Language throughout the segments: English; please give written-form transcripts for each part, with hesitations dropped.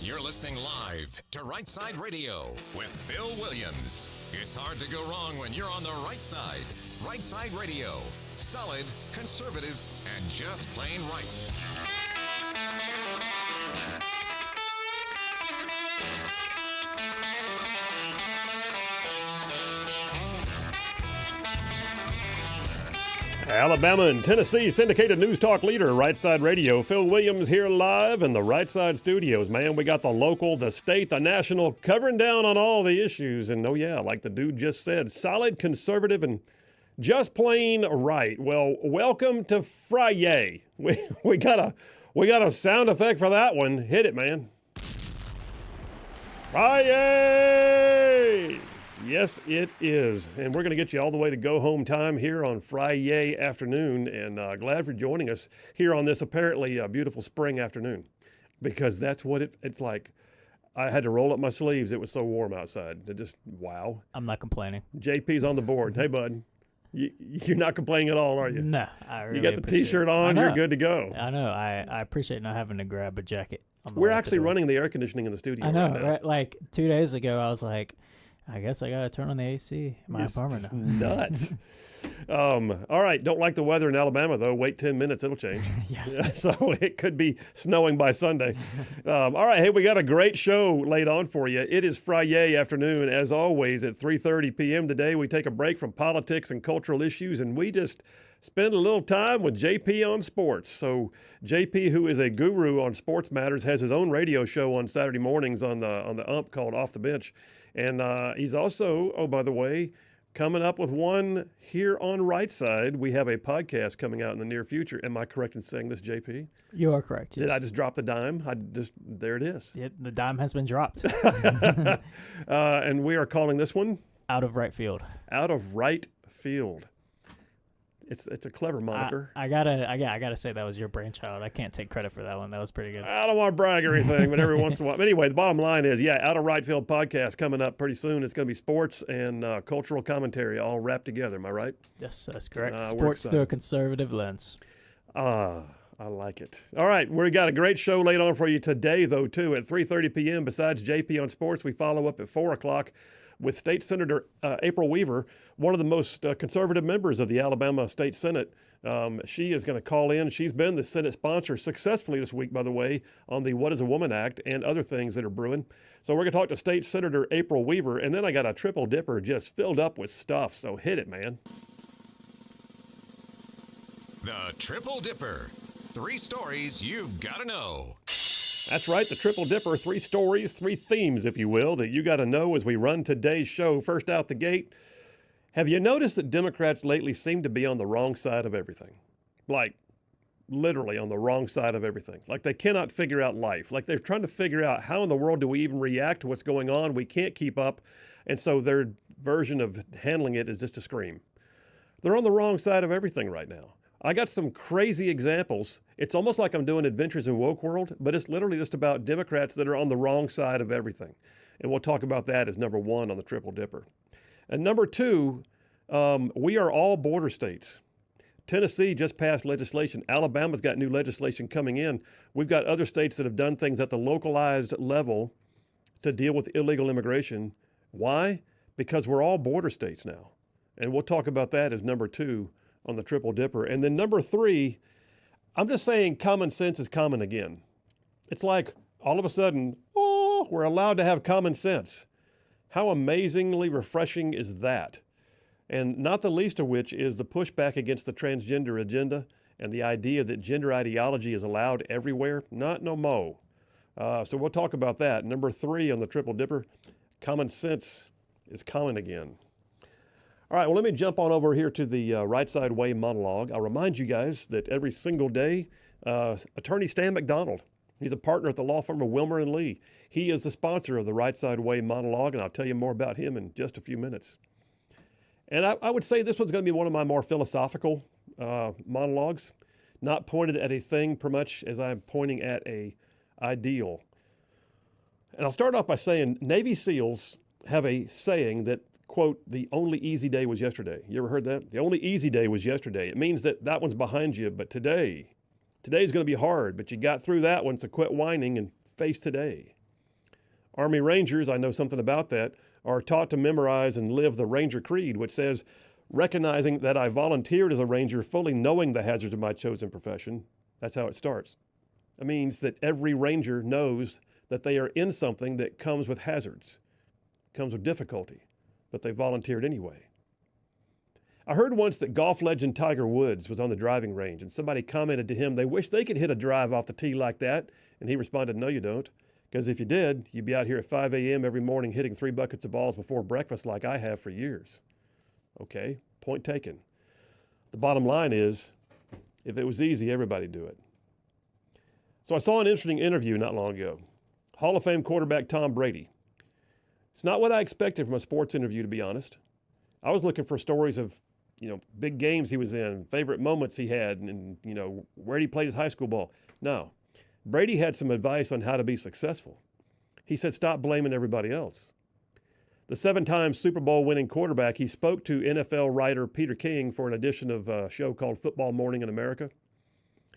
You're listening live to Rightside Radio with Phil Williams. It's hard to go wrong when you're on the right side. Rightside Radio. Solid, conservative, and just plain right. Alabama and Tennessee syndicated news talk leader, Rightside Radio. Phil Williams here live in the Rightside studios. Man, we got the local, the state, the national, covering down on all the issues. And oh yeah, like the dude just said, solid, conservative, and just plain right. Well, welcome to Friday. We got a sound effect for that one. Hit it, man. Friday! Yes, it is. And we're going to get you all the way to go home time here on Friday afternoon. And glad for joining us here on this apparently beautiful spring afternoon, because that's what it's like. I had to roll up my sleeves. It was so warm outside. It just, wow. I'm not complaining. JP's on the board. Hey, bud. You're not complaining at all, are you? No, I really You got the T-shirt on. You're good to go. I know. I appreciate not having to grab a jacket. We're actually running the air conditioning in the studio. I know. Right now. Right? Like 2 days ago, I was like, I guess I got to turn on the AC in my apartment now. Nuts. All right. Don't like the weather in Alabama, though. Wait 10 minutes. It'll change. Yeah. So it could be snowing by Sunday. All right. Hey, we got a great show laid on for you. It is Friday afternoon, as always, at 3:30 p.m. today. We take a break from politics and cultural issues, and we just spend a little time with JP on sports. So JP, who is a guru on sports matters, has his own radio show on Saturday mornings on the UMP called Off the Bench. And he's also, oh, by the way, coming up with one here on Rightside. We have a podcast coming out in the near future. Am I correct in saying this, JP? You are correct. Did I just drop the dime? There it is. The dime has been dropped. And we are calling this one? Out of right field. Out of right field. It's a clever moniker. I gotta say that was your brainchild. I can't take credit for that one. That was pretty good. I don't want to brag or anything, but every once in a while. Anyway, the bottom line is, Out of Right Field podcast coming up pretty soon. It's going to be sports and cultural commentary all wrapped together. Am I right? Yes, that's correct. Sports through a conservative lens. I like it. All right, we got a great show laid on for you today, though, too. At 3:30 p.m., besides JP on sports, we follow up at 4 o'clock with State Senator April Weaver, one of the most conservative members of the Alabama State Senate. She is going to call in. She's been the Senate sponsor successfully this week, by the way, on the What is a Woman Act and other things that are brewing. So we're going to talk to State Senator April Weaver, and then I got a triple dipper just filled up with stuff. So hit it, man. The Triple Dipper. 3 stories you've got to know. That's right, the Triple Dipper, 3 stories, 3 themes, if you will, that you got to know as we run today's show. First out the gate, have you noticed that Democrats lately seem to be on the wrong side of everything? Like, literally on the wrong side of everything. Like they cannot figure out life. Like they're trying to figure out how in the world do we even react to what's going on? We can't keep up. And so their version of handling it is just to scream. They're on the wrong side of everything right now. I got some crazy examples. It's almost like I'm doing Adventures in Woke World, but it's literally just about Democrats that are on the wrong side of everything. And we'll talk about that as number 1 on the Triple Dipper. And number 2, we are all border states. Tennessee just passed legislation. Alabama's got new legislation coming in. We've got other states that have done things at the localized level to deal with illegal immigration. Why? Because we're all border states now. And we'll talk about that as number 2 on the Triple Dipper. And then number 3, I'm just saying common sense is common again. It's like all of a sudden, we're allowed to have common sense. How amazingly refreshing is that? And not the least of which is the pushback against the transgender agenda and the idea that gender ideology is allowed everywhere. Not no mo. So we'll talk about that. Number 3 on the Triple Dipper, common sense is common again. All right, well, let me jump on over here to the Rightside Way monologue. I'll remind you guys that every single day, attorney Stan McDonald, he's a partner at the law firm of Wilmer and Lee. He is the sponsor of the Rightside Way monologue, and I'll tell you more about him in just a few minutes. And I would say this one's going to be one of my more philosophical monologues, not pointed at a thing per much as I'm pointing at a ideal. And I'll start off by saying Navy SEALs have a saying that, quote, the only easy day was yesterday. You ever heard that? The only easy day was yesterday. It means that one's behind you, but today's going to be hard, but you got through that one, so quit whining and face today. Army Rangers, I know something about that, are taught to memorize and live the Ranger Creed, which says, recognizing that I volunteered as a Ranger, fully knowing the hazards of my chosen profession. That's how it starts. It means that every Ranger knows that they are in something that comes with hazards, comes with difficulty, but they volunteered anyway. I heard once that golf legend Tiger Woods was on the driving range, and somebody commented to him they wish they could hit a drive off the tee like that, and he responded, no, you don't, because if you did, you'd be out here at 5 a.m. every morning hitting 3 buckets of balls before breakfast like I have for years. Okay, point taken. The bottom line is, if it was easy, everybody'd do it. So I saw an interesting interview not long ago. Hall of Fame quarterback Tom Brady. It's not what I expected from a sports interview, to be honest. I was looking for stories of, big games he was in, favorite moments he had, and, where he played his high school ball. No. Brady had some advice on how to be successful. He said, stop blaming everybody else. The 7-time Super Bowl winning quarterback, he spoke to NFL writer Peter King for an edition of a show called Football Morning in America.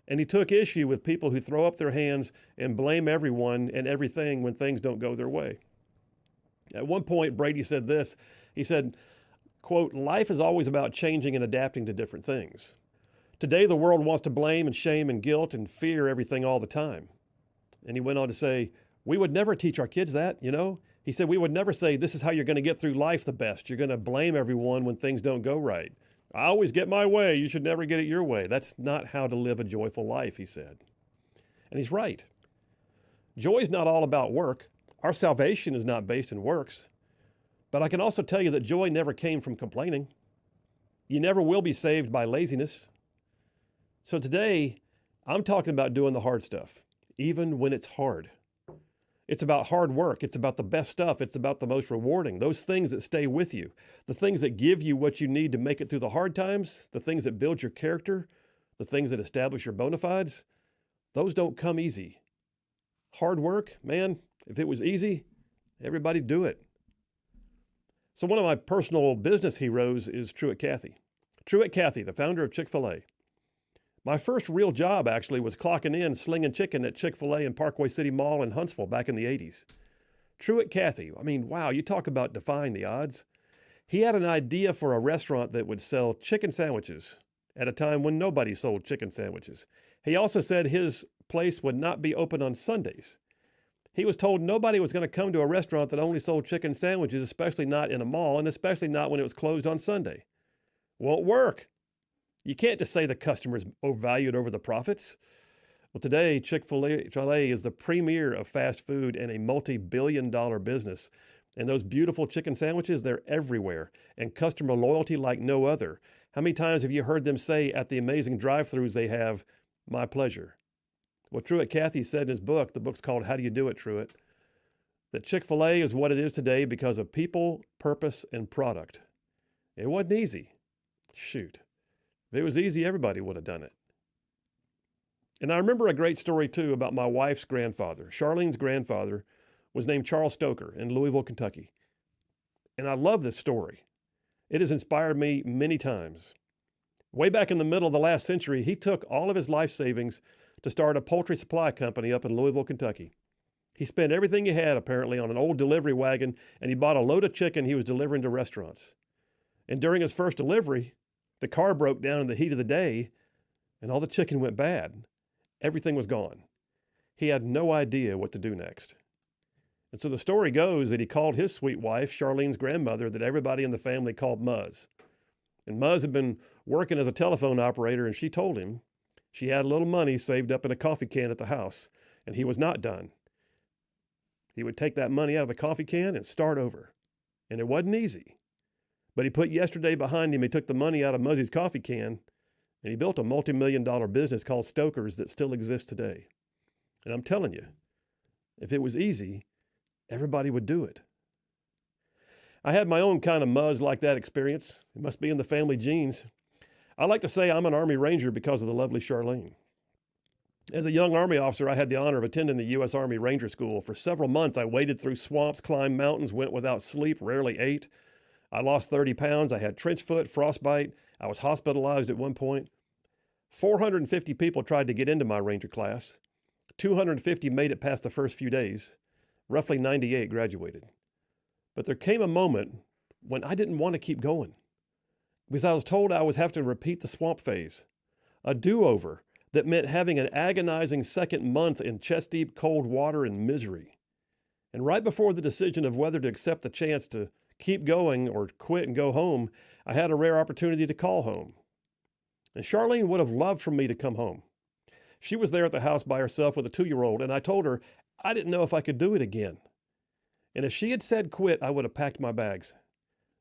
And he took issue with people who throw up their hands and blame everyone and everything when things don't go their way. At one point, Brady said this. He said, quote, life is always about changing and adapting to different things. Today, the world wants to blame and shame and guilt and fear everything all the time. And he went on to say, we would never teach our kids that, He said, we would never say, this is how you're going to get through life the best. You're going to blame everyone when things don't go right. I always get my way. You should never get it your way. That's not how to live a joyful life, he said. And he's right. Joy is not all about work. Our salvation is not based in works. But I can also tell you that joy never came from complaining. You never will be saved by laziness. So today, I'm talking about doing the hard stuff, even when it's hard. It's about hard work. It's about the best stuff. It's about the most rewarding, those things that stay with you, the things that give you what you need to make it through the hard times, the things that build your character, the things that establish your bona fides. Those don't come easy. Hard work, man, if it was easy, everybody'd do it. So one of my personal business heroes is Truett Cathy. Truett Cathy, the founder of Chick-fil-A. My first real job, actually, was clocking in slinging chicken at Chick-fil-A in Parkway City Mall in Huntsville back in the 80s. Truett Cathy, wow, you talk about defying the odds. He had an idea for a restaurant that would sell chicken sandwiches at a time when nobody sold chicken sandwiches. He also said his place would not be open on Sundays. He was told nobody was going to come to a restaurant that only sold chicken sandwiches, especially not in a mall, and especially not when it was closed on Sunday. Won't work. You can't just say the customer's valued over the profits. Well, today, Chick-fil-A is the premier of fast food and a multi-billion-dollar business. And those beautiful chicken sandwiches, they're everywhere. And customer loyalty like no other. How many times have you heard them say at the amazing drive-thrus they have, my pleasure? Well, Truett Cathy said in his book, the book's called How Do You Do It, Truett, that Chick-fil-A is what it is today because of people, purpose, and product. It wasn't easy. Shoot. If it was easy, everybody would have done it. And I remember a great story, too, about my wife's grandfather. Charlene's grandfather was named Charles Stoker in Louisville, Kentucky. And I love this story. It has inspired me many times. Way back in the middle of the last century, he took all of his life savings to start a poultry supply company up in Louisville, Kentucky. He spent everything he had, apparently, on an old delivery wagon, and he bought a load of chicken he was delivering to restaurants. And during his first delivery, the car broke down in the heat of the day, and all the chicken went bad. Everything was gone. He had no idea what to do next. And so the story goes that he called his sweet wife, Charlene's grandmother, that everybody in the family called Muzz. And Muzz had been working as a telephone operator, and she told him she had a little money saved up in a coffee can at the house, and he was not done. He would take that money out of the coffee can and start over. And it wasn't easy. But he put yesterday behind him. He took the money out of Muzzy's coffee can, and he built a multi-million-dollar business called Stoker's that still exists today. And I'm telling you, if it was easy, everybody would do it. I had my own kind of Muzz like that experience. It must be in the family genes. I like to say I'm an Army Ranger because of the lovely Charlene. As a young Army officer, I had the honor of attending the U.S. Army Ranger School. For several months, I waded through swamps, climbed mountains, went without sleep, rarely ate. I lost 30 pounds. I had trench foot, frostbite. I was hospitalized at one point. 450 people tried to get into my Ranger class. 250 made it past the first few days. roughly 98, graduated. But there came a moment when I didn't want to keep going because I was told I would have to repeat the swamp phase, a do-over that meant having an agonizing second month in chest-deep cold water and misery. And right before the decision of whether to accept the chance to keep going or quit and go home, I had a rare opportunity to call home. And Charlene would have loved for me to come home. She was there at the house by herself with a 2-year-old, and I told her I didn't know if I could do it again. And if she had said quit, I would have packed my bags.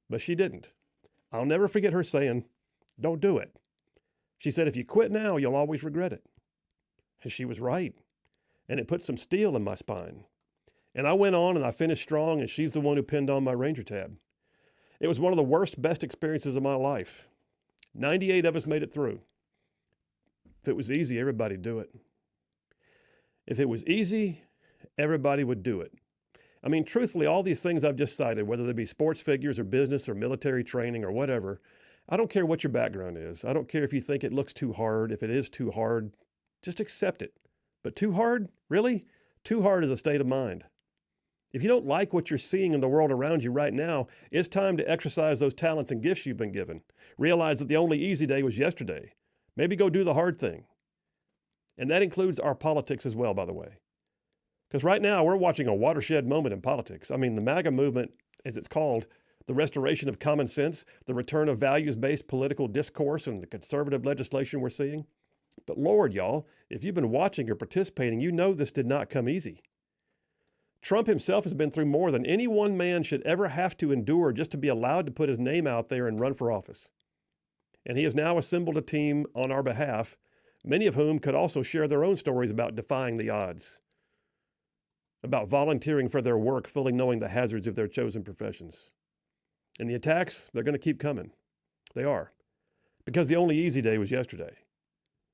But she didn't. I'll never forget her saying, "Don't do it." She said, "If you quit now, you'll always regret it." And she was right. And it put some steel in my spine. And I went on and I finished strong, and she's the one who pinned on my Ranger tab. It was one of the worst, best experiences of my life. 98 of us made it through. If it was easy, everybody'd do it. If it was easy, everybody would do it. I mean, truthfully, all these things I've just cited, whether they be sports figures or business or military training or whatever, I don't care what your background is. I don't care if you think it looks too hard. If it is too hard, just accept it. But too hard? Really? Too hard is a state of mind. If you don't like what you're seeing in the world around you right now, it's time to exercise those talents and gifts you've been given. Realize that the only easy day was yesterday. Maybe go do the hard thing. And that includes our politics as well, by the way. Because right now we're watching a watershed moment in politics. I mean, the MAGA movement, as it's called, the restoration of common sense, the return of values-based political discourse, and the conservative legislation we're seeing. But Lord, y'all, if you've been watching or participating, you know this did not come easy. Trump himself has been through more than any one man should ever have to endure just to be allowed to put his name out there and run for office. And he has now assembled a team on our behalf, many of whom could also share their own stories about defying the odds, about volunteering for their work, fully knowing the hazards of their chosen professions. And the attacks, they're going to keep coming. They are. Because the only easy day was yesterday.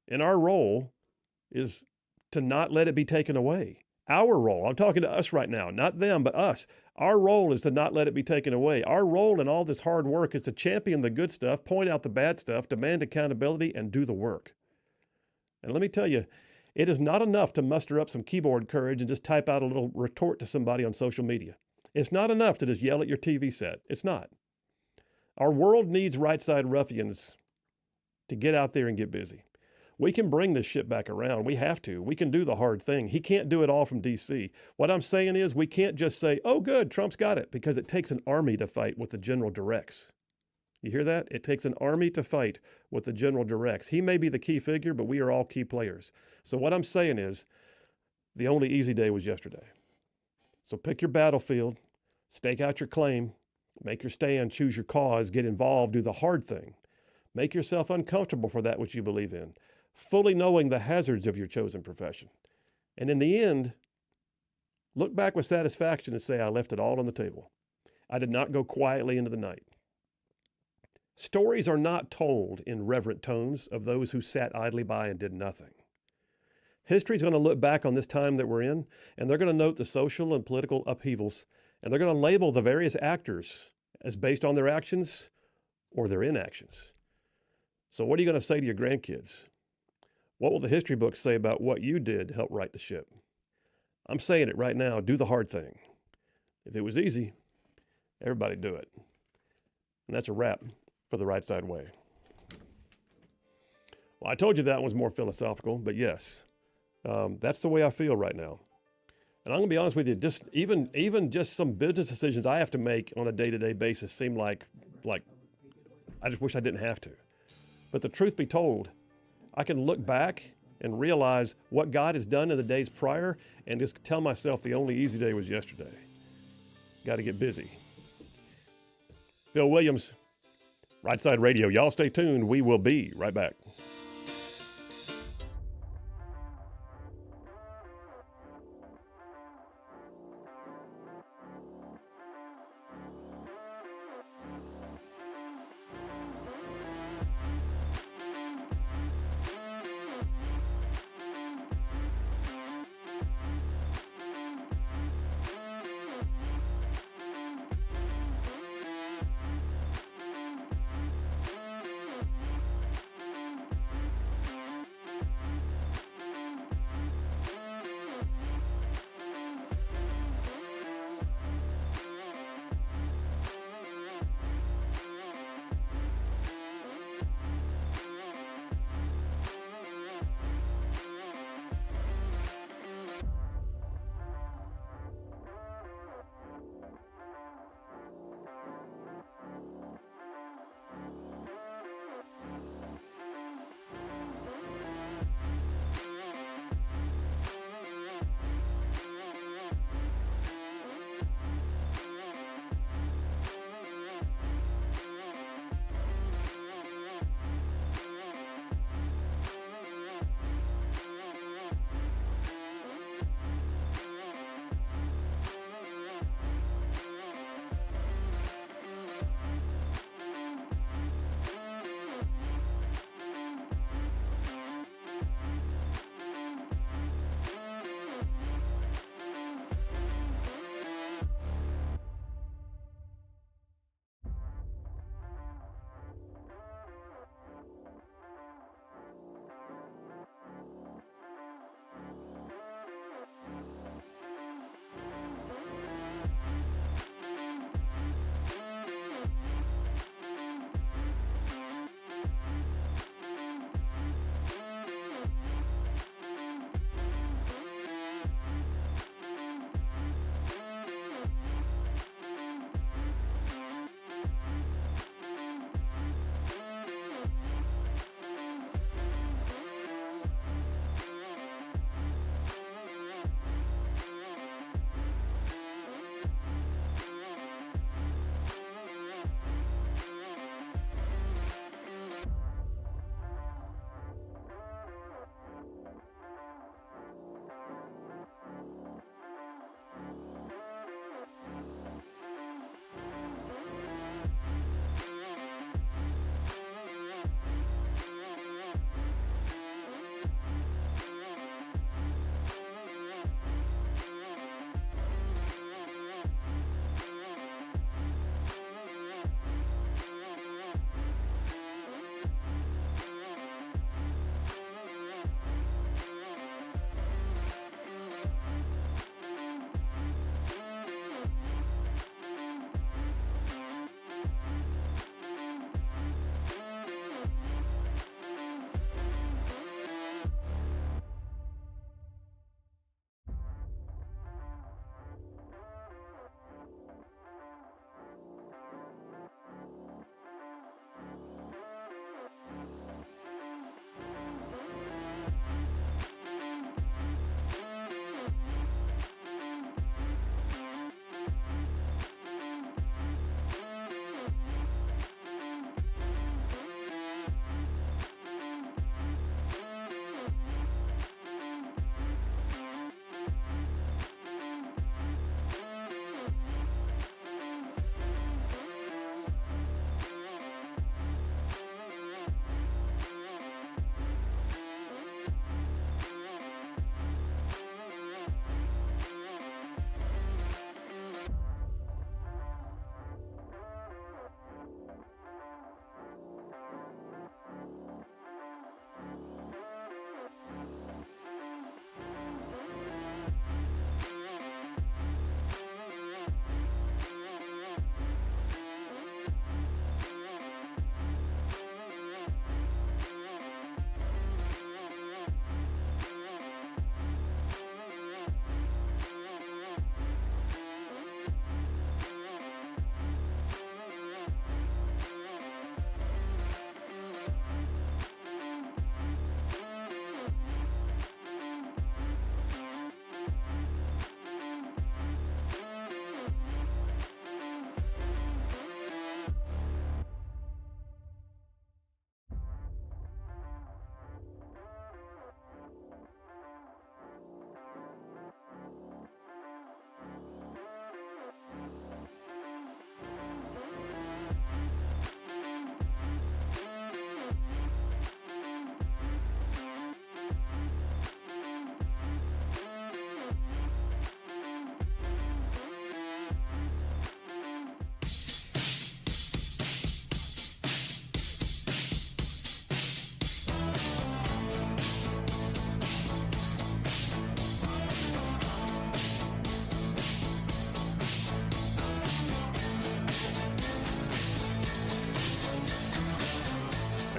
And our role is to not let it be taken away. Our role, I'm talking to us right now, not them, but us. Our role is to not let it be taken away. Our role in all this hard work is to champion the good stuff, point out the bad stuff, demand accountability, and do the work. And let me tell you, it is not enough to muster up some keyboard courage and just type out a little retort to somebody on social media. It's not enough to just yell at your TV set. It's not. Our world needs Rightside ruffians to get out there and get busy. We can bring this shit back around. We have to. We can do the hard thing. He can't do it all from D.C. What I'm saying is we can't just say, "Oh, good, Trump's got it," because it takes an army to fight what the general directs. You hear that? It takes an army to fight what the general directs. He may be the key figure, but we are all key players. So what I'm saying is the only easy day was yesterday. So pick your battlefield, stake out your claim, make your stand, choose your cause, get involved, do the hard thing. Make yourself uncomfortable for that which you believe in, fully knowing the hazards of your chosen profession. And in the end, look back with satisfaction and say, I left it all on the table. I did not go quietly into the night. Stories are not told in reverent tones of those who sat idly by and did nothing. History is going to look back on this time that we're in, and they're going to note the social and political upheavals, and they're going to label the various actors as based on their actions or their inactions. So what are you going to say to your grandkids? What will the history books say about what you did to help right the ship? I'm saying it right now, do the hard thing. If it was easy, everybody do it. And that's a wrap for the Right Side Way. Well, I told you that was more philosophical, but yes, that's the way I feel right now. And I'm going to be honest with you, just even just some business decisions I have to make on a day-to-day basis seem like I just wish I didn't have to. But the truth be told, I can look back and realize what God has done in the days prior and just tell myself the only easy day was yesterday. Got to get busy. Phil Williams, Rightside Radio. Y'all stay tuned. We will be right back.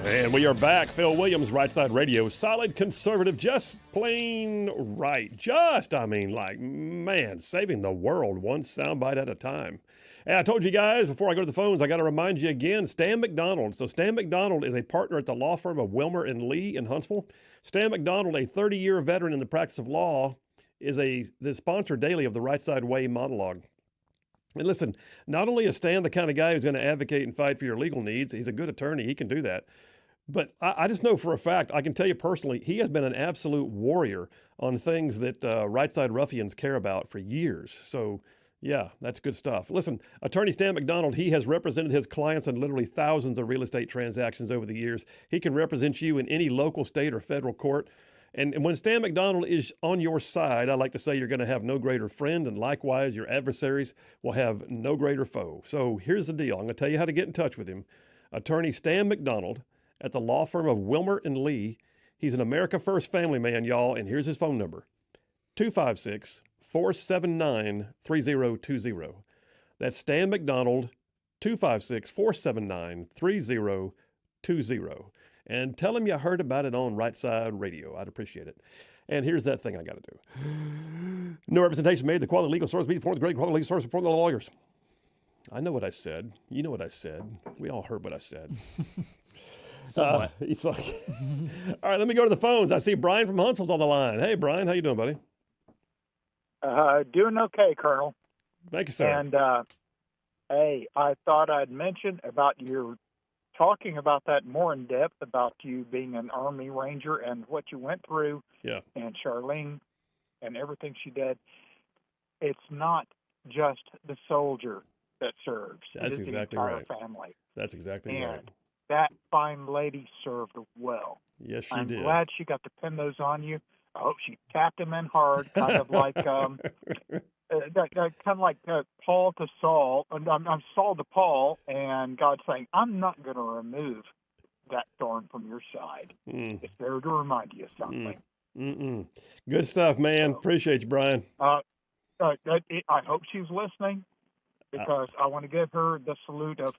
And we are back. Phil Williams, Rightside Radio. Solid conservative, just plain right. Saving the world one soundbite at a time. And I told you guys before I go to the phones, I got to remind you again, Stan McDonald. So Stan McDonald is a partner at the law firm of Wilmer and Lee in Huntsville. Stan McDonald, a 30-year veteran in the practice of law, is the sponsor daily of the Rightside Way monologue. And listen, not only is Stan the kind of guy who's going to advocate and fight for your legal needs, he's a good attorney, he can do that. But I just know for a fact, I can tell you personally, he has been an absolute warrior on things that Rightside ruffians care about for years. So, yeah, that's good stuff. Listen, attorney Stan McDonald, he has represented his clients in literally thousands of real estate transactions over the years. He can represent you in any local, state, or federal court. And when Stan McDonald is on your side, I like to say you're going to have no greater friend, and likewise, your adversaries will have no greater foe. So here's the deal. I'm going to tell you how to get in touch with him. Attorney Stan McDonald at the law firm of Wilmer and Lee. He's an America First family man, y'all, and here's his phone number, 256-479-3020. That's Stan McDonald, 256-479-3020. And tell him you heard about it on Rightside Radio. I'd appreciate it. And here's that thing I got to do. No representation made. The quality legal source be before the great quality legal source before the lawyers. I know what I said. You know what I said. We all heard what I said. Somewhat. He's like, all right, let me go to the phones. I see Brian from Huntsville's on the line. Hey, Brian, how you doing, buddy? Doing okay, Colonel. Thank you, sir. And, hey, I thought I'd mention about your talking about that more in depth about you being an Army Ranger and what you went through. Yeah. And Charlene and everything she did. It's not just the soldier that serves. That's exactly the entire right. family. That's exactly And right. that fine lady served well. Yes, she I'm did. glad she got to pin those on you. I hope she tapped them in hard, kind of like kind of like Paul to Saul. I'm Saul to Paul, and God saying, "I'm not going to remove that thorn from your side. It's there to remind you of something." Good stuff, man. Appreciate you, Brian. I hope she's listening because I want to give her the salute of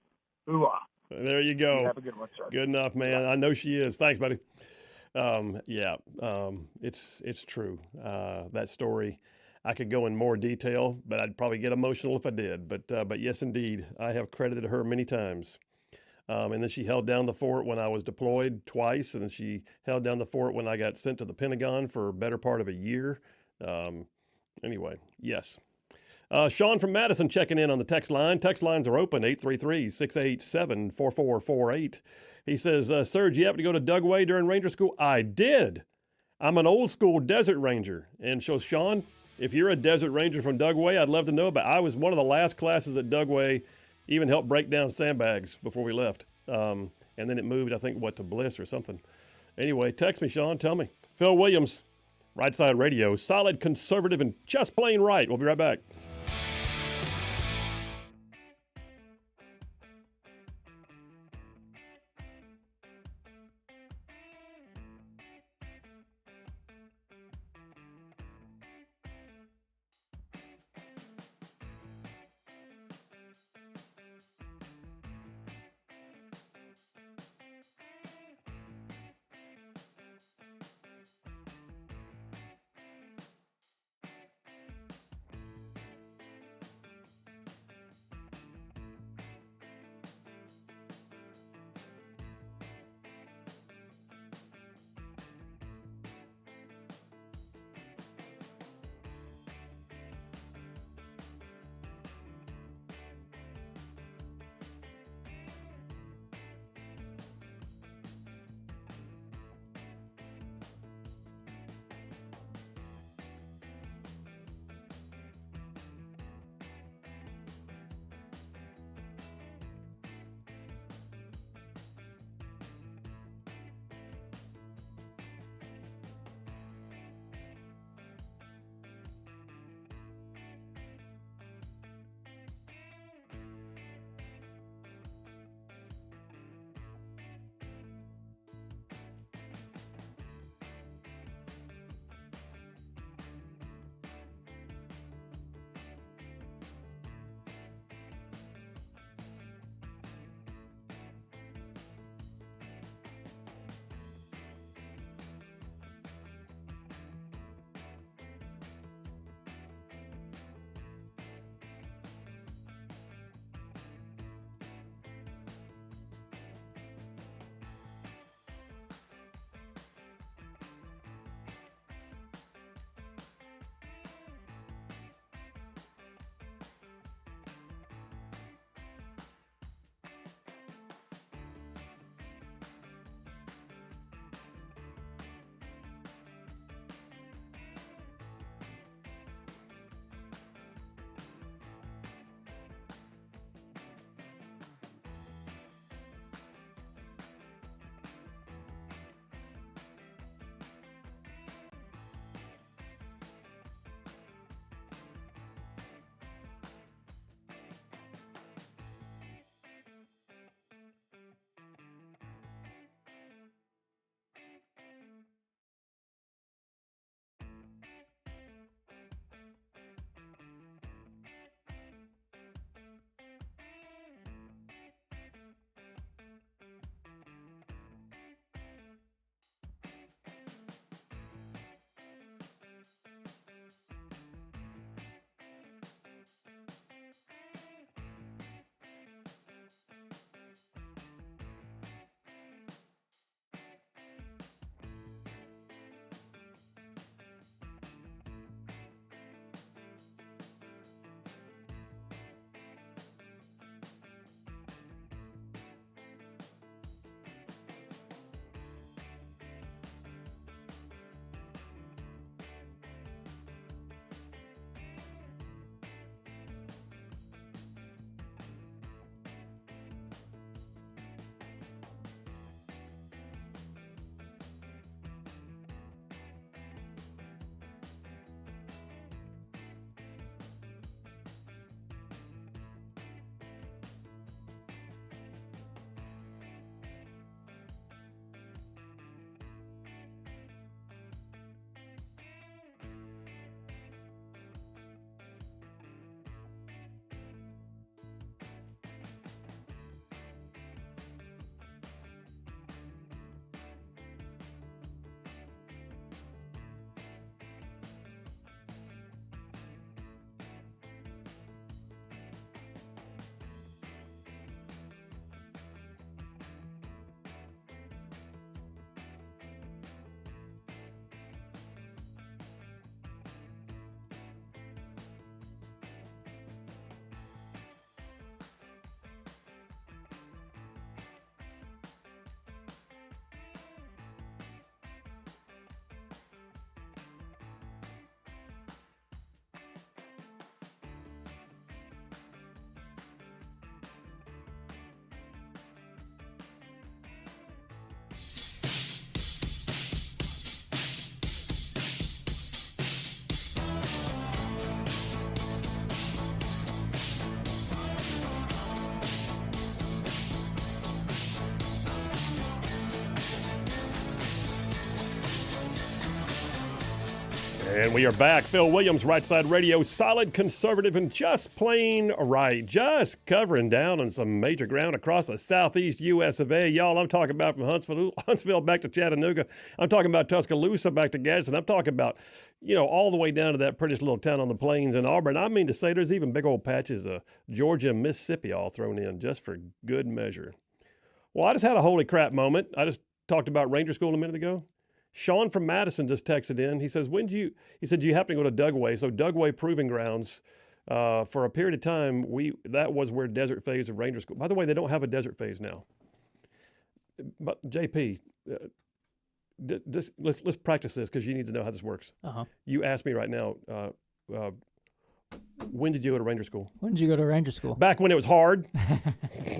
"Ooh-ah." There you go. You have a good one, sir. Good enough, man. Yeah. I know she is. Thanks, buddy. It's true. That story, I could go in more detail, but I'd probably get emotional if I did. But yes, indeed, I have credited her many times. And then she held down the fort when I was deployed twice, and then she held down the fort when I got sent to the Pentagon for a better part of a year. Anyway, yes. Sean from Madison checking in on the text line. Text lines are open, 833-687-4448. He says, sir, did you happen to go to Dugway during Ranger School? I did. I'm an old school Desert Ranger. And so, Sean, if you're a Desert Ranger from Dugway, I'd love to know. But I was one of the last classes at Dugway, even helped break down sandbags before we left. And then it moved, I think, to Bliss or something. Anyway, text me, Sean. Tell me. Phil Williams, Rightside Radio, solid conservative and just plain right. We'll be right back. And we are back. Phil Williams, Rightside Radio, solid, conservative, and just plain right. Just covering down on some major ground across the southeast U.S. of A. Y'all, I'm talking about from Huntsville back to Chattanooga. I'm talking about Tuscaloosa back to Gadsden. I'm talking about, all the way down to that prettiest little town on the plains in Auburn. I mean to say there's even big old patches of Georgia and Mississippi all thrown in just for good measure. Well, I just had a holy crap moment. I just talked about Ranger School a minute ago. Sean from Madison just texted in. He says, he said, do you happen to go to Dugway? So Dugway Proving Grounds, for a period of time, that was where desert phase of Ranger School. By the way, they don't have a desert phase now. But JP, let's practice this because you need to know how this works. Uh-huh. You asked me right now, when did you go to Ranger School? When did you go to Ranger School? Back when it was hard.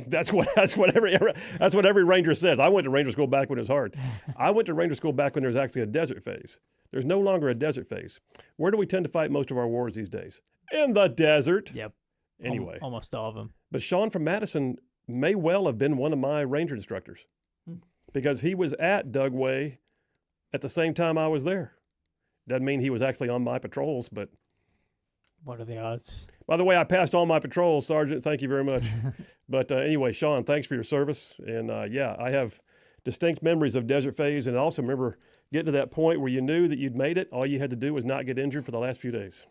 That's what every Ranger says. I went to Ranger School back when it was hard. I went to Ranger School back when there was actually a desert phase. There's no longer a desert phase. Where do we tend to fight most of our wars these days? In the desert. Yep. Anyway. Almost all of them. But Sean from Madison may well have been one of my Ranger instructors because he was at Dugway at the same time I was there. Doesn't mean he was actually on my patrols, but... What are the odds? By the way, I passed all my patrols, Sergeant. Thank you very much. But anyway, Sean, thanks for your service. And yeah, I have distinct memories of Desert Phase. And I also remember getting to that point where you knew that you'd made it. All you had to do was not get injured for the last few days.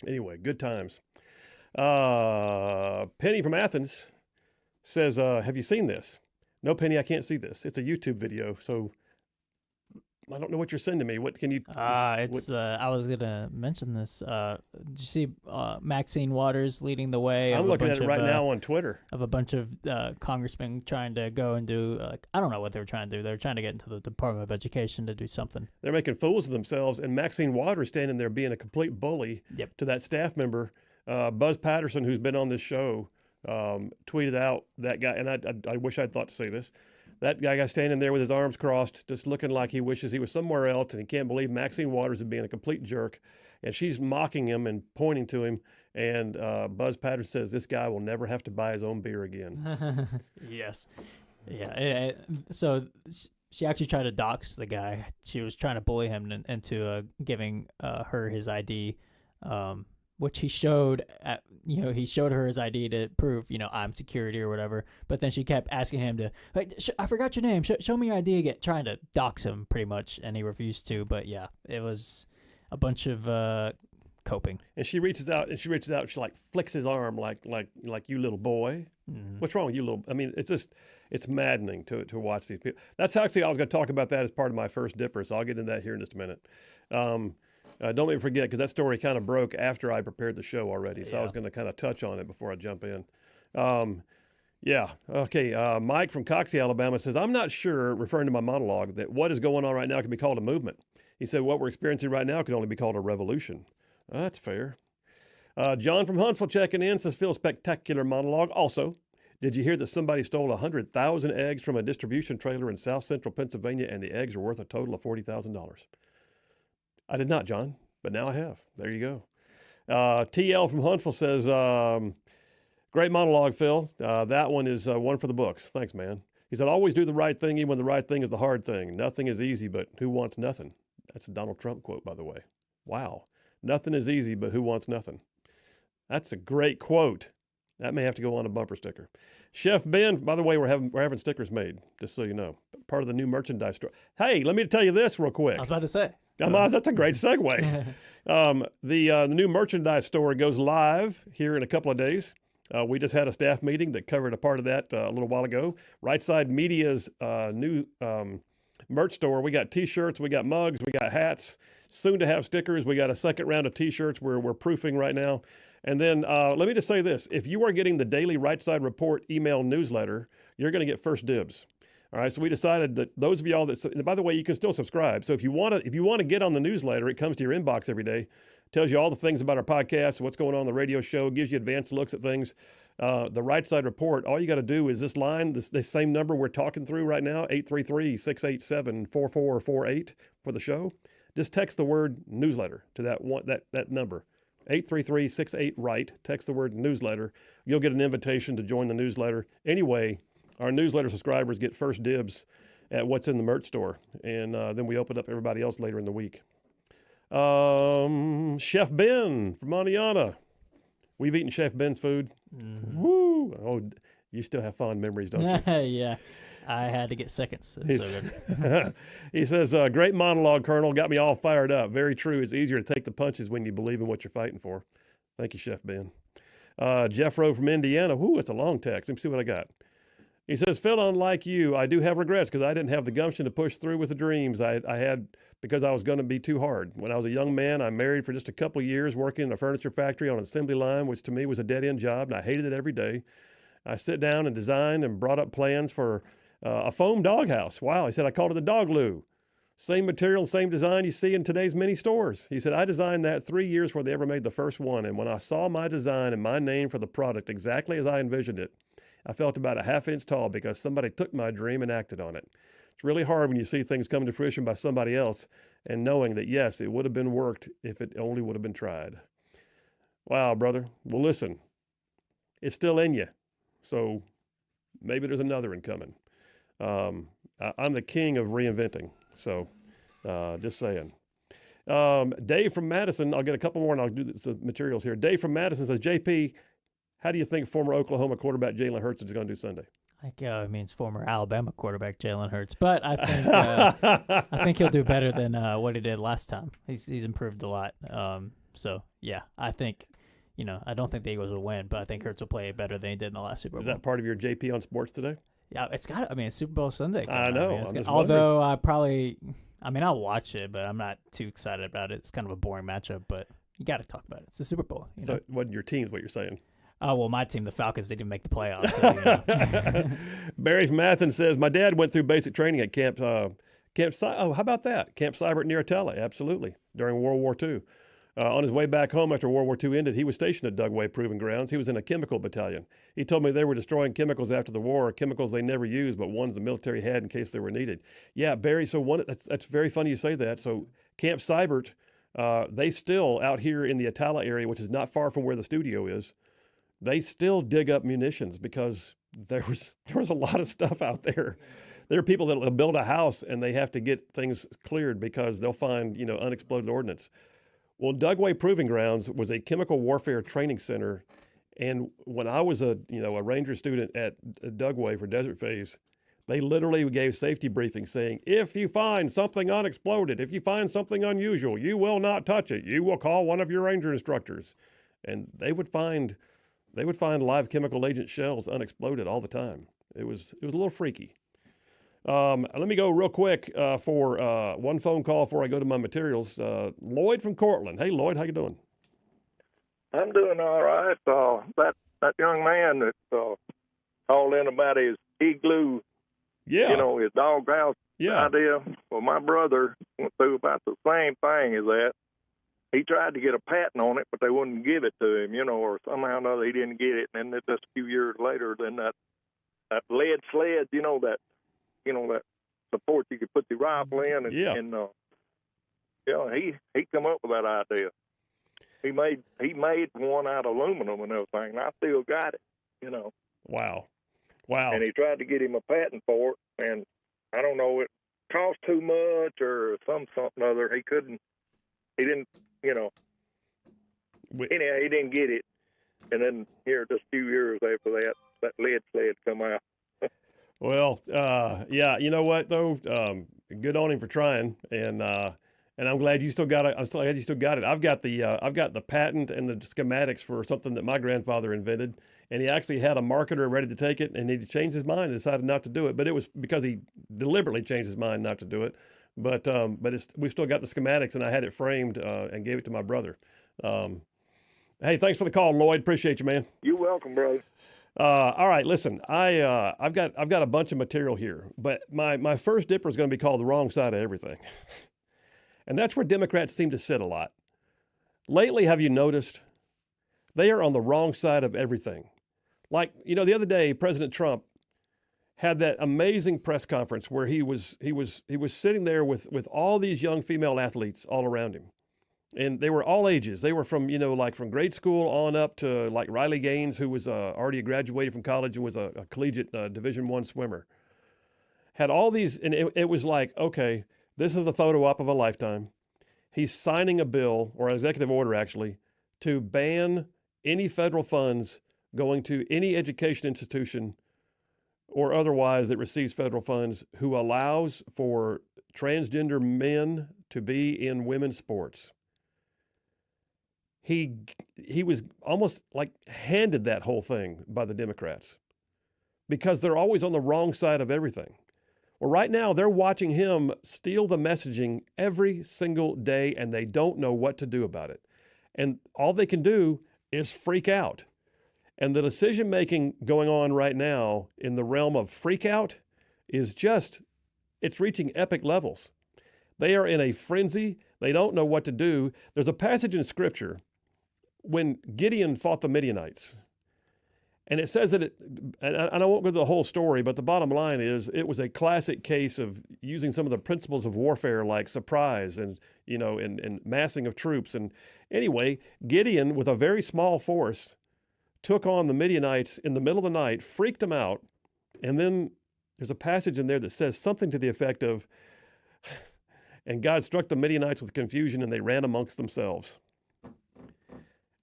Anyway, good times. Penny from Athens says, have you seen this? No, Penny, I can't see this. It's a YouTube video, so... I don't know what you're sending me. What can you? I was gonna mention this. Did you see Maxine Waters leading the way? I'm looking at it right now on Twitter. Of a bunch of congressmen trying to go and do. I don't know what they were trying to do. They were trying to get into the Department of Education to do something. They're making fools of themselves, and Maxine Waters standing there being a complete bully to that staff member. Buzz Patterson, who's been on this show, tweeted out that guy, and I wish I'd thought to say this. That guy standing there with his arms crossed, just looking like he wishes he was somewhere else, and he can't believe Maxine Waters is being a complete jerk. And she's mocking him and pointing to him. And Buzz Patterson says, this guy will never have to buy his own beer again. Yes. Yeah. So she actually tried to dox the guy. She was trying to bully him into giving her his ID, which he showed he showed her his ID to prove, I'm security or whatever. But then she kept asking him to, hey, I forgot your name. Show me your ID again, trying to dox him pretty much. And he refused to. But yeah, it was a bunch of coping. And she reaches out, she like flicks his arm like you little boy. Mm-hmm. What's wrong with you little? I mean, it's maddening to watch these people. That's actually, I was going to talk about that as part of my first dipper. So I'll get into that here in just a minute. Don't let me forget, because that story kind of broke after I prepared the show already. So I was going to kind of touch on it before I jump in. Okay. Mike from Coxie, Alabama says, I'm not sure, referring to my monologue, that what is going on right now can be called a movement. He said, what we're experiencing right now can only be called a revolution. That's fair. John from Huntsville checking in says, Phil, spectacular monologue. Also, did you hear that somebody stole 100,000 eggs from a distribution trailer in south central Pennsylvania, and the eggs are worth a total of $40,000? I did not, John, but now I have. There you go. TL from Huntsville says, great monologue, Phil. That one is one for the books. Thanks, man. He said, always do the right thing, even when the right thing is the hard thing. Nothing is easy, but who wants nothing? That's a Donald Trump quote, by the way. Wow. Nothing is easy, but who wants nothing? That's a great quote. That may have to go on a bumper sticker. Chef Ben, by the way, we're having stickers made, just so you know. Part of the new merchandise store. Hey, let me tell you this real quick. I was about to say. That's a great segue. The new merchandise store goes live here in a couple of days. We just had a staff meeting that covered a part of that a little while ago. Rightside Media's new merch store. We got T-shirts, we got mugs, we got hats. Soon to have stickers. We got a second round of T-shirts we're proofing right now. And then let me just say this. If you are getting the daily Rightside Report email newsletter, you're going to get first dibs. All right, so we decided that those of y'all and by the way, you can still subscribe. So if you want to get on the newsletter, it comes to your inbox every day, tells you all the things about our podcast, what's going on the radio show, gives you advanced looks at things. The Rightside Report, all you got to do is this line, this same number we're talking through right now, 833-687-4448 for the show. Just text the word newsletter to that number. 833-68-RIGHT. Text the word newsletter. You'll get an invitation to join the newsletter. Anyway, our newsletter subscribers get first dibs at what's in the merch store, and then we open up everybody else later in the week. Chef Ben from Montiana. We've eaten Chef Ben's food. Mm-hmm. Woo! Oh, you still have fond memories, don't you? Yeah. I had to get seconds. It's so good. He says, great monologue, Colonel. Got me all fired up. Very true. It's easier to take the punches when you believe in what you're fighting for. Thank you, Chef Ben. Jeff Rowe from Indiana. Whoo, it's a long text. Let me see what I got. He says, Phil, unlike you, I do have regrets because I didn't have the gumption to push through with the dreams I had because I was going to be too hard. When I was a young man, I married for just a couple of years working in a furniture factory on an assembly line, which to me was a dead-end job, and I hated it every day. I sit down and designed and brought up plans for a foam doghouse. Wow, he said, I called it the dog loo. Same material, same design you see in today's many stores. He said, I designed that 3 years before they ever made the first one, and when I saw my design and my name for the product exactly as I envisioned it, I felt about a half-inch tall because somebody took my dream and acted on it. It's really hard when you see things come to fruition by somebody else and knowing that, yes, it would have been worked if it only would have been tried. Wow, brother. Well, listen, it's still in you. So maybe there's another one coming. I'm the king of reinventing. So just saying. Dave from Madison, I'll get a couple more and I'll do the materials here. Dave from Madison says, JP, how do you think former Oklahoma quarterback Jalen Hurts is going to do Sunday? I think it means former Alabama quarterback Jalen Hurts, but I think he'll do better than what he did last time. He's improved a lot. So yeah, I think, I don't think the Eagles will win, but I think Hurts will play better than he did in the last Super Bowl. Is that part of your JP on sports today? Yeah, it's Super Bowl Sunday. I know. Although I'll watch it, but I'm not too excited about it. It's kind of a boring matchup, but you got to talk about it. It's a Super Bowl. So what your team's what you're saying? Oh, well, my team, the Falcons, they didn't make the playoffs. So, Barry from Athens says, my dad went through basic training at Camp how about that? Camp Seibert near Atala, absolutely, during World War II. On his way back home after World War II ended, he was stationed at Dugway Proving Grounds. He was in a chemical battalion. He told me they were destroying chemicals after the war, chemicals they never used, but ones the military had in case they were needed. Yeah, Barry, so that's very funny you say that. So Camp Seibert, they still, out here in the Atala area, which is not far from where the studio is, they still dig up munitions because there was a lot of stuff out there. There are people that will build a house and they have to get things cleared because they'll find, unexploded ordnance. Well, Dugway Proving Grounds was a chemical warfare training center. And when I was a Ranger student at Dugway for Desert Phase, they literally gave safety briefings saying, if you find something unexploded, if you find something unusual, you will not touch it. You will call one of your Ranger instructors. And they would find live chemical agent shells unexploded all the time. It was a little freaky. Let me go real quick for one phone call before I go to my materials. Lloyd from Cortland. Hey, Lloyd, how you doing? I'm doing all right. That young man that called in about his igloo, his doghouse idea. Well, my brother went through about the same thing as that. He tried to get a patent on it, but they wouldn't give it to him, or somehow or another he didn't get it. And then just a few years later, then that lead sled, that support you could put the rifle in, and he come up with that idea. He made one out of aluminum and everything, and I still got it, Wow. And he tried to get him a patent for it, and I don't know, it cost too much or something other. He didn't, anyhow, he didn't get it. And then here, just a few years after that lead sled come out. Well, yeah, you know what though? Good on him for trying, and I'm glad you still got it. I'm glad you still got it. I've got the patent and the schematics for something that my grandfather invented, and he actually had a marketer ready to take it, and he changed his mind and decided not to do it. But it was because he deliberately changed his mind not to do it. But we've still got the schematics, and I had it framed and gave it to my brother. Hey, thanks for the call, Lloyd. Appreciate you, man. You're welcome, brother. All right, listen, I've got a bunch of material here, but my first dipper is going to be called the wrong side of everything. And that's where Democrats seem to sit a lot. Lately, have you noticed? They are on the wrong side of everything. Like, the other day, President Trump had that amazing press conference where he was sitting there with all these young female athletes all around him. And they were all ages. They were from, from grade school on up to like Riley Gaines, who was already graduated from college and was a collegiate Division I swimmer. Had all these, and it was like, okay, this is the photo op of a lifetime. he's signing a bill, or an executive order actually, to ban any federal funds going to any education institution or otherwise that receives federal funds who allows for transgender men to be in women's sports. He was almost like handed that whole thing by the Democrats because they're always on the wrong side of everything. Well, right now they're watching him steal the messaging every single day, and they don't know what to do about it. And all they can do is freak out. And the decision-making going on right now in the realm of freak out is just, it's reaching epic levels. They are in a frenzy. They don't know what to do. There's a passage in Scripture when Gideon fought the Midianites. And it says that and I won't go to the whole story, but the bottom line is it was a classic case of using some of the principles of warfare like surprise and, and massing of troops. And anyway, Gideon, with a very small force, took on the Midianites in the middle of the night, freaked them out. And then there's a passage in there that says something to the effect of, and God struck the Midianites with confusion and they ran amongst themselves.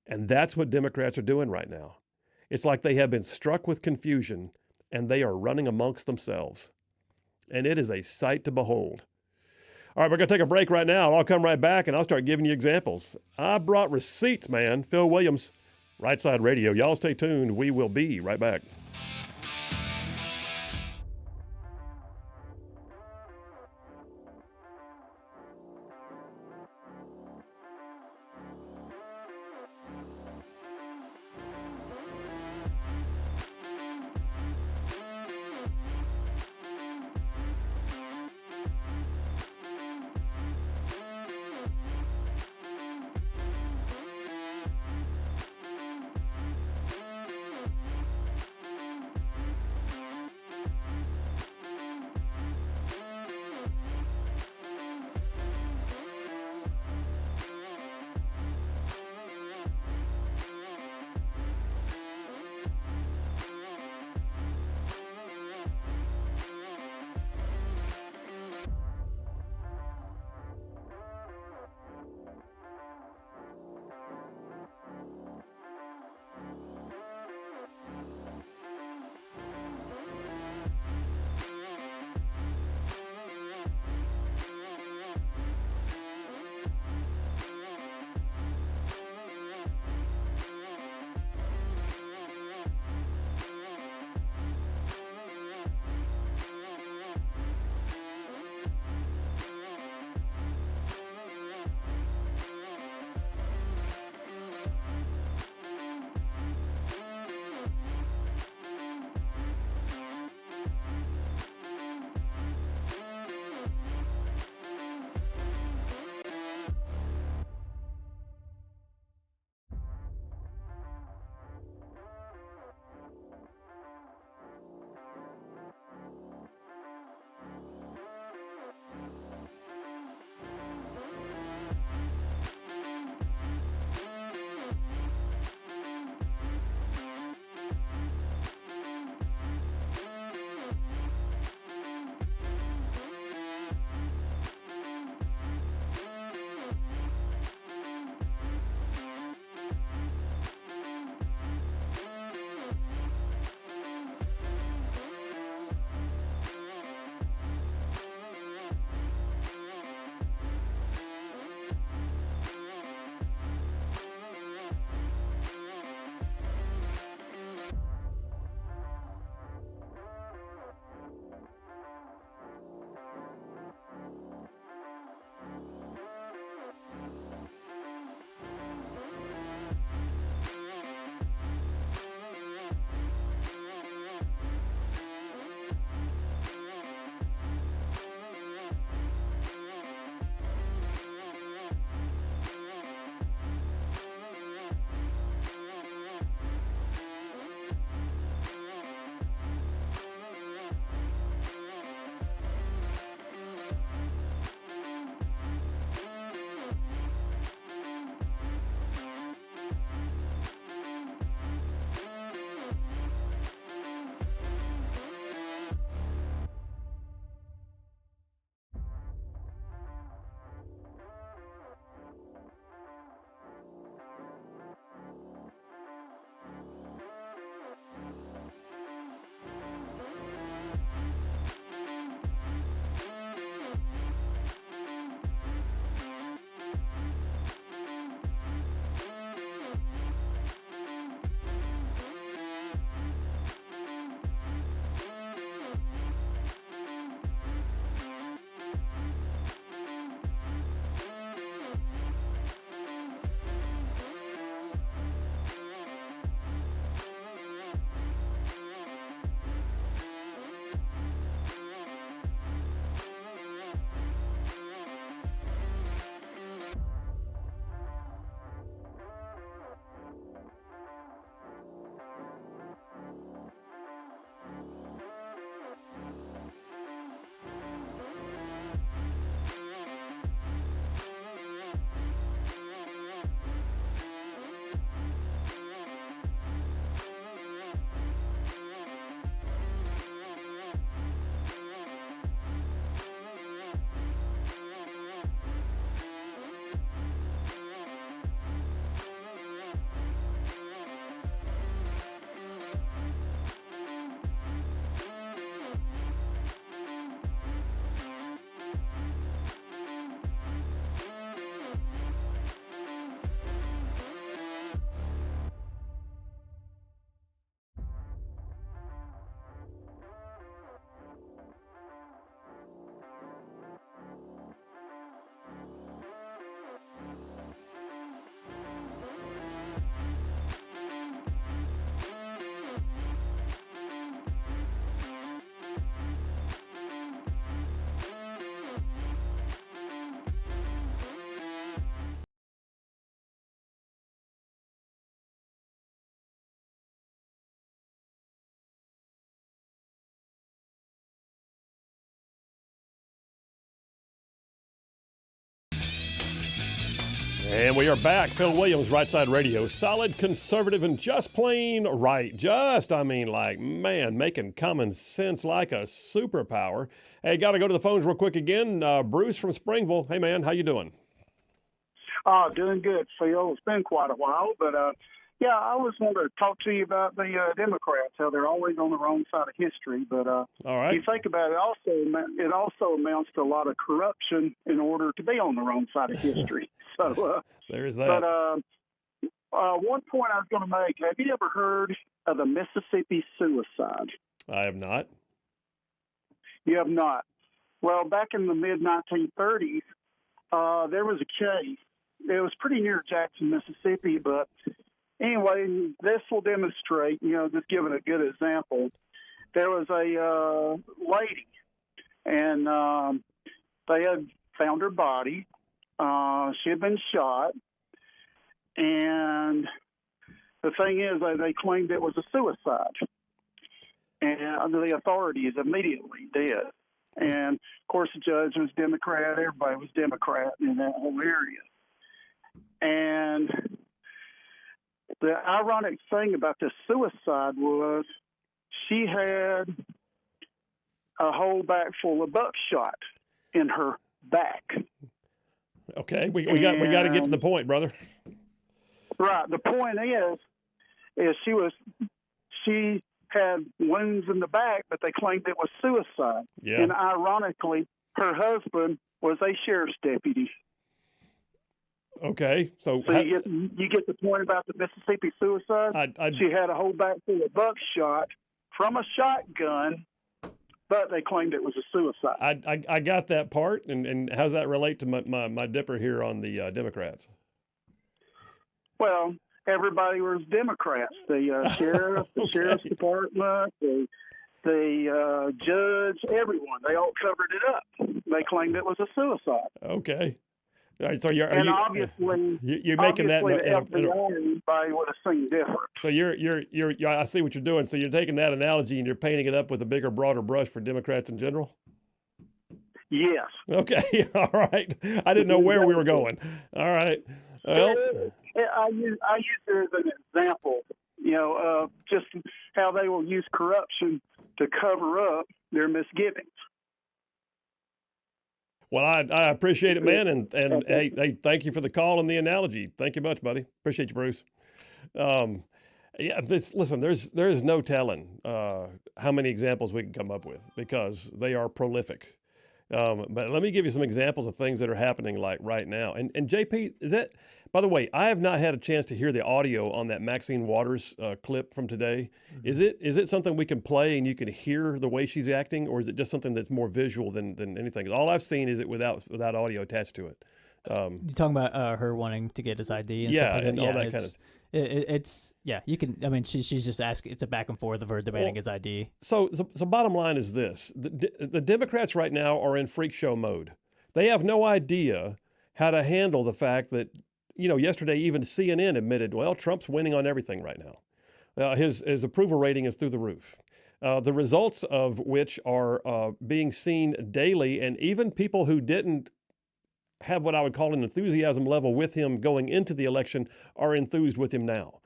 And that's what Democrats are doing right now. It's like they have been struck with confusion and they are running amongst themselves. And it is a sight to behold. All right, we're going to take a break right now. I'll come right back and I'll start giving you examples. I brought receipts, man. Phil Williams, Rightside Radio. Y'all stay tuned. We will be right back. And we are back. Phil Williams, Rightside Radio. Solid, conservative, and just plain right. Making common sense like a superpower. Hey, got to go to the phones real quick again. Bruce from Springville. Hey, man, how you doing? Doing good, Phil. It's been quite a while, but I always wanted to talk to you about the Democrats, how they're always on the wrong side of history. But all right. You think about it, it also amounts to a lot of corruption in order to be on the wrong side of history. So there's that. But one point I was going to make: have you ever heard of the Mississippi suicide? I have not. You have not. Well, back in the mid-1930s, there was a case. It was pretty near Jackson, Mississippi, but anyway, this will demonstrate, just giving a good example. There was a lady, and they had found her body. She had been shot, and the thing is, they claimed it was a suicide, and the authorities immediately did. And, of course, the judge was Democrat. Everybody was Democrat in that whole area. And the ironic thing about this suicide was she had a whole bag full of buckshot in her back. Okay, we got to get to the point, brother. Right. The point is she had wounds in the back, but they claimed it was suicide. Yeah. And ironically, her husband was a sheriff's deputy. Okay, so you get the point about the Mississippi suicide. She had a whole bag full of buckshot from a shotgun, but they claimed it was a suicide. I got that part, and how does that relate to my dipper here on the Democrats? Well, everybody was Democrats. The sheriff, the sheriff's department, the judge, everyone. They all covered it up. They claimed it was a suicide. Okay. All right, so obviously you're making that the FBI would have seen different. So you're I see what you're doing. So you're taking that analogy and you're painting it up with a bigger, broader brush for Democrats in general. Yes. Okay. All right. I didn't know where we were going. All right. Well, I use it as an example, of just how they will use corruption to cover up their misgivings. Well, I appreciate it, man, and hey, thank you for the call and the analogy. Thank you much, buddy. Appreciate you, Bruce. Listen, there is no telling how many examples we can come up with because they are prolific. But let me give you some examples of things that are happening like right now. And JP, is that, by the way, I have not had a chance to hear the audio on that Maxine Waters clip from today. Mm-hmm. Is it something we can play and you can hear the way she's acting, or is it just something that's more visual than anything? All I've seen is it without audio attached to it. You're talking about her wanting to get his ID and stuff like that? And all that kind of. It's you can. I mean, she's just asking. It's a back and forth of her demanding his ID. So bottom line is this: the Democrats right now are in freak show mode. They have no idea how to handle the fact that yesterday even CNN admitted, well, Trump's winning on everything right now. His approval rating is through the roof. The results of which are being seen daily, and even people who didn't have what I would call an enthusiasm level with him going into the election are enthused with him now.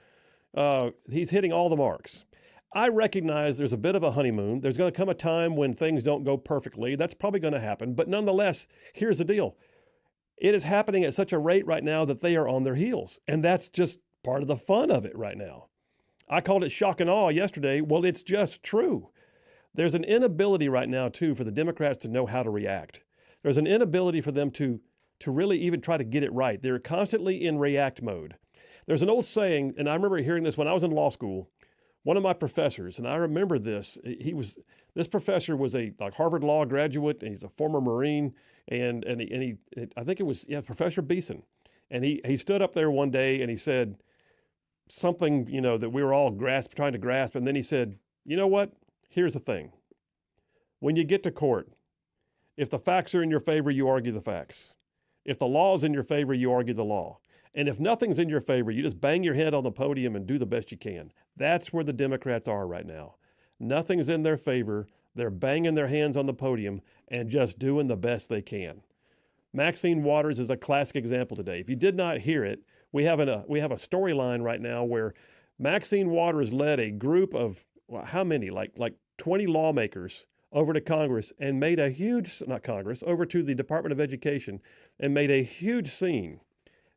He's hitting all the marks. I recognize there's a bit of a honeymoon. There's going to come a time when things don't go perfectly. That's probably going to happen. But nonetheless, here's the deal. It is happening at such a rate right now that they are on their heels. And that's just part of the fun of it right now. I called it shock and awe yesterday. Well, it's just true. There's an inability right now, too, for the Democrats to know how to react. There's an inability for them to really even try to get it right. They're constantly in react mode. There's an old saying, and I remember hearing this when I was in law school. One of my professors, and I remember this, this professor was a Harvard Law graduate, and he's a former Marine, and he I think it was Professor Beeson, and he stood up there one day and he said something that we were all trying to grasp, and then he said, you know what? Here's the thing. When you get to court, if the facts are in your favor, you argue the facts. If the law is in your favor, you argue the law. And if nothing's in your favor, you just bang your head on the podium and do the best you can. That's where the Democrats are right now. Nothing's in their favor. They're banging their hands on the podium and just doing the best they can. Maxine Waters is a classic example today. If you did not hear it, we have a storyline right now where Maxine Waters led a group of, well, how many? Like 20 lawmakers over to Congress and made a huge, not Congress, over to the Department of Education and made a huge scene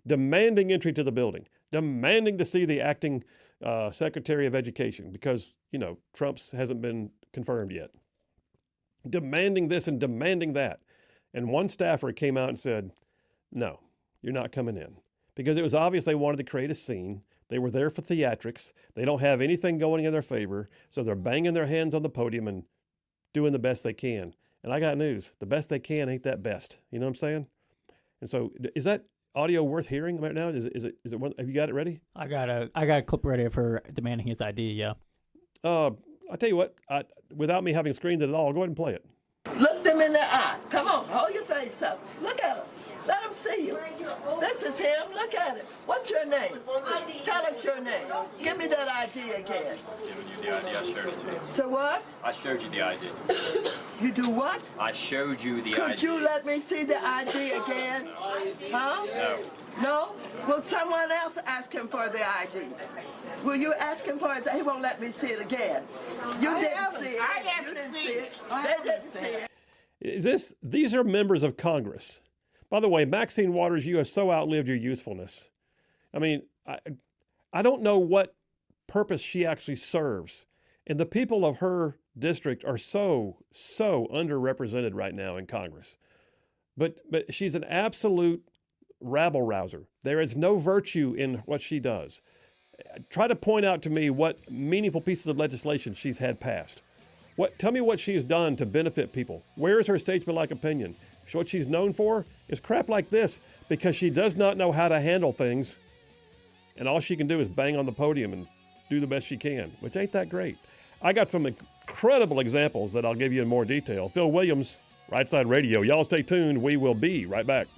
demanding entry to the building, demanding to see the acting Secretary of Education because, Trump's hasn't been confirmed yet. Demanding this and demanding that. And one staffer came out and said, no, you're not coming in. Because it was obvious they wanted to create a scene. They were there for theatrics. They don't have anything going in their favor. So they're banging their hands on the podium and doing the best they can. And I got news. The best they can ain't that best. You know what I'm saying? And so is that audio worth hearing right now? Is it have you got it ready? I got a clip ready of her demanding his ID, yeah. I'll tell you what, without me having screened it at all, I'll go ahead and play it. Look them in the eye. Come on, hold your face up. Look at him. Let him see you. This is him. Look at it. What's your name? Tell us your name. Give me that ID again. Giving you the ID, I showed it to you. So what? I showed you the ID. You do what? I showed you the ID. Could you let me see the ID again? Huh? No. No? Will someone else ask him for the ID? Will you ask him for it? He won't let me see it again. You didn't see it. You didn't see it. They didn't see it. These are members of Congress. By the way, Maxine Waters, you have so outlived your usefulness. I mean, I don't know what purpose she actually serves. And the people of her district are so underrepresented right now in Congress. But she's an absolute rabble-rouser. There is no virtue in what she does. Try to point out to me what meaningful pieces of legislation she's had passed. Tell me what she's done to benefit people. Where is her statesmanlike opinion? What she's known for is crap like this because she does not know how to handle things, and all she can do is bang on the podium and do the best she can, which ain't that great. I got some incredible examples that I'll give you in more detail. Phil Williams, Rightside Radio. Y'all stay tuned. We will be right back.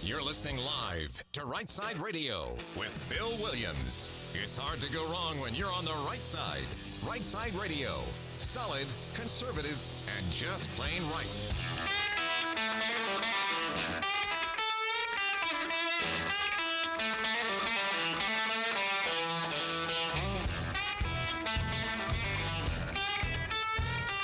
You're listening live to Rightside Radio with Phil Williams. It's hard to go wrong when you're on the right side. Rightside Radio. Solid, conservative, and just plain right.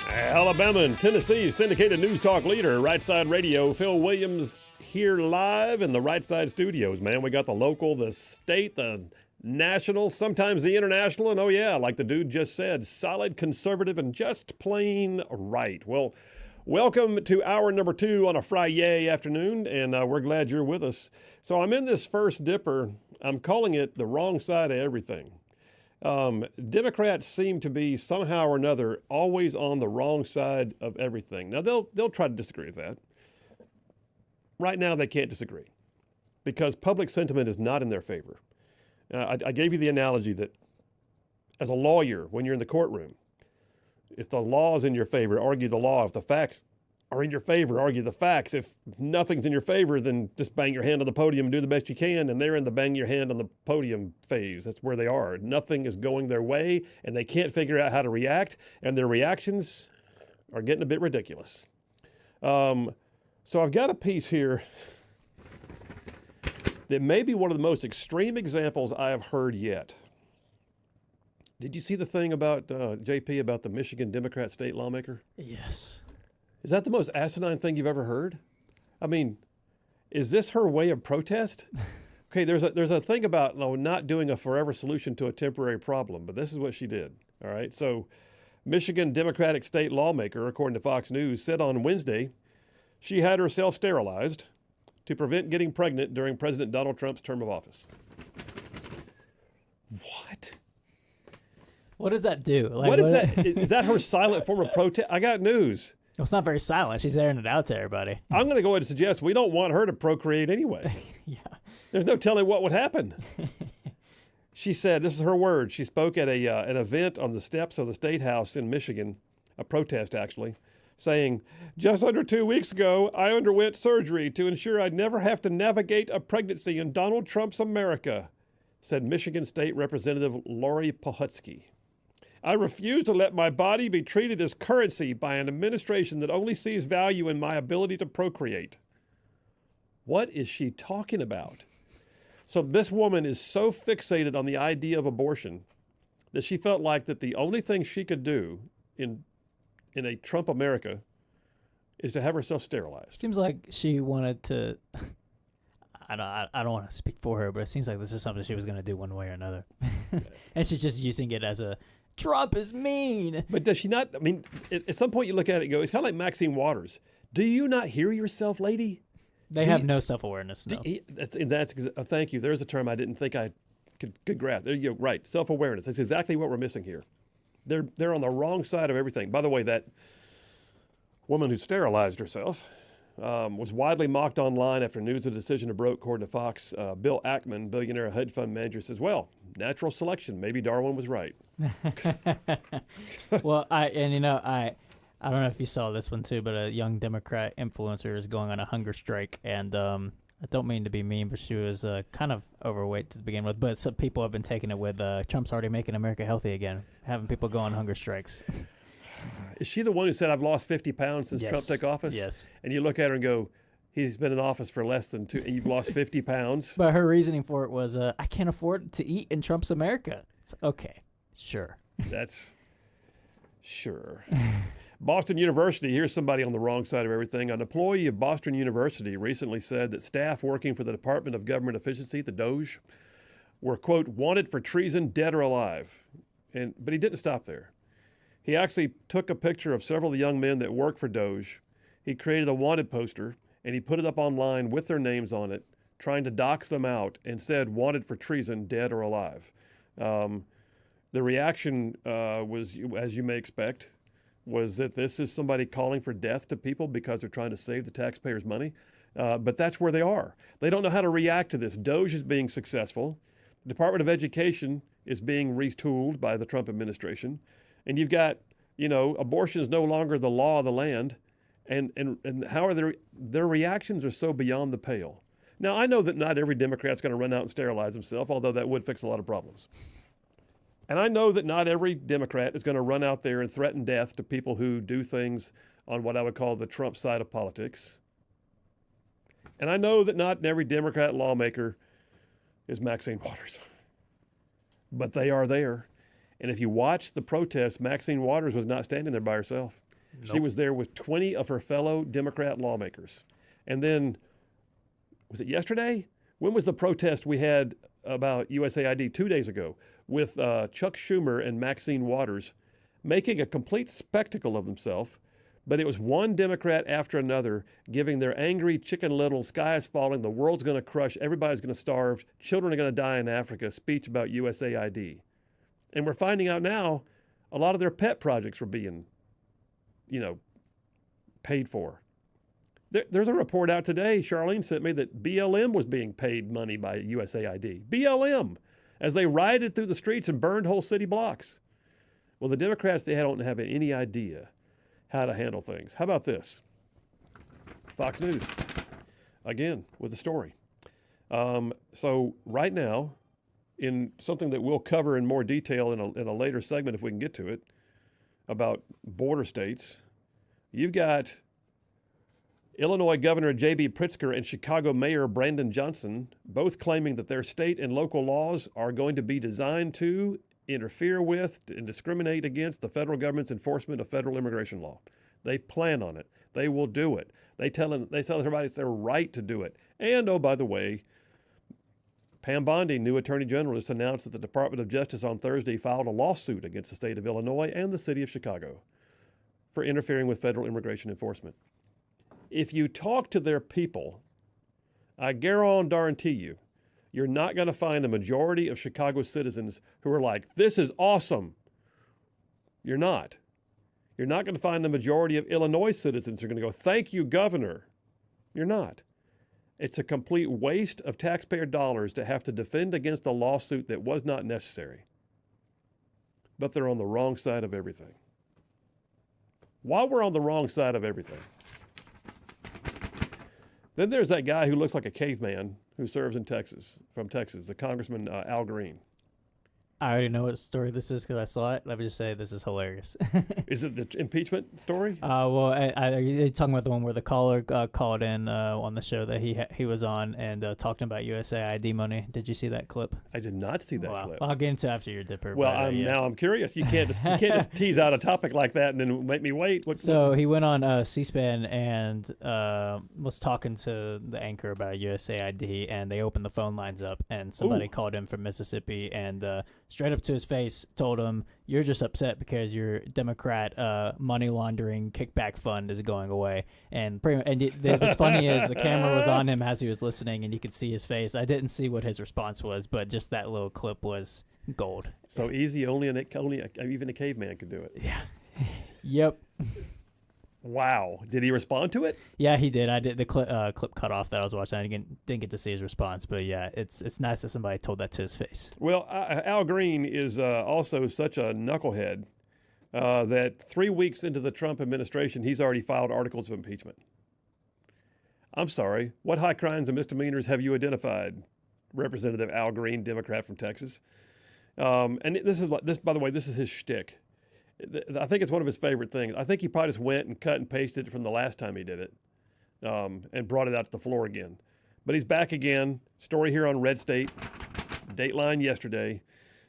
Alabama and Tennessee's syndicated news talk leader, Rightside Radio, Phil Williams, here live in the Rightside studios, man. We got the local, the state, the national, sometimes the international, and oh yeah, like the dude just said, solid, conservative, and just plain right. Well, welcome to hour number 2 on a Friday afternoon, and we're glad you're with us. So I'm in this first dipper. I'm calling it the wrong side of everything. Democrats seem to be somehow or another always on the wrong side of everything. Now they'll try to disagree with that. Right now they can't disagree because public sentiment is not in their favor. I gave you the analogy that as a lawyer, when you're in the courtroom, if the law is in your favor, argue the law. If the facts are in your favor, argue the facts. If nothing's in your favor, then just bang your hand on the podium and do the best you can. And they're in the bang your hand on the podium phase. That's where they are. Nothing is going their way, and they can't figure out how to react, and their reactions are getting a bit ridiculous. So I've got a piece here that may be one of the most extreme examples I have heard yet. Did you see the thing about, JP, about the Michigan Democrat state lawmaker? Yes. Is that the most asinine thing you've ever heard? I mean, is this her way of protest? Okay, there's a thing about not doing a forever solution to a temporary problem, but this is what she did. All right, so Michigan Democratic state lawmaker, according to Fox News, said on Wednesday she had herself sterilized to prevent getting pregnant during President Donald Trump's term of office. What? What does that do? Like, what is that? Is that her silent form of protest? I got news. Well, it's not very silent. She's airing it out to everybody. I'm going to go ahead and suggest we don't want her to procreate anyway. Yeah. There's no telling what would happen. She said, this is her word. She spoke at an event on the steps of the State House in Michigan, a protest actually, saying, just under 2 weeks ago, I underwent surgery to ensure I'd never have to navigate a pregnancy in Donald Trump's America, said Michigan State Representative Lori Pohutsky. I refuse to let my body be treated as currency by an administration that only sees value in my ability to procreate. What is she talking about? So this woman is so fixated on the idea of abortion that she felt like that the only thing she could do in a Trump America is to have herself sterilized. Seems like she wanted to. I don't want to speak for her, but it seems like this is something she was going to do one way or another, and she's just using it as a. Trump is mean. But does she not? I mean, at some point you look at it and go, it's kind of like Maxine Waters. Do you not hear yourself, lady? They have no self-awareness. No. That's thank you. There's a term I didn't think I could grasp. There you go. Right. Self-awareness. That's exactly what we're missing here. They're on the wrong side of everything. By the way, that woman who sterilized herself was widely mocked online after news of the decision broke, according to Fox. Bill Ackman, billionaire hedge fund manager, says, well, natural selection. Maybe Darwin was right. Well, I don't know if you saw this one too, but a young Democrat influencer is going on a hunger strike, and I don't mean to be mean, but she was kind of overweight to begin with. But some people have been taking it with Trump's already making America healthy again, having people go on hunger strikes. Is she the one who said, I've lost 50 pounds since Yes. Trump took office? Yes. And you look at her and go, he's been in office for less than 2, and you've lost 50 pounds? But her reasoning for it was, I can't afford to eat in Trump's America. It's okay. Sure. That's sure. Boston University, here's somebody on the wrong side of everything. An employee of Boston University recently said that staff working for the Department of Government Efficiency, the DOGE, were, quote, wanted for treason, dead or alive. But he didn't stop there. He actually took a picture of several of the young men that work for DOGE. He created a wanted poster, and he put it up online with their names on it, trying to dox them out, and said, wanted for treason, dead or alive. The reaction was, as you may expect, was that this is somebody calling for death to people because they're trying to save the taxpayers' money. But that's where they are. They don't know how to react to this. DOGE is being successful. The Department of Education is being retooled by the Trump administration. And you've got, abortion is no longer the law of the land. And how are their reactions are so beyond the pale. Now, I know that not every Democrat's going to run out and sterilize himself, although that would fix a lot of problems. And I know that not every Democrat is going to run out there and threaten death to people who do things on what I would call the Trump side of politics. And I know that not every Democrat lawmaker is Maxine Waters. But they are there. And if you watch the protests, Maxine Waters was not standing there by herself. Nope. She was there with 20 of her fellow Democrat lawmakers. And then, was it yesterday? When was the protest we had about USAID 2 days ago with Chuck Schumer and Maxine Waters making a complete spectacle of themselves? But it was one Democrat after another giving their angry Chicken Little, sky is falling, the world's going to crush, everybody's going to starve, children are going to die in Africa speech about USAID. And we're finding out now a lot of their pet projects were being, paid for. There's a report out today, Charlene sent me, that BLM was being paid money by USAID. BLM, as they rioted through the streets and burned whole city blocks. Well, the Democrats, they don't have any idea how to handle things. How about this? Fox News, again, with a story. So right now, in something that we'll cover in more detail in a later segment if we can get to it, about border states, you've got Illinois Governor J.B. Pritzker and Chicago Mayor Brandon Johnson both claiming that their state and local laws are going to be designed to interfere with and discriminate against the federal government's enforcement of federal immigration law. They plan on it. They will do it. They tell everybody it's their right to do it. And, oh, by the way, Pam Bondi, new Attorney General, just announced that the Department of Justice on Thursday filed a lawsuit against the state of Illinois and the city of Chicago for interfering with federal immigration enforcement. If you talk to their people, I guarantee you, you're not going to find the majority of Chicago citizens who are like, this is awesome. You're not. You're not going to find the majority of Illinois citizens who are going to go, thank you, Governor. You're not. It's a complete waste of taxpayer dollars to have to defend against a lawsuit that was not necessary. But they're on the wrong side of everything. While we're on the wrong side of everything, then there's that guy who looks like a caveman who serves in Texas, from Texas, the Congressman Al Green. I already know what story this is because I saw it. Let me just say this is hilarious. Is it the impeachment story? Well, you're talking about the one where the caller called in on the show that he was on and talking about USAID money. Did you see that clip? I did not see that clip. I'll get into it after your dipper. Well, now I'm curious. You can't just tease out a topic like that and then make me wait. He went on C-SPAN and was talking to the anchor about USAID, and they opened the phone lines up, and somebody called in from Mississippi and straight up to his face told him, you're just upset because your Democrat money laundering kickback fund is going away. And what's funny is the camera was on him as he was listening, and you could see his face. I didn't see what his response was, but just that little clip was gold. So easy, even a caveman could do it. Yeah. Yep. Wow. Did he respond to it? Yeah, he did. I did. The clip cut off that I was watching. I didn't get to see his response, but yeah, it's nice that somebody told that to his face. Well, Al Green is also such a knucklehead that 3 weeks into the Trump administration, he's already filed articles of impeachment. I'm sorry. What high crimes and misdemeanors have you identified, Representative Al Green, Democrat from Texas? And this, by the way, this is his shtick. I think it's one of his favorite things. I think he probably just went and cut and pasted it from the last time he did it and brought it out to the floor again. But he's back again. Story here on Red State. Dateline yesterday.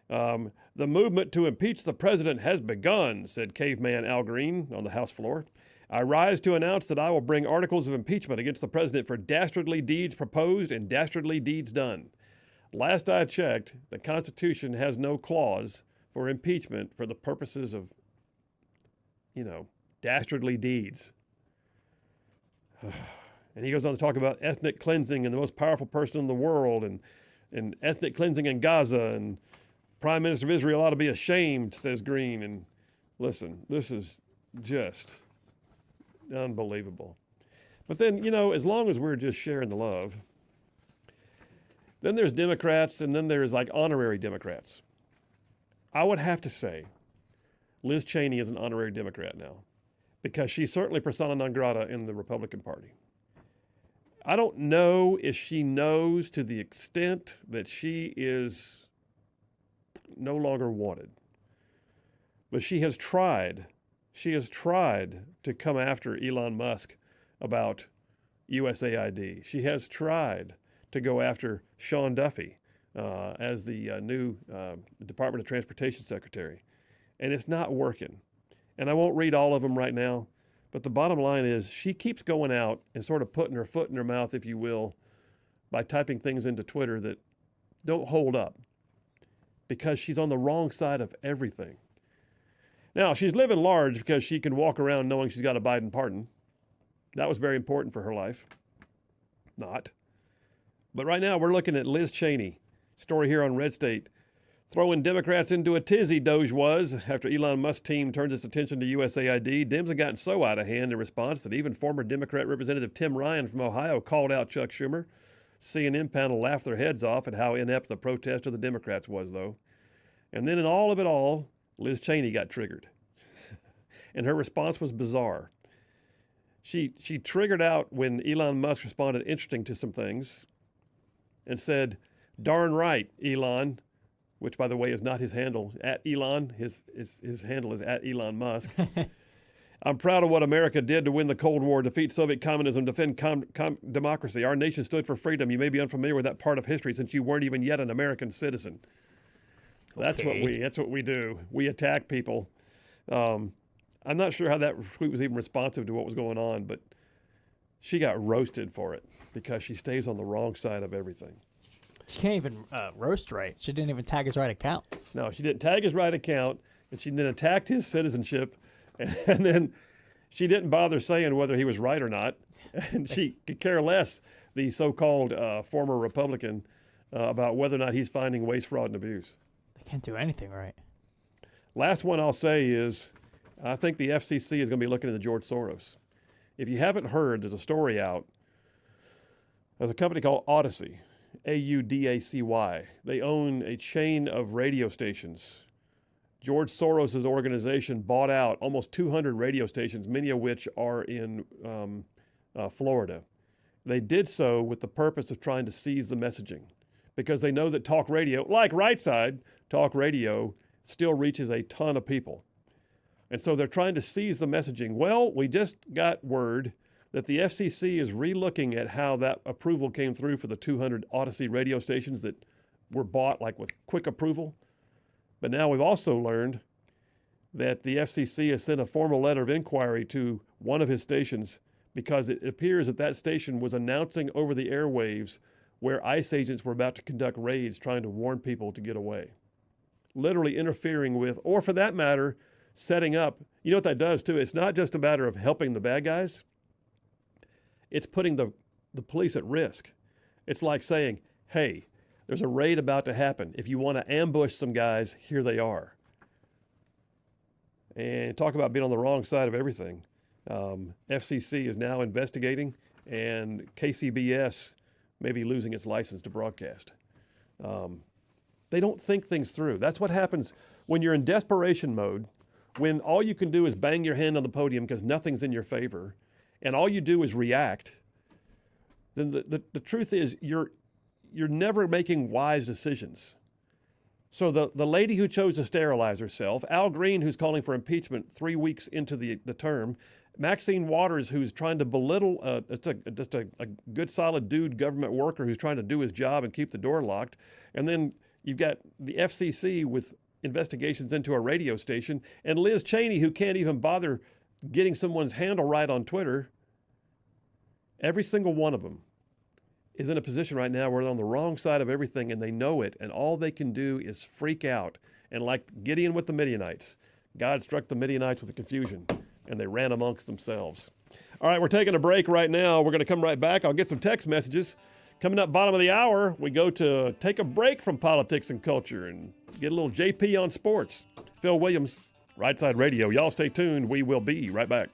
The movement to impeach the president has begun, said caveman Al Green on the House floor. I rise to announce that I will bring articles of impeachment against the president for dastardly deeds proposed and dastardly deeds done. Last I checked, the Constitution has no clause for impeachment for the purposes of dastardly deeds. And he goes on to talk about ethnic cleansing and the most powerful person in the world and ethnic cleansing in Gaza, and Prime Minister of Israel ought to be ashamed, says Green. And listen, this is just unbelievable. But then, as long as we're just sharing the love, then there's Democrats and then there's like honorary Democrats. I would have to say Liz Cheney is an honorary Democrat now because she's certainly persona non grata in the Republican Party. I don't know if she knows to the extent that she is no longer wanted. But she has tried. She has tried to come after Elon Musk about USAID. She has tried to go after Sean Duffy as the new Department of Transportation Secretary. And it's not working. And I won't read all of them right now, but the bottom line is she keeps going out and sort of putting her foot in her mouth, if you will, by typing things into Twitter that don't hold up because she's on the wrong side of everything. Now, she's living large because she can walk around knowing she's got a Biden pardon. That was very important for her life. Not. But right now, we're looking at Liz Cheney. Story here on Red State. Throwing Democrats into a tizzy, Doge was, after Elon Musk's team turned its attention to USAID. Dems have gotten so out of hand in response that even former Democrat Representative Tim Ryan from Ohio called out Chuck Schumer. CNN panel laughed their heads off at how inept the protest of the Democrats was, though. And then in all of it all, Liz Cheney got triggered. And her response was bizarre. She triggered out when Elon Musk responded interesting to some things and said, "Darn right, Elon," which, by the way, is not his handle, at Elon. His handle is at Elon Musk. "I'm proud of what America did to win the Cold War, defeat Soviet communism, defend democracy. Our nation stood for freedom. You may be unfamiliar with that part of history since you weren't even yet an American citizen." So that's what we do. We attack people. I'm not sure how that tweet was even responsive to what was going on, but she got roasted for it because she stays on the wrong side of everything. She can't even roast right. She didn't even tag his right account. No, she didn't tag his right account, and she then attacked his citizenship, and then she didn't bother saying whether he was right or not, and she could care less, the so-called former Republican, about whether or not he's finding waste, fraud, and abuse. They can't do anything right. Last one I'll say is, I think the FCC is going to be looking into George Soros. If you haven't heard, there's a story out. There's a company called Odyssey, Audacy. They own a chain of radio stations. George Soros' organization bought out almost 200 radio stations, many of which are in Florida. They did so with the purpose of trying to seize the messaging because they know that talk radio, like Rightside, talk radio still reaches a ton of people. And so they're trying to seize the messaging. Well, we just got word that the FCC is relooking at how that approval came through for the 200 Odyssey radio stations that were bought like with quick approval. But now we've also learned that the FCC has sent a formal letter of inquiry to one of his stations because it appears that that station was announcing over the airwaves where ICE agents were about to conduct raids trying to warn people to get away. Literally interfering with, or for that matter, setting up. You know what that does too? It's not just a matter of helping the bad guys. It's putting the police at risk. It's like saying, hey, there's a raid about to happen. If you want to ambush some guys, here they are. And talk about being on the wrong side of everything. FCC is now investigating, and KCBS may be losing its license to broadcast. They don't think things through. That's what happens when you're in desperation mode, when all you can do is bang your hand on the podium because nothing's in your favor, and all you do is react. Then the truth is you're never making wise decisions. So the lady who chose to sterilize herself, Al Green, who's calling for impeachment 3 weeks into the term, Maxine Waters, who's trying to belittle just a good, solid dude government worker who's trying to do his job and keep the door locked. And then you've got the FCC with investigations into a radio station, and Liz Cheney, who can't even bother getting someone's handle right on Twitter. Every single one of them is in a position right now where they're on the wrong side of everything, and they know it, and all they can do is freak out. And like Gideon with the Midianites, God struck the Midianites with a confusion, and they ran amongst themselves. All right, we're taking a break right now. We're going to come right back. I'll get some text messages. Coming up bottom of the hour, we go to take a break from politics and culture and get a little JP on sports. Phil Williams, Rightside Radio. Y'all stay tuned. We will be right back.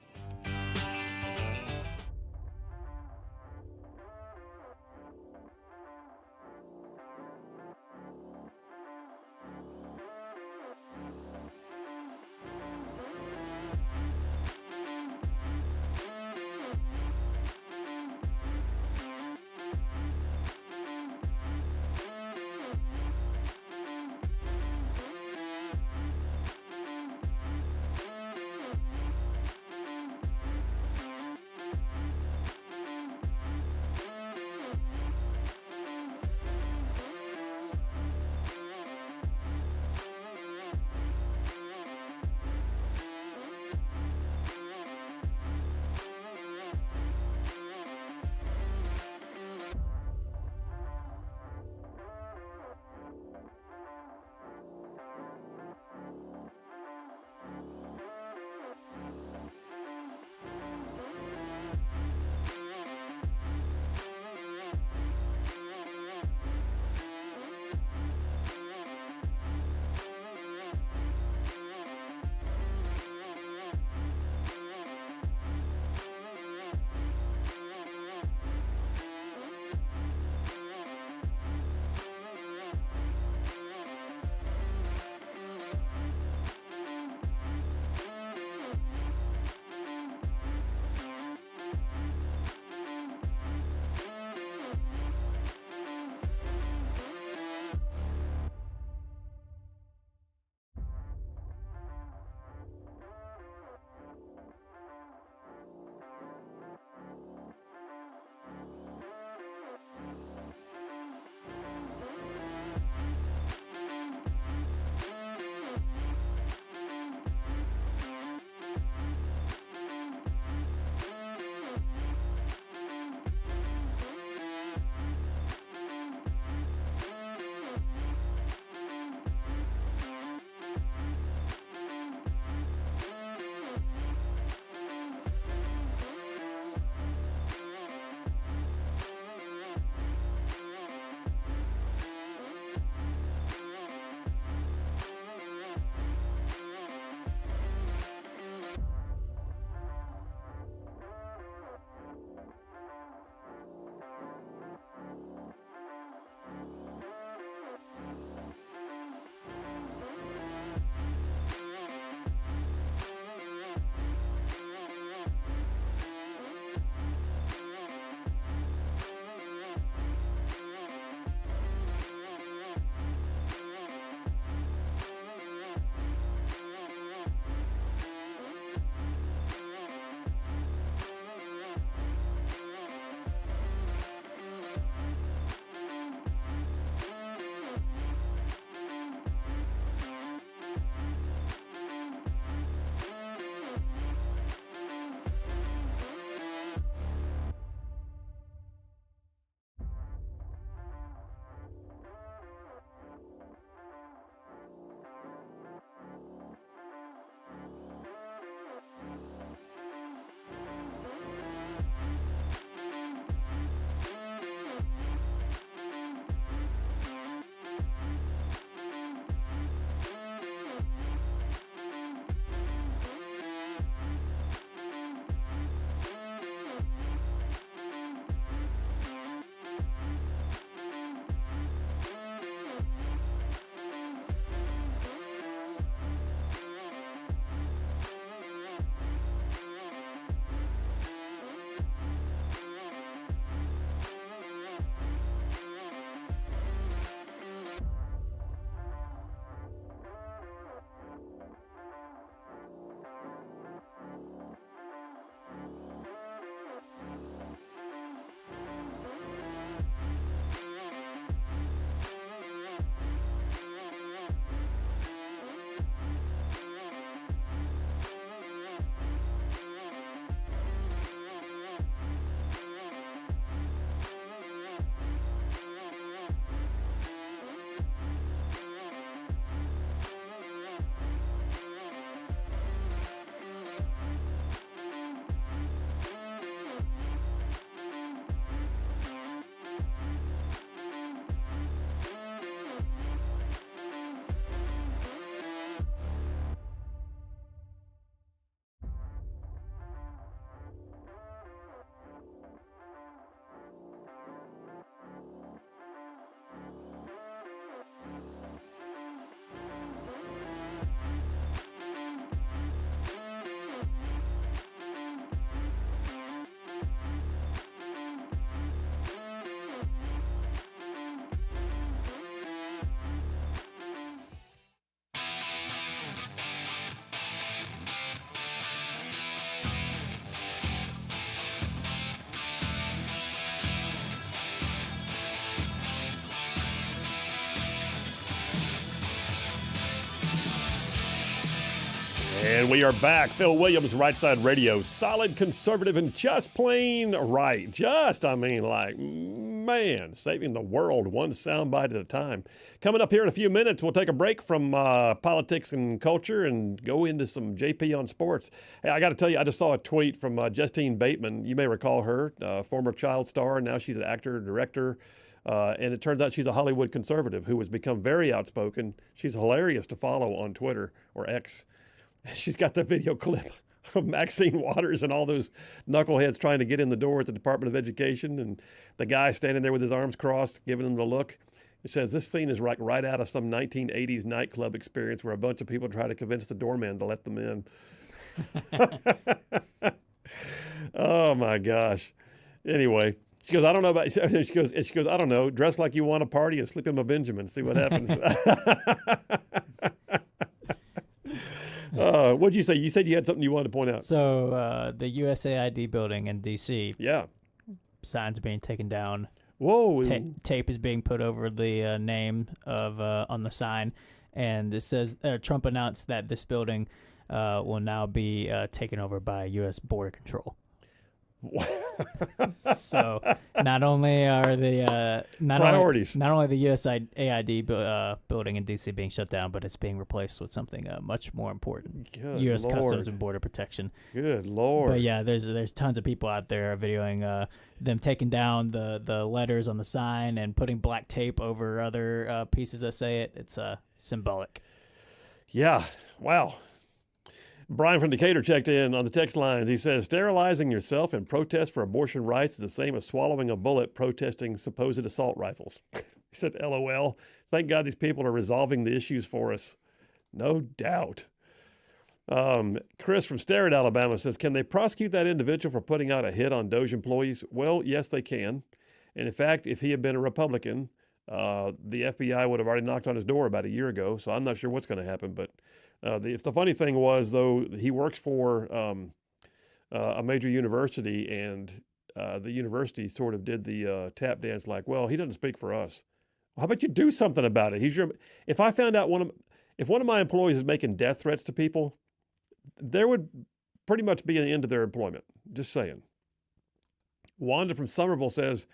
And we are back. Phil Williams, Rightside Radio. Solid, conservative, and just plain right. Man, saving the world one soundbite at a time. Coming up here in a few minutes, we'll take a break from politics and culture and go into some JP on sports. Hey, I got to tell you, I just saw a tweet from Justine Bateman. You may recall her, former child star. Now she's an actor, director. And it turns out she's a Hollywood conservative who has become very outspoken. She's hilarious to follow on Twitter or X. She's got the video clip of Maxine Waters and all those knuckleheads trying to get in the door at the Department of Education, and the guy standing there with his arms crossed, giving them the look. It says this scene is right out of some 1980s nightclub experience where a bunch of people try to convince the doorman to let them in. Oh my gosh. Anyway, she goes, I don't know about. She goes, I don't know. Dress like you want a party and sleep in my Benjamin. See what happens. What'd you say? You said you had something you wanted to point out. So the USAID building in D.C. Yeah. Signs are being taken down. Whoa. Tape is being put over the name of on the sign. And it says Trump announced that this building will now be taken over by U.S. Border Control. So not only are the priorities, not only the USAID building in DC being shut down, but it's being replaced with something much more important: Good U.S. Lord. Customs and Border Protection. Good Lord! But yeah, there's tons of people out there videoing them taking down the letters on the sign and putting black tape over other pieces that say it. It's symbolic. Yeah. Wow. Brian from Decatur checked in on the text lines. He says, sterilizing yourself in protest for abortion rights is the same as swallowing a bullet protesting supposed assault rifles. He said, LOL. Thank God these people are resolving the issues for us. No doubt. Chris from Starrett, Alabama says, can they prosecute that individual for putting out a hit on Doge employees? Well, yes, they can. And in fact, if he had been a Republican, the FBI would have already knocked on his door about a year ago. So I'm not sure what's going to happen, but the funny thing was, though, he works for a major university, and the university sort of did the tap dance like, well, he doesn't speak for us. Well, how about you do something about it? If I found out if one of my employees is making death threats to people, there would pretty much be an end to their employment. Just saying. Wanda from Somerville says,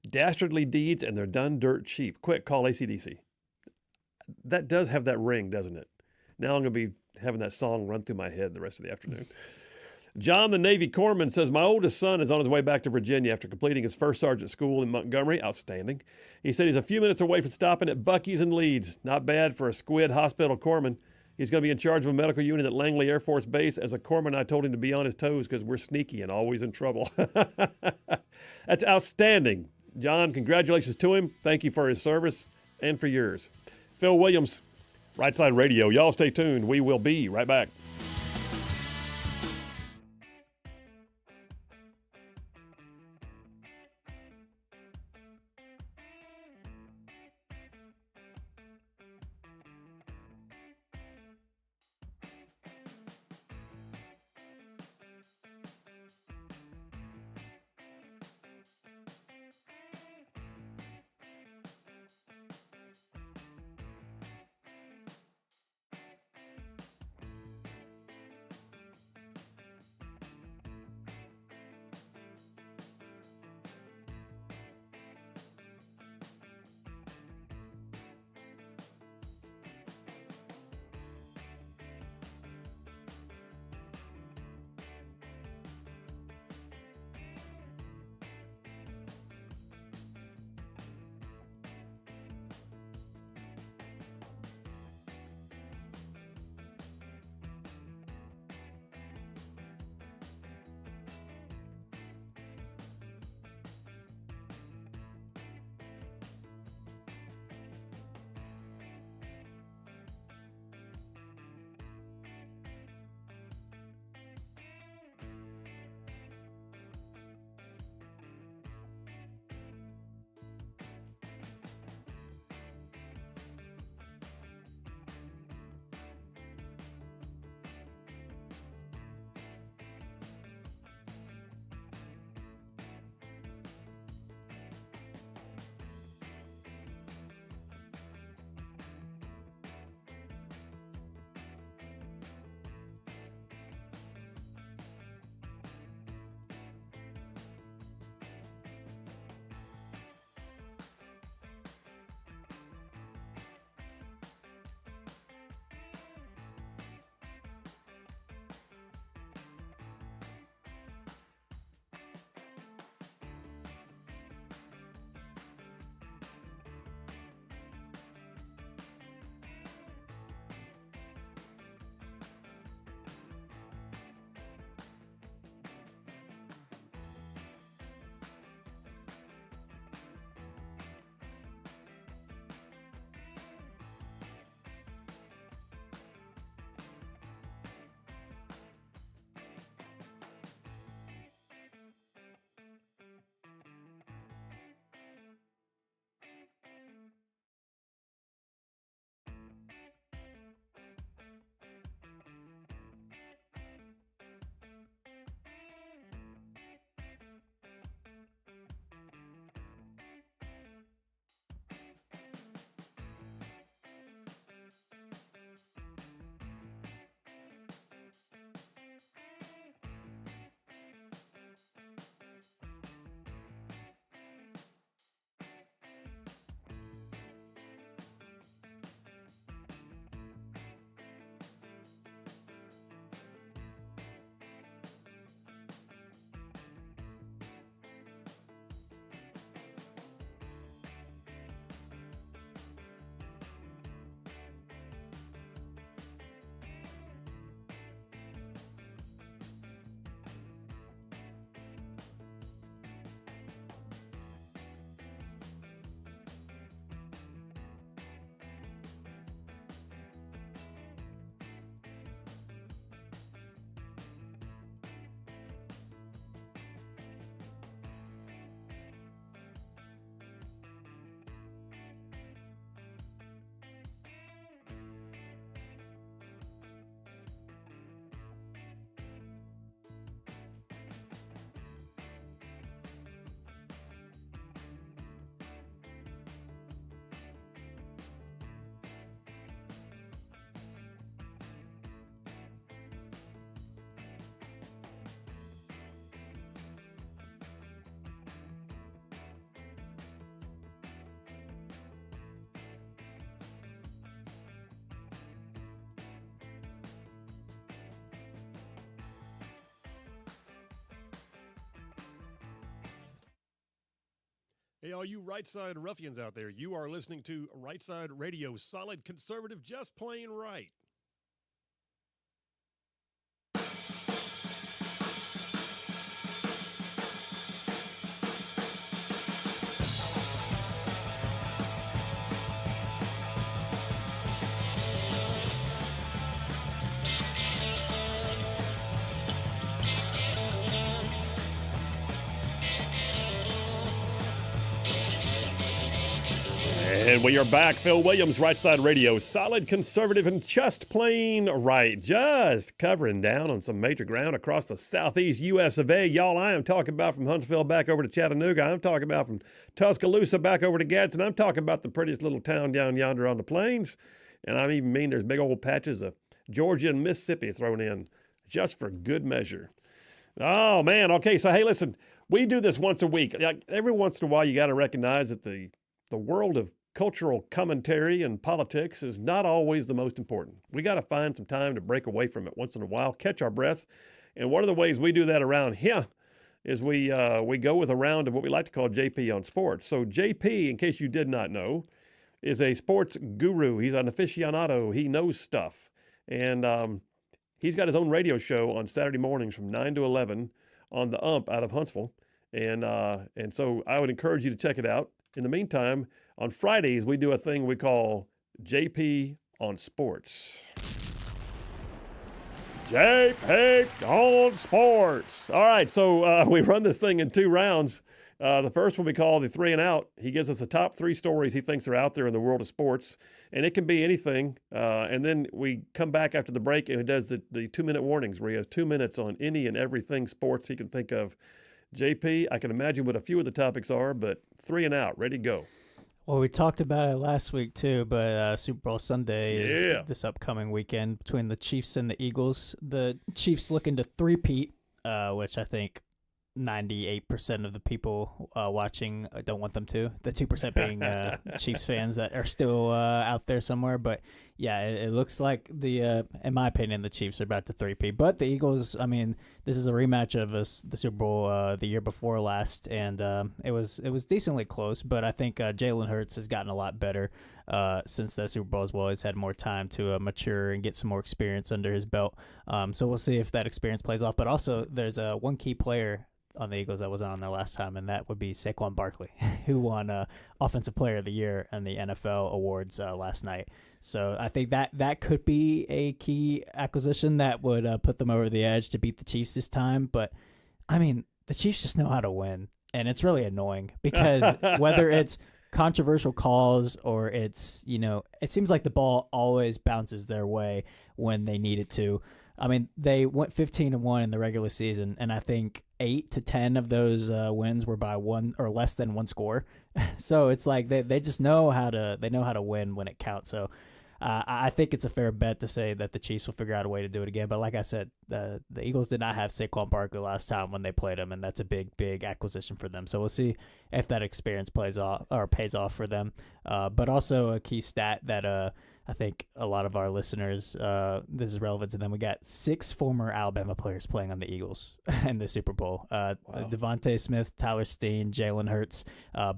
dastardly deeds and they're done dirt cheap. Quick, call AC/DC. That does have that ring, doesn't it? Now I'm going to be having that song run through my head the rest of the afternoon. John, the Navy corpsman, says, my oldest son is on his way back to Virginia after completing his first sergeant school in Montgomery. Outstanding. He said he's a few minutes away from stopping at Buc-ee's in Leeds. Not bad for a squid hospital corpsman. He's going to be in charge of a medical unit at Langley Air Force Base. As a corpsman, I told him to be on his toes because we're sneaky and always in trouble. That's outstanding. John, congratulations to him. Thank you for his service and for yours. Phil Williams, Rightside Radio. Y'all stay tuned. We will be right back. Hey, all you Rightside ruffians out there, you are listening to Rightside Radio, solid conservative, just plain right. And we are back. Phil Williams, Rightside Radio, solid conservative and just plain right. Just covering down on some major ground across the southeast U.S. of A. Y'all, I am talking about from Huntsville back over to Chattanooga. I'm talking about from Tuscaloosa back over to Gadsden. I'm talking about the prettiest little town down yonder on the plains. And I even mean there's big old patches of Georgia and Mississippi thrown in just for good measure. Oh, man. Okay, so hey, listen, we do this once a week. Like, every once in a while, you got to recognize that the world of cultural commentary and politics is not always the most important. We got to find some time to break away from it once in a while, catch our breath. And one of the ways we do that around here is we go with a round of what we like to call JP on Sports. So JP, in case you did not know, is a sports guru. He's an aficionado. He knows stuff. And he's got his own radio show on Saturday mornings from 9 to 11 on the UMP out of Huntsville. And so I would encourage you to check it out. In the meantime, on Fridays, we do a thing we call JP on Sports. JP on Sports. All right, so we run this thing in two rounds. The first one we call the 3 and Out. He gives us the top 3 stories he thinks are out there in the world of sports, and it can be anything. And then we come back after the break, and he does the 2-minute warnings, where he has 2 minutes on any and everything sports he can think of. JP, I can imagine what a few of the topics are, but 3 and Out, ready to go. Well, we talked about it last week too, but Super Bowl Sunday is this upcoming weekend between the Chiefs and the Eagles. The Chiefs looking to three-peat, which I think 98% of the people watching don't want them to. The 2% being Chiefs fans that are still out there somewhere. But yeah, it looks like in my opinion, the Chiefs are about to three-peat. But the Eagles, I mean, this is a rematch of the Super Bowl the year before last, and it was decently close. But I think Jalen Hurts has gotten a lot better since that Super Bowl as well. He's had more time to mature and get some more experience under his belt. So we'll see if that experience plays off. But also, there's one key player on the Eagles that wasn't on there last time, and that would be Saquon Barkley, who won Offensive Player of the Year and the NFL awards last night. So I think that could be a key acquisition that would put them over the edge to beat the Chiefs this time. But, I mean, the Chiefs just know how to win, and it's really annoying because whether it's controversial calls or it's, it seems like the ball always bounces their way when they need it to. I mean, they went 15-1 in the regular season, and I think 8 to 10 of those wins were by one or less than one score. So it's like they just know how to win when it counts. So I think it's a fair bet to say that the Chiefs will figure out a way to do it again. But like I said, the Eagles did not have Saquon Barkley last time when they played him, and that's a big acquisition for them. So we'll see if that experience pays off for them. But also a key stat that I think a lot of our listeners, this is relevant to them. We got 6 former Alabama players playing on the Eagles in the Super Bowl. Wow. Devontae Smith, Tyler Steen, Jalen Hurts,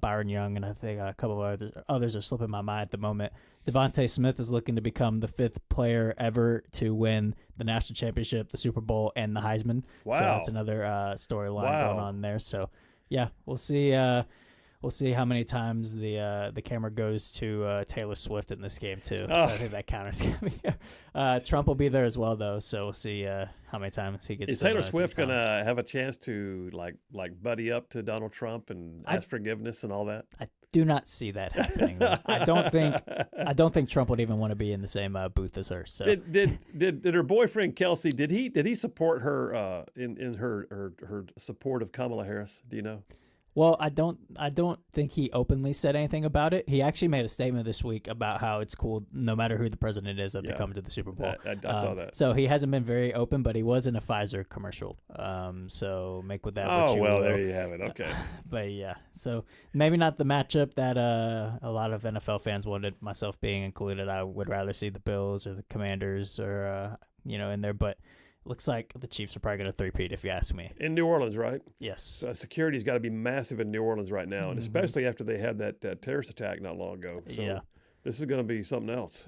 Byron Young, and I think a couple of others are slipping my mind at the moment. Devontae Smith is looking to become the 5th player ever to win the national championship, the Super Bowl, and the Heisman. Wow. So that's another storyline going on there. So, yeah, we'll see. We'll see how many times the camera goes to Taylor Swift in this game too. So I think that counters. Trump will be there as well, though. So we'll see how many times he gets. Is Taylor Swift gonna have a chance to like buddy up to Donald Trump and ask forgiveness and all that? I do not see that happening. I don't think Trump would even want to be in the same booth as her. So did her boyfriend Kelsey? Did he support her in her support of Kamala Harris? Do you know? Well, I don't think he openly said anything about it. He actually made a statement this week about how it's cool no matter who the president is that they come to the Super Bowl. I saw that. So he hasn't been very open, but he was in a Pfizer commercial. So make with that what you will. Oh, well, there you have it. Okay. But yeah, so maybe not the matchup that a lot of NFL fans wanted, myself being included. I would rather see the Bills or the Commanders or in there, but looks like the Chiefs are probably going to three-peat, if you ask me. In New Orleans, right? Yes. So security's got to be massive in New Orleans right now, and especially after they had that terrorist attack not long ago. So yeah. This is going to be something else.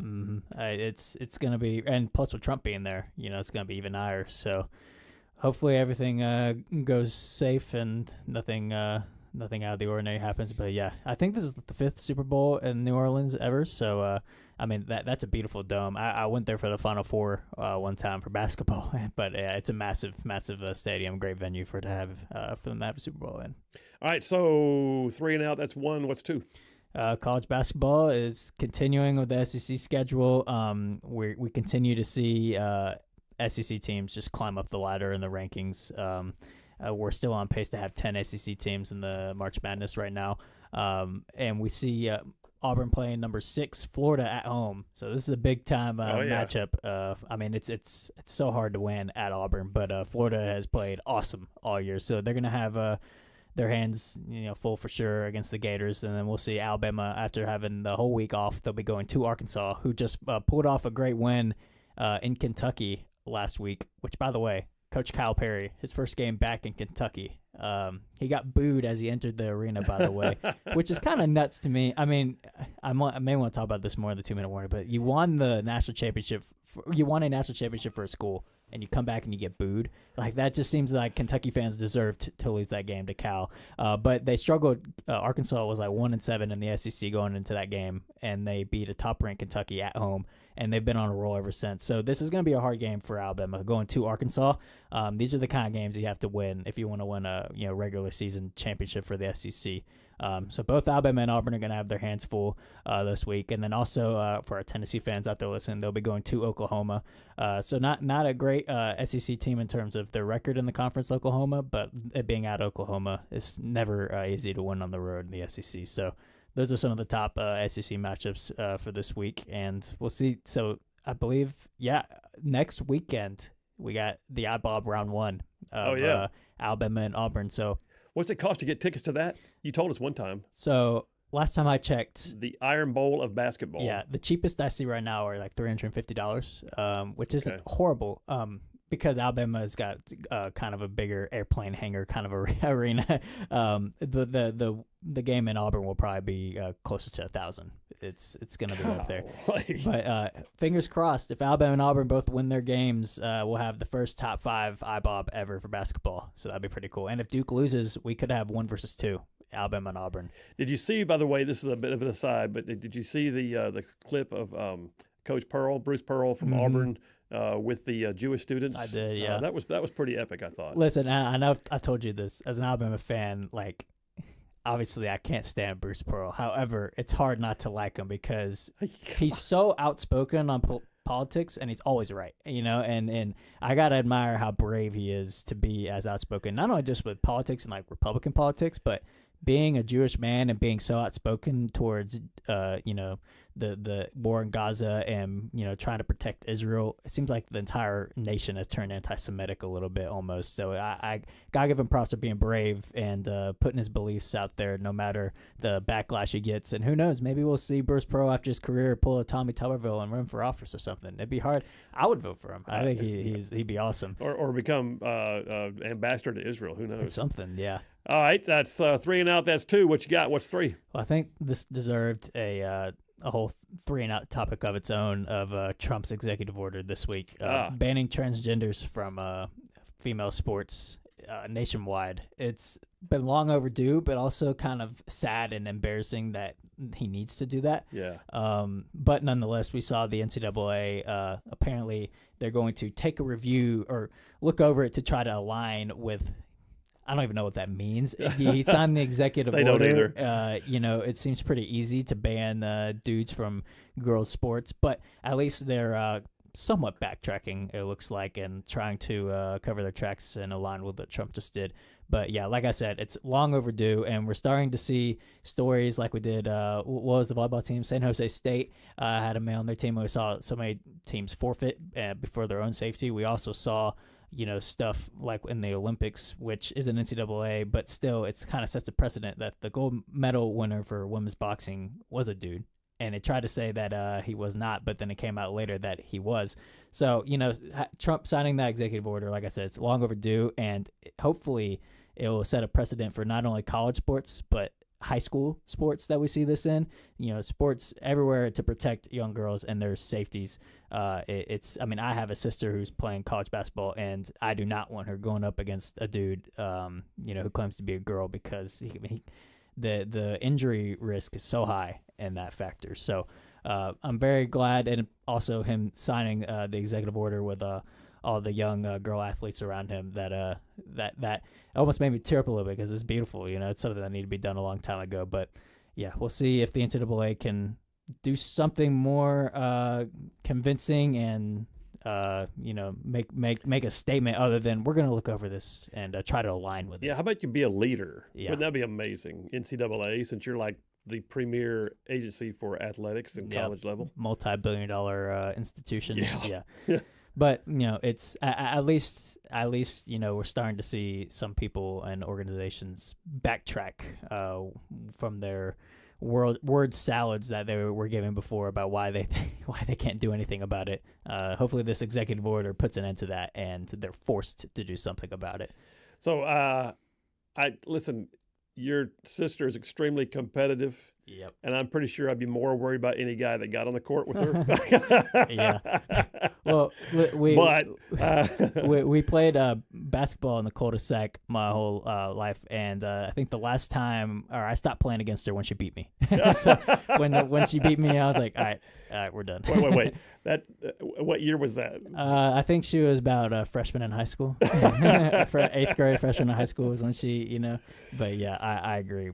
It's going to be, and plus with Trump being there, it's going to be even higher. So hopefully everything goes safe and nothing out of the ordinary happens. But yeah, I think this is the 5th Super Bowl in New Orleans ever. So I mean that's a beautiful dome. I went there for the Final Four one time for basketball, but it's a massive stadium, great venue for them to have a Super Bowl in. All right, so 3 and out. That's 1. What's 2? College basketball is continuing with the SEC schedule. We continue to see SEC teams just climb up the ladder in the rankings. We're still on pace to have 10 SEC teams in the March Madness right now. And we see Auburn playing number 6, Florida at home. So this is a big time matchup. I mean, it's so hard to win at Auburn, but Florida has played awesome all year. So they're going to have their hands full for sure against the Gators. And then we'll see Alabama after having the whole week off. They'll be going to Arkansas, who just pulled off a great win in Kentucky last week, which, by the way, Coach Kyle Perry, his first game back in Kentucky, he got booed as he entered the arena, by the way, which is kind of nuts to me. I mean, I may want to talk about this more in the 2-minute warning, but you won the national championship. You won a national championship for a school, and you come back and you get booed. Like, that just seems like Kentucky fans deserved to lose that game to Cal. But they struggled. Arkansas was like 1-7 in the SEC going into that game, and they beat a top-ranked Kentucky at home, and they've been on a roll ever since. So this is going to be a hard game for Alabama going to Arkansas. These are the kind of games you have to win if you want to win a regular season championship for the SEC. So both Alabama and Auburn are going to have their hands full this week. And then also for our Tennessee fans out there listening, they'll be going to Oklahoma. So not a great SEC team in terms of their record in the conference, Oklahoma, but it being at Oklahoma, it's never easy to win on the road in the SEC. So those are some of the top SEC matchups for this week, and we'll see. So I believe, next weekend we got the IBOB round 1 of Alabama and Auburn. So what's it cost to get tickets to that? You told us one time. So last time I checked, the Iron Bowl of basketball. Yeah, the cheapest I see right now are like $350, which isn't horrible. Because Alabama's got kind of a bigger airplane hangar kind of arena, the game in Auburn will probably be closer to 1,000. It's going to be up there. But fingers crossed, if Alabama and Auburn both win their games, we'll have the first top 5 IBOB ever for basketball. So that'd be pretty cool. And if Duke loses, we could have 1 versus 2. Alabama and Auburn. Did you see, by the way, this is a bit of an aside, but did you see the clip of Coach Pearl, Bruce Pearl from Auburn? With the Jewish students. I did, yeah. That was pretty epic, I thought. Listen, I know I've told you this. As an Alabama fan, like, obviously I can't stand Bruce Pearl. However, it's hard not to like him because he's so outspoken on politics, and he's always right, and I got to admire how brave he is to be as outspoken, not only just with politics and, like, Republican politics, but being a Jewish man and being so outspoken towards, the war in Gaza and, trying to protect Israel. It seems like the entire nation has turned anti-Semitic a little bit almost. So I got to give him props for being brave and putting his beliefs out there no matter the backlash he gets. And who knows, maybe we'll see Bruce Pearl after his career pull a Tommy Tuberville and run for office or something. It'd be hard. I would vote for him. I think he'd be awesome. Or become ambassador to Israel. Who knows? It's something, yeah. All right, that's 3 and out. That's 2. What you got? What's 3? Well, I think this deserved a whole 3 and out topic of its own of Trump's executive order this week, banning transgenders from female sports nationwide. It's been long overdue, but also kind of sad and embarrassing that he needs to do that. Yeah. But nonetheless, we saw the NCAA, apparently they're going to take a review or look over it to try to align with, I don't even know what that means. He signed the executive order. They don't either. It seems pretty easy to ban dudes from girls' sports, but at least they're somewhat backtracking, it looks like, and trying to cover their tracks and align with what Trump just did. But yeah, like I said, it's long overdue, and we're starting to see stories like we did. What was the volleyball team? San Jose State had a male on their team. We saw so many teams forfeit for their own safety. We also saw stuff like in the Olympics, which isn't NCAA, but still it's kind of sets a precedent that the gold medal winner for women's boxing was a dude. and they tried to say that he was not, but then it came out later that he was. So, Trump signing that executive order, like I said, it's long overdue, and hopefully it will set a precedent for not only college sports, but high school sports that we see this in. Sports everywhere to protect young girls and their safeties. I have a sister who's playing college basketball, and I do not want her going up against a dude, who claims to be a girl, because the injury risk is so high in that factor. So I'm very glad, and also him signing the executive order with all the young girl athletes around him, that almost made me tear up a little bit, because it's beautiful. It's something that needed to be done a long time ago. But yeah, we'll see if the NCAA can do something more convincing and make a statement other than we're going to look over this and try to align with it. Yeah, how about you be a leader? Yeah. Wouldn't that be amazing? NCAA, since you're like the premier agency for athletics and college level, multi-billion-dollar institution. Yeah. But it's at least we're starting to see some people and organizations backtrack from their word salads that they were giving before about why they can't do anything about it. Hopefully, this executive order puts an end to that, and they're forced to do something about it. So, listen. Your sister is extremely competitive. Yep. And I'm pretty sure I'd be more worried about any guy that got on the court with her. Yeah. Well, we played basketball in the cul-de-sac my whole life, and I think the last time, or I stopped playing against her when she beat me. So when she beat me, I was like, all right, we're done. Wait. What year was that? I think she was about a freshman in high school. For 8th grade, freshman in high school was when she, But yeah, I agree.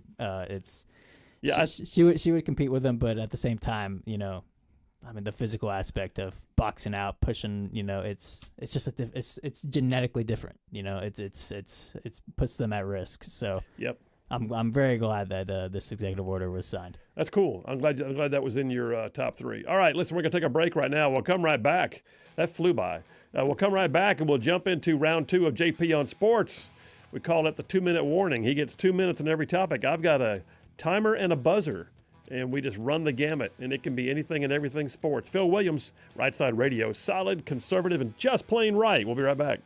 She would compete with them, but at the same time, the physical aspect of boxing out, pushing, it's just it's genetically different. It puts them at risk. So yep. I'm very glad that this executive order was signed. That's cool. I'm glad that was in your top 3. All right, listen, we're going to take a break right now. We'll come right back. That flew by. We'll come right back, and we'll jump into round 2 of JP on Sports. We call it the 2-minute warning. He gets 2 minutes on every topic. I've got a timer and a buzzer, and we just run the gamut, and it can be anything and everything sports. Phil Williams, Rightside Radio, solid, conservative, and just plain right. We'll be right back.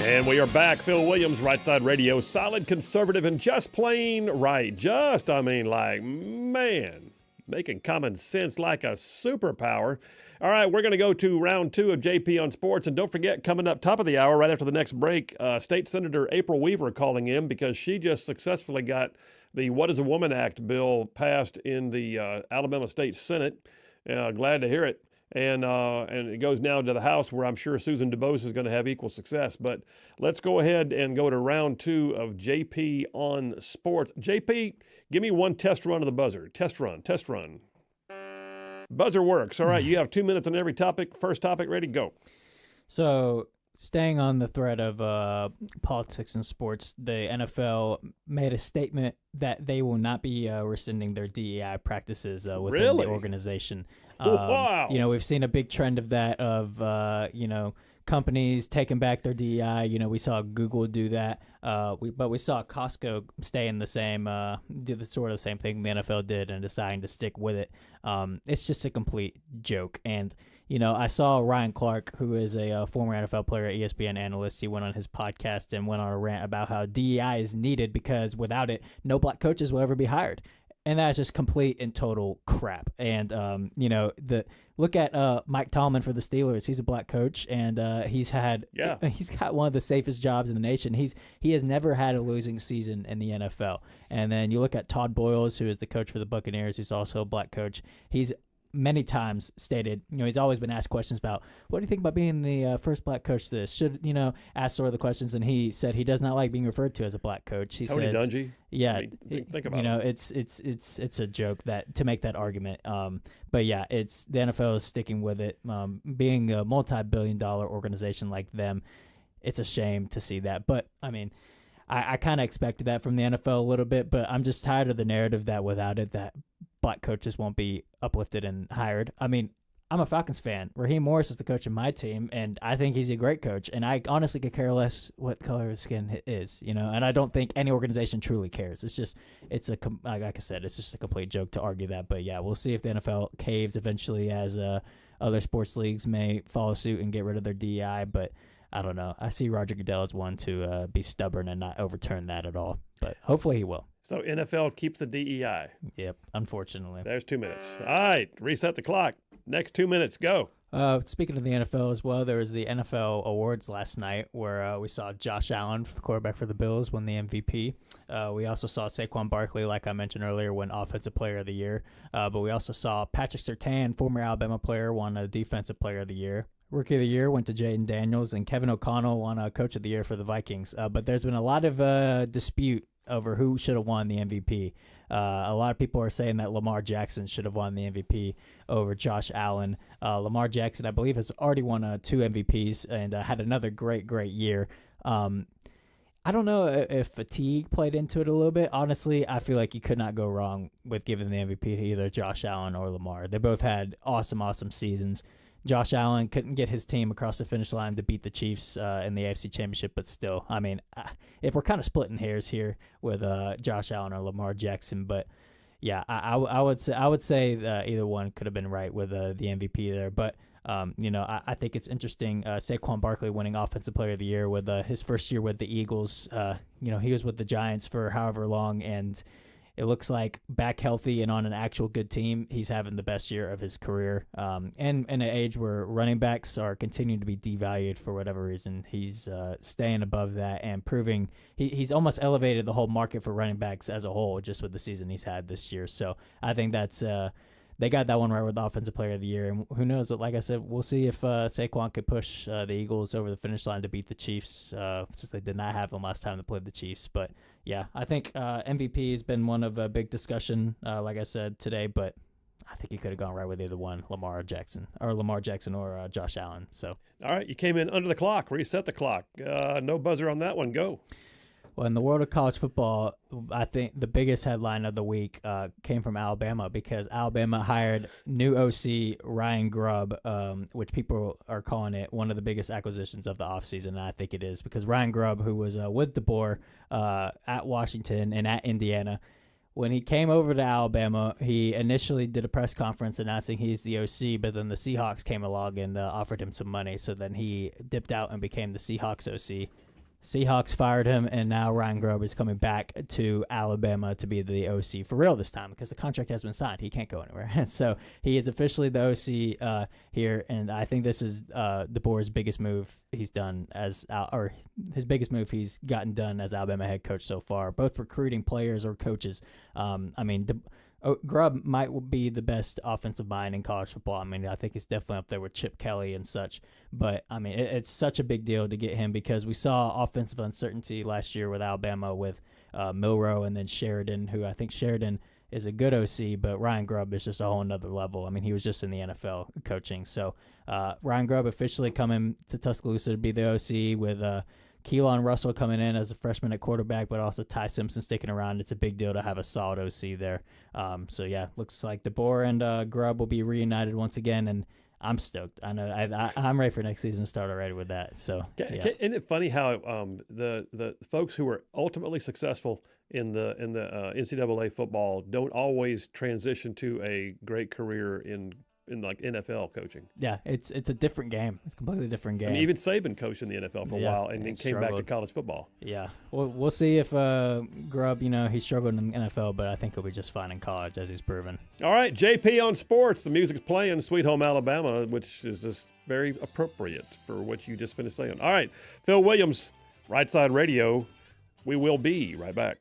And we are back. Phil Williams, Rightside Radio, solid, conservative, and just plain right. Making common sense like a superpower. All right, we're going to go to round 2 of JP on Sports. And don't forget, coming up top of the hour, right after the next break, State Senator April Weaver calling in because she just successfully got the What is a Woman Act bill passed in the Alabama State Senate. Glad to hear it. And it goes now to the House, where I'm sure Susan DuBose is going to have equal success. But let's go ahead and go to round 2 of JP on Sports. JP, give me one test run of the buzzer. Test run. Buzzer works. All right, you have 2 minutes on every topic. First topic, ready, go. So, staying on the thread of politics and sports, the NFL made a statement that they will not be rescinding their DEI practices within the organization. Wow. We've seen a big trend of that, of, companies taking back their DEI. We saw Google do that. But we saw Costco stay in the same, do the sort of the same thing the NFL did and deciding to stick with it. It's just a complete joke. And, I saw Ryan Clark, who is a former NFL player, ESPN analyst. He went on his podcast and went on a rant about how DEI is needed because without it, no black coaches will ever be hired. And that's just complete and total crap. And, look at Mike Tomlin for the Steelers. He's a black coach, and he's got one of the safest jobs in the nation. He has never had a losing season in the NFL. And then you look at Todd Boyles, who is the coach for the Buccaneers, who's also a black coach. He's many times stated, he's always been asked questions about, what do you think about being the first black coach to this? Should, ask sort of the questions, and he said he does not like being referred to as a black coach. He Tony says, Dungy? Yeah. Think about it. It's a joke that to make that argument. But yeah, it's the NFL is sticking with it. Being a multi-billion-dollar organization like them, it's a shame to see that. But, I kind of expected that from the NFL a little bit, but I'm just tired of the narrative that without it, that black coaches won't be uplifted and hired. I'm a Falcons fan. Raheem Morris is the coach of my team, and I think he's a great coach. And I honestly could care less what color his skin is, And I don't think any organization truly cares. Like I said, it's just a complete joke to argue that. But yeah, we'll see if the NFL caves eventually, as other sports leagues may follow suit and get rid of their DEI. But I don't know. I see Roger Goodell as one to be stubborn and not overturn that at all. But hopefully he will. So NFL keeps the DEI. Yep, unfortunately. There's 2 minutes. All right, reset the clock. Next 2 minutes, go. Speaking of the NFL as well, there was the NFL awards last night where we saw Josh Allen, the quarterback for the Bills, win the MVP. We also saw Saquon Barkley, like I mentioned earlier, win Offensive Player of the Year. But we also saw Patrick Surtain, former Alabama player, won a Defensive Player of the Year. Rookie of the Year went to Jaden Daniels, and Kevin O'Connell won Coach of the Year for the Vikings. But there's been a lot of dispute over who should have won the MVP. A lot of people are saying that Lamar Jackson should have won the MVP over Josh Allen. Lamar Jackson, I believe, has already won 2 MVPs and had another great year. I don't know if fatigue played into it a little bit. Honestly, I feel like you could not go wrong with giving the MVP to either Josh Allen or Lamar. They both had awesome seasons. Josh Allen couldn't get his team across the finish line to beat the Chiefs in the AFC Championship, but still, if we're kind of splitting hairs here with Josh Allen or Lamar Jackson, but yeah, I would say either one could have been right with the MVP there. But I think it's interesting. Saquon Barkley winning Offensive Player of the Year with his first year with the Eagles. He was with the Giants for however long, and it looks like back healthy and on an actual good team, he's having the best year of his career. And in an age where running backs are continuing to be devalued for whatever reason, he's staying above that and proving he's almost elevated the whole market for running backs as a whole just with the season he's had this year. So I think that's they got that one right with the Offensive Player of the Year. And who knows? Like I said, we'll see if Saquon could push the Eagles over the finish line to beat the Chiefs, since they did not have them last time they played the Chiefs. But yeah, I think MVP has been one of a big discussion, like I said today. But I think he could have gone right with either one, Lamar Jackson or Josh Allen. So all right, you came in under the clock. Reset the clock. No buzzer on that one. Go. Well, in the world of college football, I think the biggest headline of the week came from Alabama because Alabama hired new OC Ryan Grubb, which people are calling it one of the biggest acquisitions of the offseason, and I think it is because Ryan Grubb, who was with DeBoer at Washington and at Indiana, when he came over to Alabama, he initially did a press conference announcing he's the OC, but then the Seahawks came along and offered him some money, so then he dipped out and became the Seahawks OC. Seahawks fired him, and now Ryan Grubb is coming back to Alabama to be the OC for real this time because the contract has been signed. He can't go anywhere. So he is officially the OC here, and I think this is DeBoer's biggest move he's done or his biggest move he's gotten done as Alabama head coach so far, both recruiting players or coaches. Grubb might be the best offensive mind in college football. I mean, I think he's definitely up there with Chip Kelly and such. But, I mean, it's such a big deal to get him because we saw offensive uncertainty last year with Alabama with Milroe and then Sheridan, who I think Sheridan is a good OC, but Ryan Grubb is just a whole nother level. I mean, he was just in the NFL coaching. So Ryan Grubb officially coming to Tuscaloosa to be the OC with Keelan Russell coming in as a freshman at quarterback, but also Ty Simpson sticking around. It's a big deal to have a solid OC there. So, yeah, looks like DeBoer and Grubb will be reunited once again, and I'm stoked. I know I'm ready for next season to start already with that. So, yeah. Isn't it funny how the folks who were ultimately successful in the NCAA football don't always transition to a great career in like NFL coaching? Yeah, it's a different game. It's a completely different game. I mean, even Saban coached in the NFL for a while and then came back to college football. Yeah, we'll see if Grubb, he struggled in the NFL, but I think he'll be just fine in college as he's proven. All right, JP on sports. The music's playing Sweet Home Alabama, which is just very appropriate for what you just finished saying. All right, Phil Williams, Rightside Radio. We will be right back.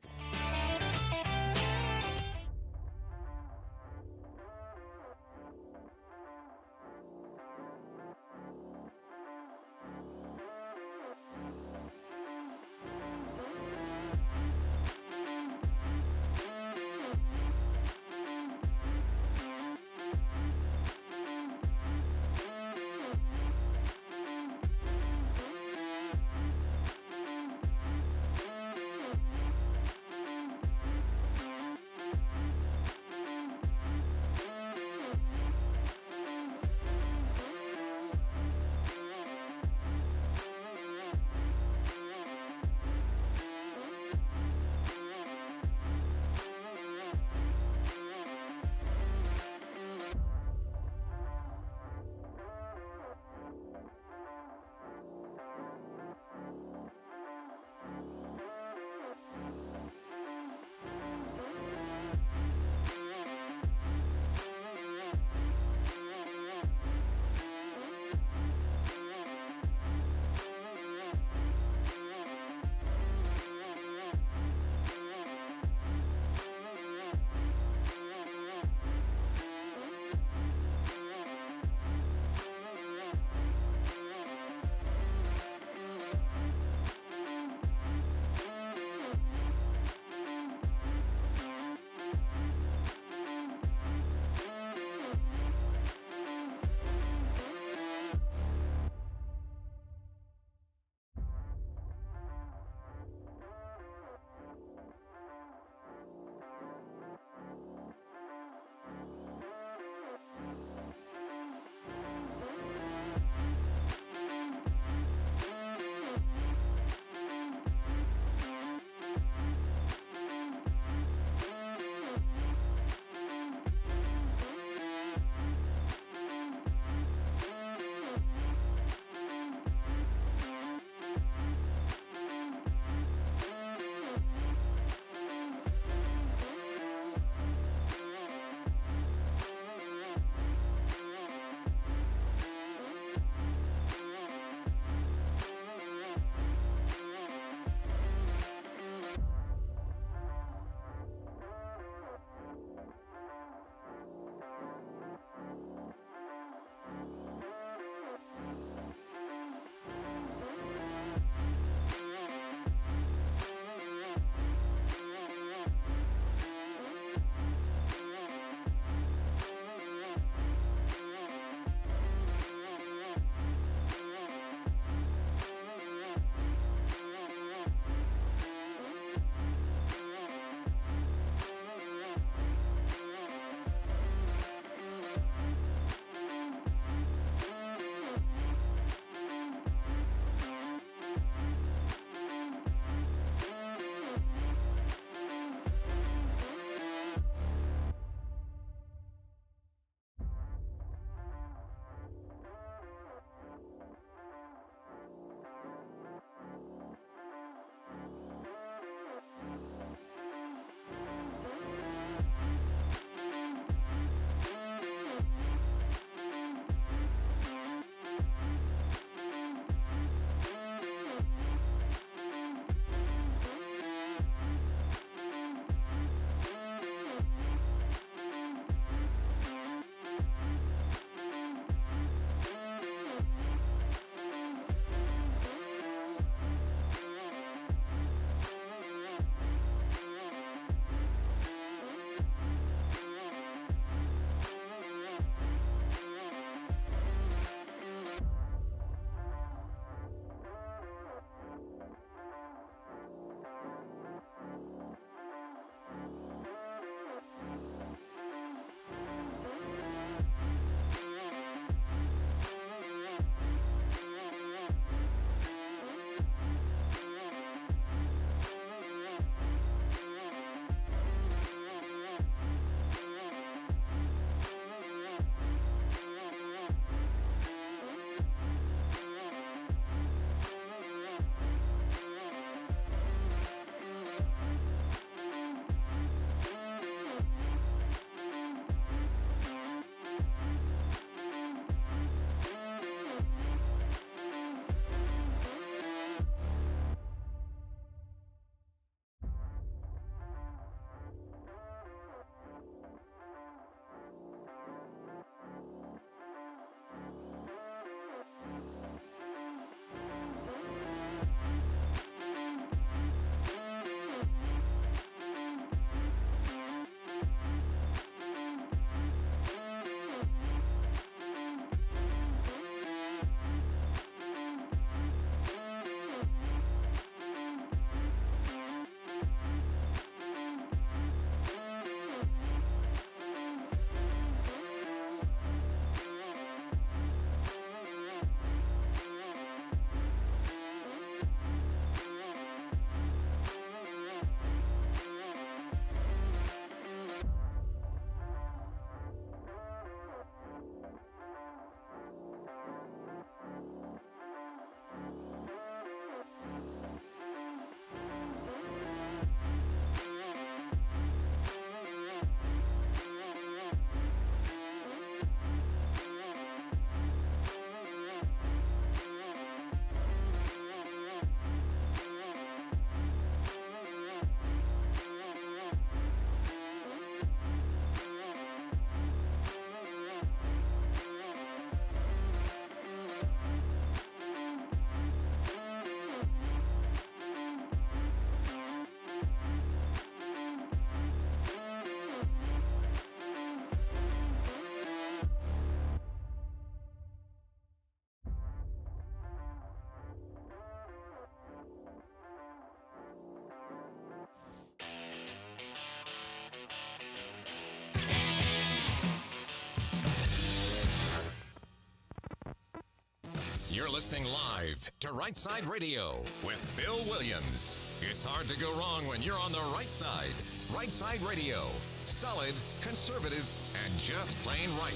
You're listening live to Rightside Radio with Phil Williams. It's hard to go wrong when you're on the right side. Rightside Radio. Solid, conservative, and just plain right.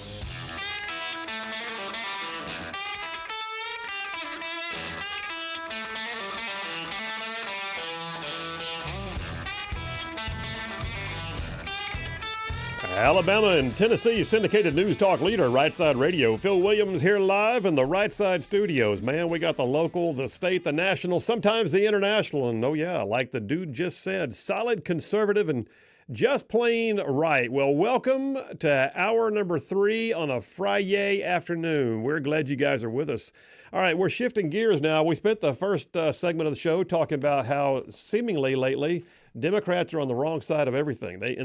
Alabama and Tennessee syndicated news talk leader, Rightside Radio. Phil Williams here live in the Rightside studios. Man, we got the local, the state, the national, sometimes the international. And oh yeah, like the dude just said, solid, conservative, and just plain right. Well, welcome to hour number 3 on a Friday afternoon. We're glad you guys are with us. All right, we're shifting gears now. We spent the first segment of the show talking about how seemingly lately Democrats are on the wrong side of everything. They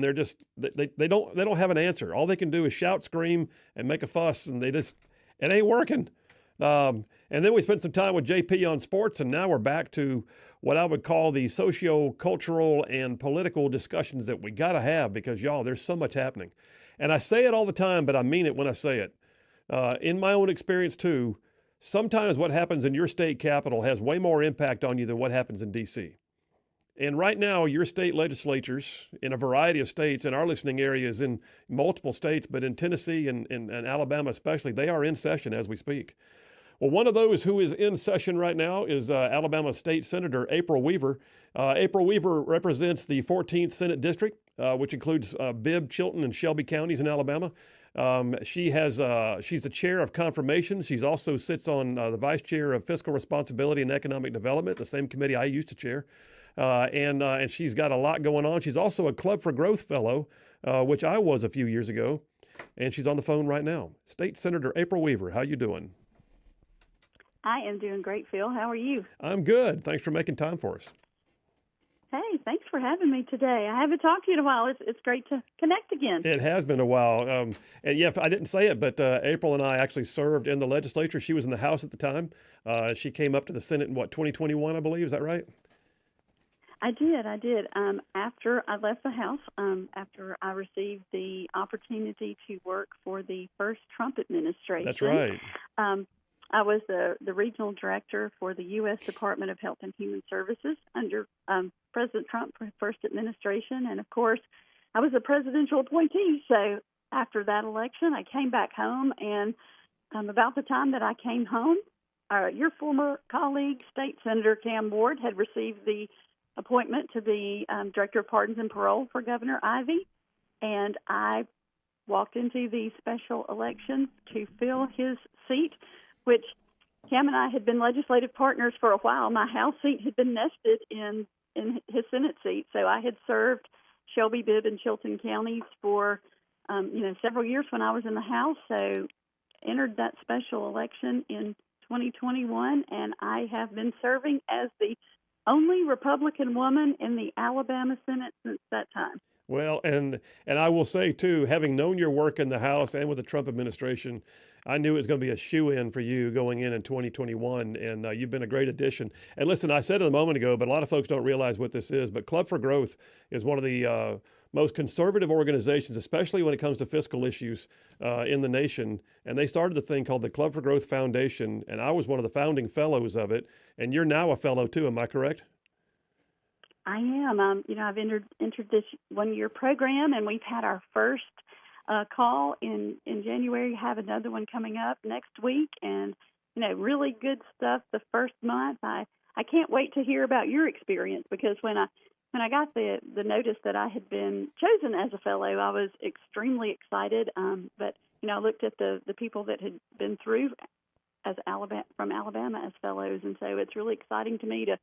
don't have an answer. All they can do is shout, scream, and make a fuss, and it ain't working. And then we spent some time with JP on sports, and now we're back to what I would call the socio-cultural and political discussions that we got to have because, y'all, there's so much happening. And I say it all the time, but I mean it when I say it. In my own experience, too, sometimes what happens in your state capital has way more impact on you than what happens in D.C. And right now, your state legislatures in a variety of states, and our listening area is in multiple states, but in Tennessee and Alabama especially, they are in session as we speak. Well, one of those who is in session right now is Alabama State Senator April Weaver. April Weaver represents the 14th Senate District, which includes Bibb, Chilton, and Shelby counties in Alabama. She's the chair of confirmation. She also sits on the vice chair of fiscal responsibility and economic development, the same committee I used to chair. And she's got a lot going on. She's also a Club for Growth fellow, which I was a few years ago. And she's on the phone right now. State Senator April Weaver, how you doing? I am doing great, Phil. How are you? I'm good. Thanks for making time for us. Hey, thanks for having me today. I haven't talked to you in a while. It's great to connect again. It has been a while. And yeah, I didn't say it, but April and I actually served in the legislature. She was in the House at the time. She came up to the Senate in, 2021, I believe. Is that right? I did. After I left the House, after I received the opportunity to work for the first Trump administration. That's right. I was the regional director for the U.S. Department of Health and Human Services under President Trump's first administration. And, of course, I was a presidential appointee. So after that election, I came back home. And about the time that I came home, your former colleague, State Senator Cam Ward, had received the appointment to be Director of Pardons and Parole for Governor Ivey. And I walked into the special election to fill his seat, which Cam and I had been legislative partners for a while. My House seat had been nested in his Senate seat, so I had served Shelby, Bibb, and Chilton counties for several years when I was in the House. So entered that special election in 2021, and I have been serving as the only Republican woman in the Alabama Senate since that time. Well, and I will say, too, having known your work in the House and with the Trump administration, I knew it was going to be a shoe-in for you going in 2021, and you've been a great addition. And listen, I said it a moment ago, but a lot of folks don't realize what this is, but Club for Growth is one of the most conservative organizations, especially when it comes to fiscal issues in the nation. And they started a thing called the Club for Growth Foundation, and I was one of the founding fellows of it. And you're now a fellow, too. Am I correct? I am. I've entered this one-year program, and we've had our first call in January. Have another one coming up next week, and really good stuff the first month. I can't wait to hear about your experience, because when I got the notice that I had been chosen as a fellow, I was extremely excited. But I looked at the people that had been through from Alabama as fellows, and so it's really exciting to me to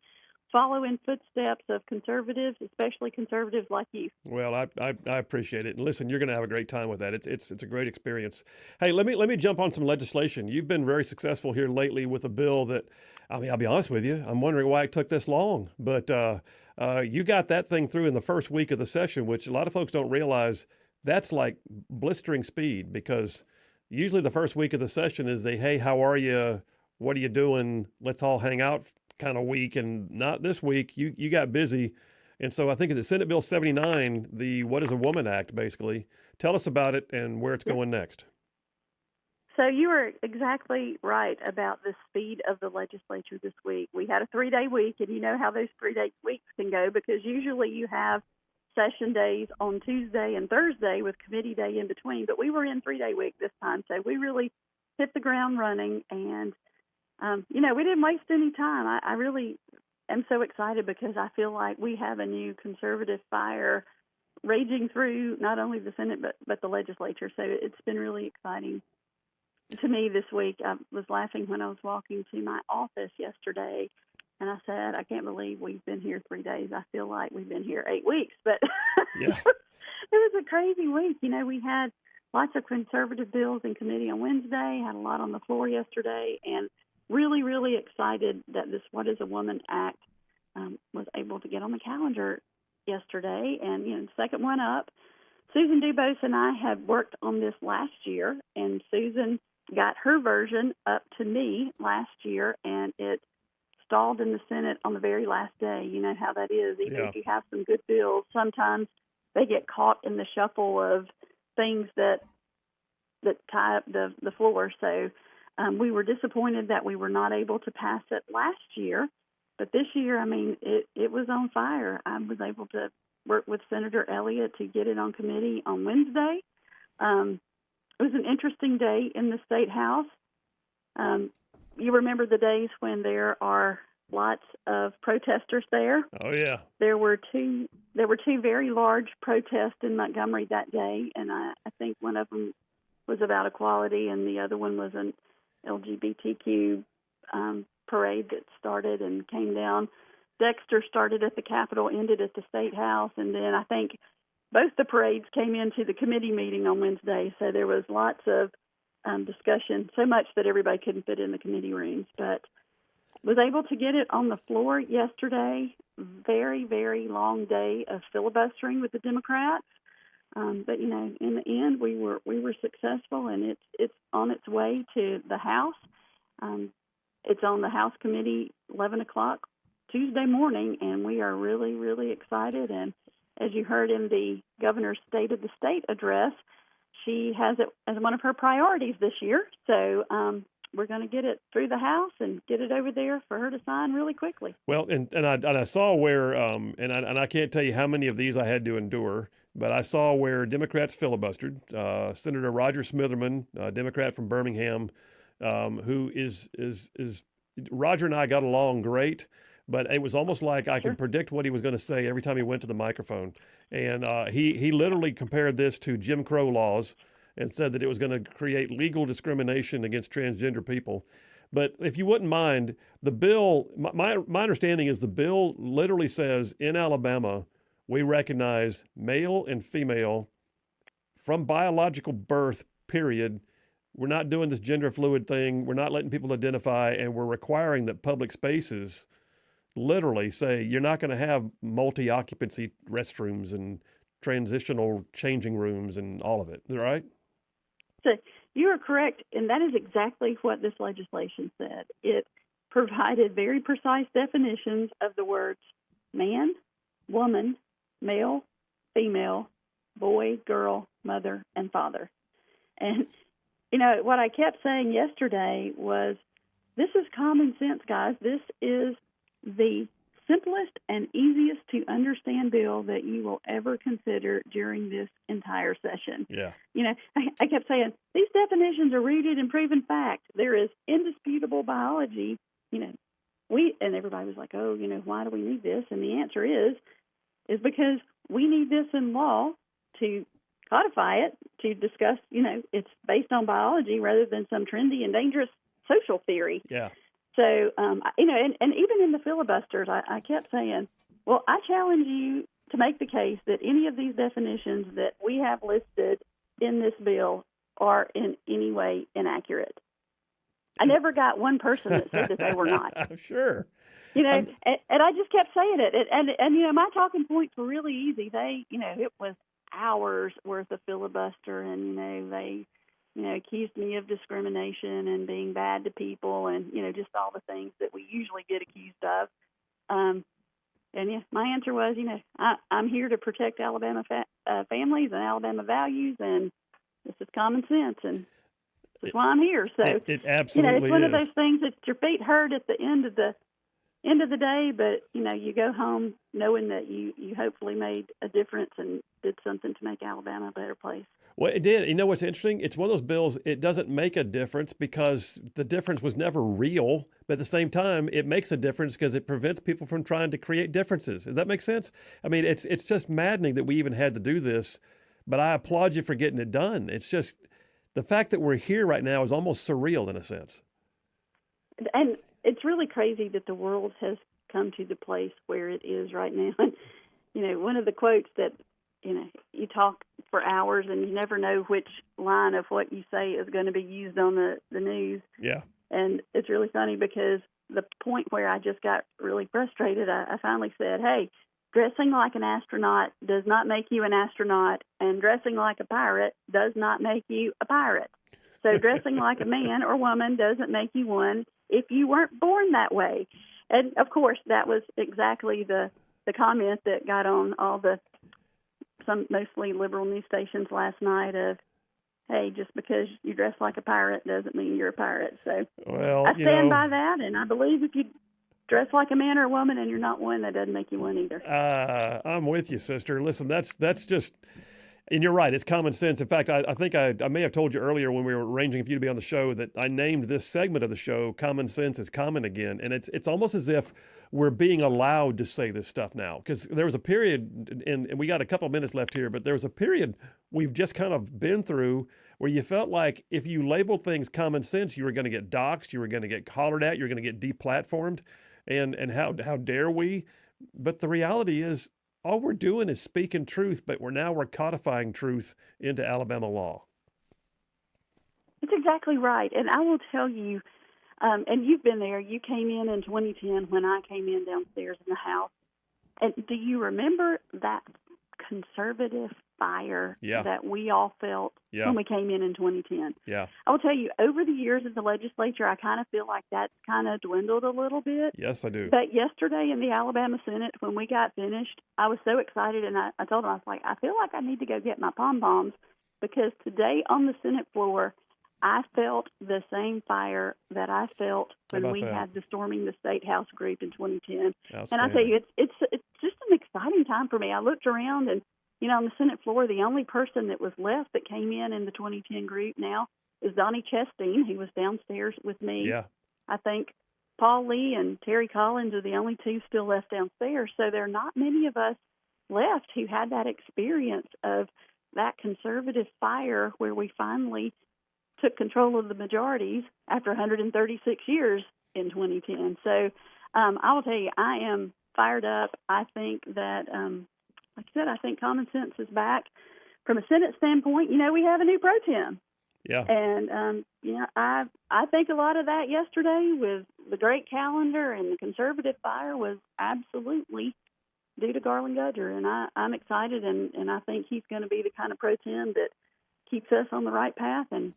follow in footsteps of conservatives, especially conservatives like you. Well, I appreciate it. And listen, you're going to have a great time with that. It's a great experience. Hey, let me jump on some legislation. You've been very successful here lately with a bill that, I'll be honest with you, I'm wondering why it took this long. But you got that thing through in the first week of the session, which a lot of folks don't realize that's like blistering speed, because usually the first week of the session is hey, how are you? What are you doing? Let's all hang out kind of week. And not this week. You got busy. And so I think it's Senate Bill 79, the What is a Woman Act, basically. Tell us about it and where it's going next. So you are exactly right about the speed of the legislature this week. We had a 3-day week, and you know how those 3-day weeks can go, because usually you have session days on Tuesday and Thursday with committee day in between. But we were in 3-day week this time, so we really hit the ground running. And, we didn't waste any time. I really am so excited because I feel like we have a new conservative fire raging through not only the Senate but the legislature. So it's been really exciting to me this week. I was laughing when I was walking to my office yesterday, and I said, I can't believe we've been here 3 days. I feel like we've been here 8 weeks. But yeah. It was a crazy week. We had lots of conservative bills in committee on Wednesday, had a lot on the floor yesterday, and really, really excited that this What is a Woman Act was able to get on the calendar yesterday. And, the second one up, Susan Dubose and I had worked on this last year, and Susan got her version up to me last year, and it stalled in the Senate on the very last day. You know how that is. Even if you have some good bills, sometimes they get caught in the shuffle of things that tie up the floor. So we were disappointed that we were not able to pass it last year. But this year, it was on fire. I was able to work with Senator Elliott to get it on committee on Wednesday. It was an interesting day in the State House. You remember the days when there are lots of protesters there? Oh, yeah. There were two very large protests in Montgomery that day, and I think one of them was about equality, and the other one was an LGBTQ parade that started and came down. Dexter started at the Capitol, ended at the State House, and then I think both the parades came into the committee meeting on Wednesday, so there was lots of discussion, so much that everybody couldn't fit in the committee rooms, but was able to get it on the floor yesterday. Very, very long day of filibustering with the Democrats, but in the end we were successful, and it's on its way to the House. It's on the House committee 11 o'clock Tuesday morning, and we are really, really excited. And as you heard in the governor's State of the State address, she has it as one of her priorities this year. So we're going to get it through the House and get it over there for her to sign really quickly. Well, and I saw where, and I can't tell you how many of these I had to endure, but I saw where Democrats filibustered. Senator Roger Smitherman, Democrat from Birmingham, who is Roger and I got along great, but it was almost like I could predict what he was going to say every time he went to the microphone. And he literally compared this to Jim Crow laws and said that it was going to create legal discrimination against transgender people. But if you wouldn't mind, the bill, my understanding is the bill literally says in Alabama, we recognize male and female from biological birth, period. We're not doing this gender fluid thing. We're not letting people identify, and we're requiring that public spaces literally say you're not going to have multi-occupancy restrooms and transitional changing rooms and all of it, right? So you are correct, and that is exactly what this legislation said. It provided very precise definitions of the words man, woman, male, female, boy, girl, mother, and father. And, what I kept saying yesterday was, this is common sense, guys. This is the simplest and easiest to understand bill that you will ever consider during this entire session. Yeah. I kept saying, these definitions are rooted in proven fact. There is indisputable biology. And everybody was like, oh, why do we need this? And the answer is because we need this in law to codify it, to discuss, it's based on biology rather than some trendy and dangerous social theory. Yeah. So, and even in the filibusters, I kept saying, well, I challenge you to make the case that any of these definitions that we have listed in this bill are in any way inaccurate. I never got one person that said that they were not. Sure. And I just kept saying it. And my talking points were really easy. It was hours worth of filibuster, and, they accused me of discrimination and being bad to people and, just all the things that we usually get accused of. My answer was, I'm here to protect Alabama families and Alabama values, and this is common sense. And That's why I'm here. So it absolutely it's one is. of those things that your feet hurt at the end of the day, but you go home knowing that you hopefully made a difference and did something to make Alabama a better place. Well, it did. You know what's interesting? It's one of those bills, it doesn't make a difference because the difference was never real, but at the same time, it makes a difference because it prevents people from trying to create differences. Does that make sense? I mean, it's just maddening that we even had to do this, but I applaud you for getting it done. It's just the fact that we're here right now is almost surreal in a sense. And it's really crazy that the world has come to the place where it is right now. One of the quotes that, you talk for hours and you never know which line of what you say is going to be used on the news. Yeah. And it's really funny because the point where I just got really frustrated, I finally said, hey, dressing like an astronaut does not make you an astronaut, and dressing like a pirate does not make you a pirate. So dressing like a man or woman doesn't make you one if you weren't born that way. And, of course, that was exactly the comment that got on all some mostly liberal news stations last night of, hey, just because you dress like a pirate doesn't mean you're a pirate. So I stand by that, and I believe if you dress like a man or a woman and you're not one, that doesn't make you one either. I'm with you, sister. Listen, that's just, and you're right, it's common sense. In fact, I think I may have told you earlier when we were arranging for you to be on the show that I named this segment of the show Common Sense is Common Again. And it's almost as if we're being allowed to say this stuff now. Because there was a period, and we got a couple of minutes left here, but there was a period we've just kind of been through where you felt like if you labeled things common sense, you were going to get doxxed, you were going to get hollered at, you were going to get deplatformed. And how dare we? But the reality is, all we're doing is speaking truth, but we're codifying truth into Alabama law. It's exactly right. And I will tell you, and you've been there, you came in 2010 when I came in downstairs in the House. And do you remember that conservative fire that we all felt when we came in 2010? Yeah. I will tell you, over the years in the legislature, I kind of feel like that's kind of dwindled a little bit. Yes, I do. But yesterday in the Alabama Senate, when we got finished, I was so excited, and I told them, I was like, I feel like I need to go get my pom-poms, because today on the Senate floor, I felt the same fire that I felt when we had the Storming the State House group in 2010. And I tell you, it's just an exciting time for me. I looked around, and on the Senate floor, the only person that was left that came in the 2010 group now is Donnie Chastain, who was downstairs with me. Yeah. I think Paul Lee and Terry Collins are the only two still left downstairs. So there are not many of us left who had that experience of that conservative fire where we finally took control of the majorities after 136 years in 2010. So I will tell you, I am fired up. I think that, like I said, I think common sense is back. From a Senate standpoint, we have a new pro tem. Yeah. And, I think a lot of that yesterday with the great calendar and the conservative fire was absolutely due to Garland Gudger. And I'm excited, and I think he's going to be the kind of pro tem that keeps us on the right path and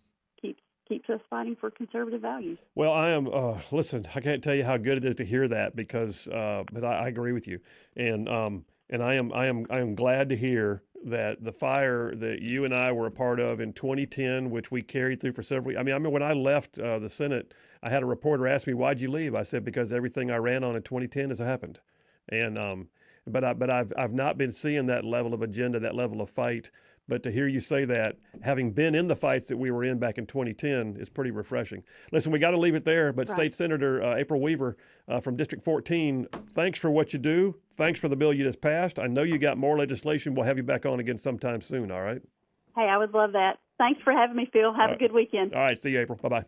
keeps us fighting for conservative values. Well, I am. Listen, I can't tell you how good it is to hear that because, but I agree with you, and I am glad to hear that the fire that you and I were a part of in 2010, which we carried through for several. I mean, when I left the Senate, I had a reporter ask me, "Why'd you leave?" I said, "Because everything I ran on in 2010 has happened," and but I've not been seeing that level of agenda, that level of fight. But to hear you say that, having been in the fights that we were in back in 2010, is pretty refreshing. Listen, we got to leave it there. But right. State Senator April Weaver from District 14, thanks for what you do. Thanks for the bill you just passed. I know you got more legislation. We'll have you back on again sometime soon, all right? Hey, I would love that. Thanks for having me, Phil. Have a good weekend. All right, see you, April. Bye-bye.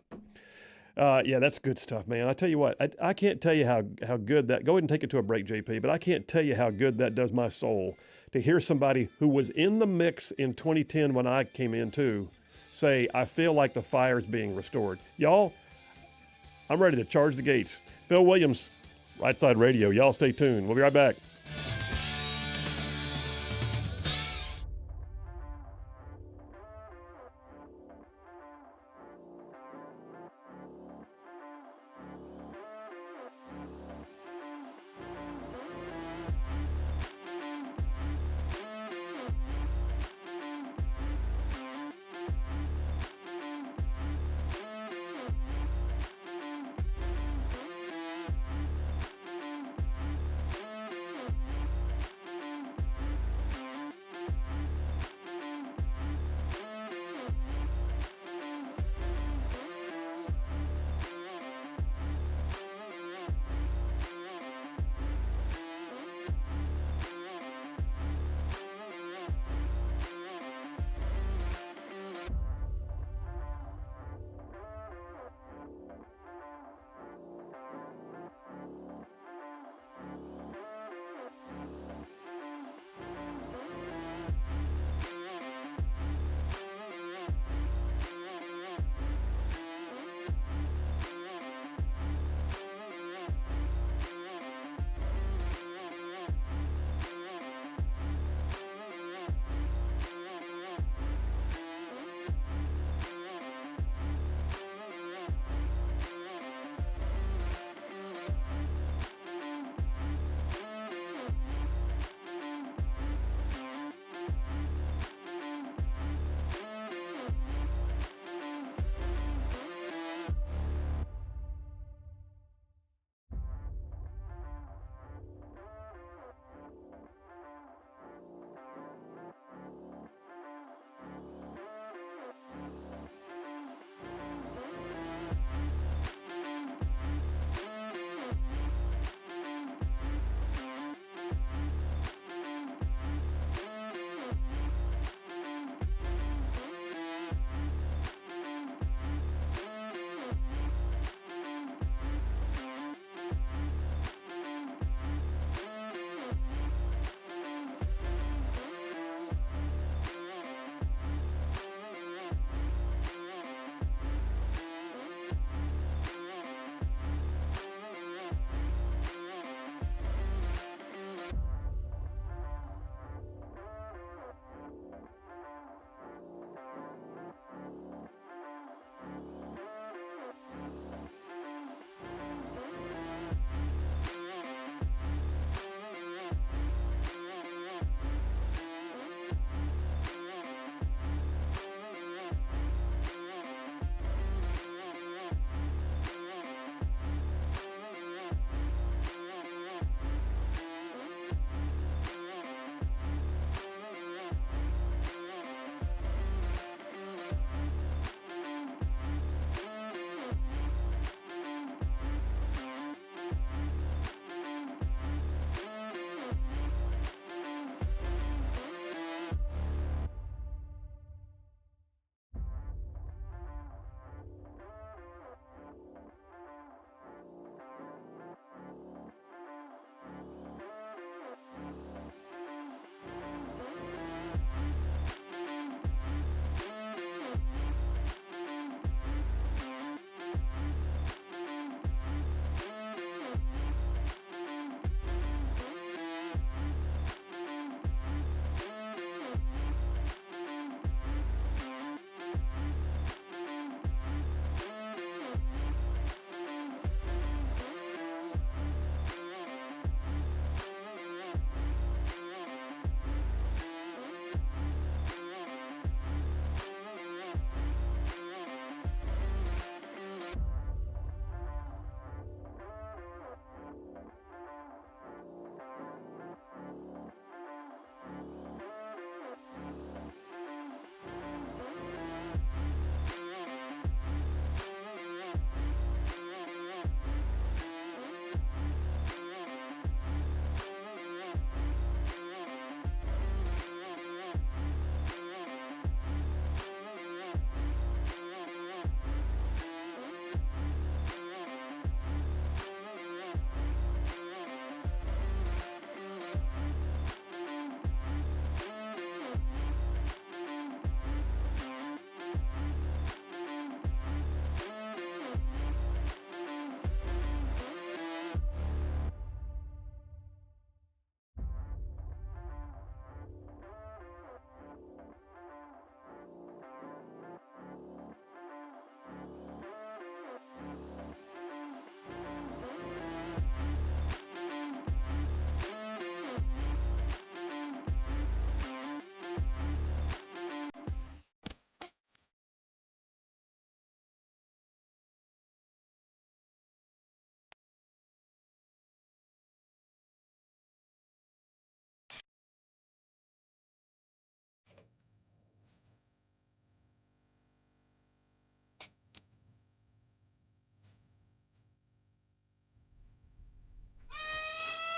Yeah, that's good stuff, man. I tell you what, I can't tell you how good that – go ahead and take it to a break, JP, but I can't tell you how good that does my soul to hear somebody who was in the mix in 2010 when I came in too say, I feel like the fire is being restored. Y'all, I'm ready to charge the gates. Phil Williams, Rightside Radio. Y'all stay tuned. We'll be right back.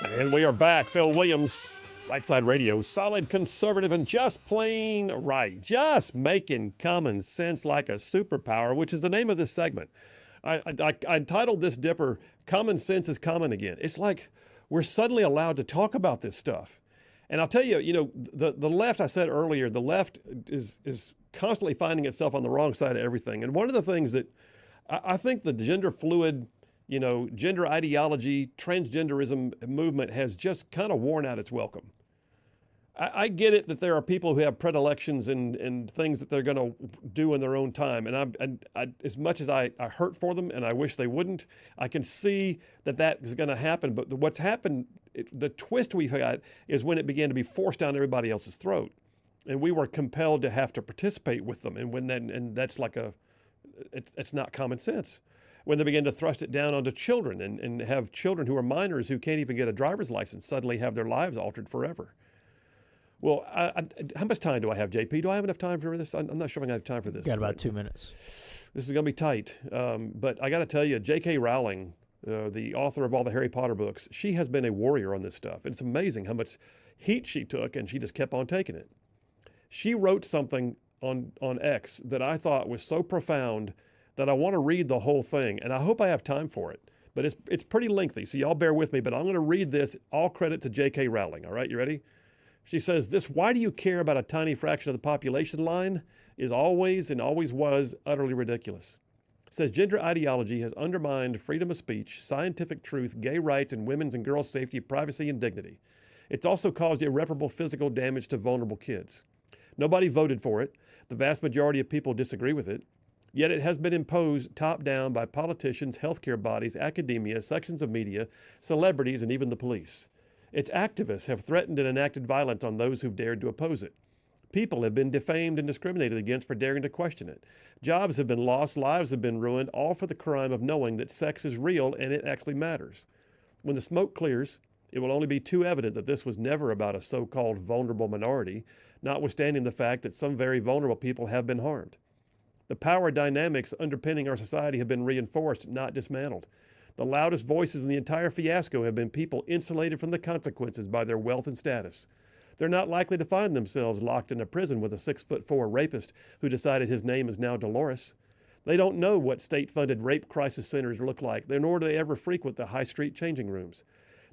And we are back. Phil Williams, Rightside Radio, solid conservative and just plain right. Just making common sense like a superpower, which is the name of this segment. I entitled this dipper, Common Sense is Common Again. It's like we're suddenly allowed to talk about this stuff. And I'll tell you, the left, I said earlier, the left is constantly finding itself on the wrong side of everything. And one of the things that I think the gender fluid, gender ideology, transgenderism movement has just kind of worn out its welcome. I get it that there are people who have predilections and things that they're going to do in their own time. And I, as much as I hurt for them and I wish they wouldn't, I can see that is going to happen. But what's happened, the twist we've got is when it began to be forced down everybody else's throat. And we were compelled to have to participate with them. And that's like it's not common sense. When they begin to thrust it down onto children and have children who are minors who can't even get a driver's license suddenly have their lives altered forever. Well, how much time do I have, JP? Do I have enough time for this? I'm not sure if I have time for this. Got about 2 minutes. This is going to be tight. But I got to tell you, J.K. Rowling, the author of all the Harry Potter books, she has been a warrior on this stuff. It's amazing how much heat she took, and she just kept on taking it. She wrote something on X that I thought was so profound that I want to read the whole thing, and I hope I have time for it. But it's pretty lengthy, so y'all bear with me. But I'm going to read this, all credit to J.K. Rowling. All right, you ready? She says, this "why do you care about a tiny fraction of the population" line is always and always was utterly ridiculous. It says gender ideology has undermined freedom of speech, scientific truth, gay rights, and women's and girls' safety, privacy, and dignity. It's also caused irreparable physical damage to vulnerable kids. Nobody voted for it. The vast majority of people disagree with it. Yet it has been imposed top-down by politicians, healthcare bodies, academia, sections of media, celebrities, and even the police. Its activists have threatened and enacted violence on those who've dared to oppose it. People have been defamed and discriminated against for daring to question it. Jobs have been lost, lives have been ruined, all for the crime of knowing that sex is real and it actually matters. When the smoke clears, it will only be too evident that this was never about a so-called vulnerable minority, notwithstanding the fact that some very vulnerable people have been harmed. The power dynamics underpinning our society have been reinforced, not dismantled. The loudest voices in the entire fiasco have been people insulated from the consequences by their wealth and status. They're not likely to find themselves locked in a prison with a 6'4" rapist who decided his name is now Dolores. They don't know what state-funded rape crisis centers look like, nor do they ever frequent the high street changing rooms.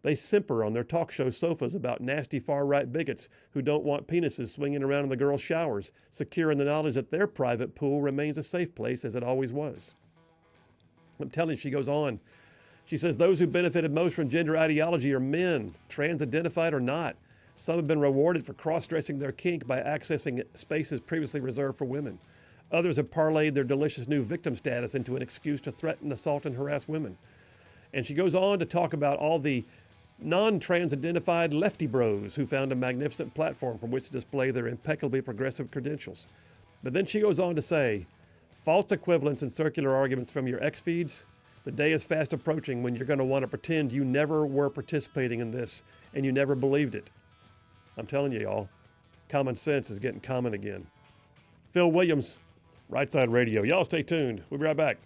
They simper on their talk show sofas about nasty far-right bigots who don't want penises swinging around in the girls' showers, secure in the knowledge that their private pool remains a safe place as it always was. I'm telling you, she goes on. She says those who benefited most from gender ideology are men, trans-identified or not. Some have been rewarded for cross-dressing their kink by accessing spaces previously reserved for women. Others have parlayed their delicious new victim status into an excuse to threaten, assault, and harass women. And she goes on to talk about all the non-trans-identified lefty bros who found a magnificent platform from which to display their impeccably progressive credentials. But then she goes on to say, false equivalents and circular arguments from your X feeds. The day is fast approaching when you're going to want to pretend you never were participating in this and you never believed it. I'm telling you, y'all, common sense is getting common again. Phil Williams, Rightside Radio. Y'all stay tuned. We'll be right back.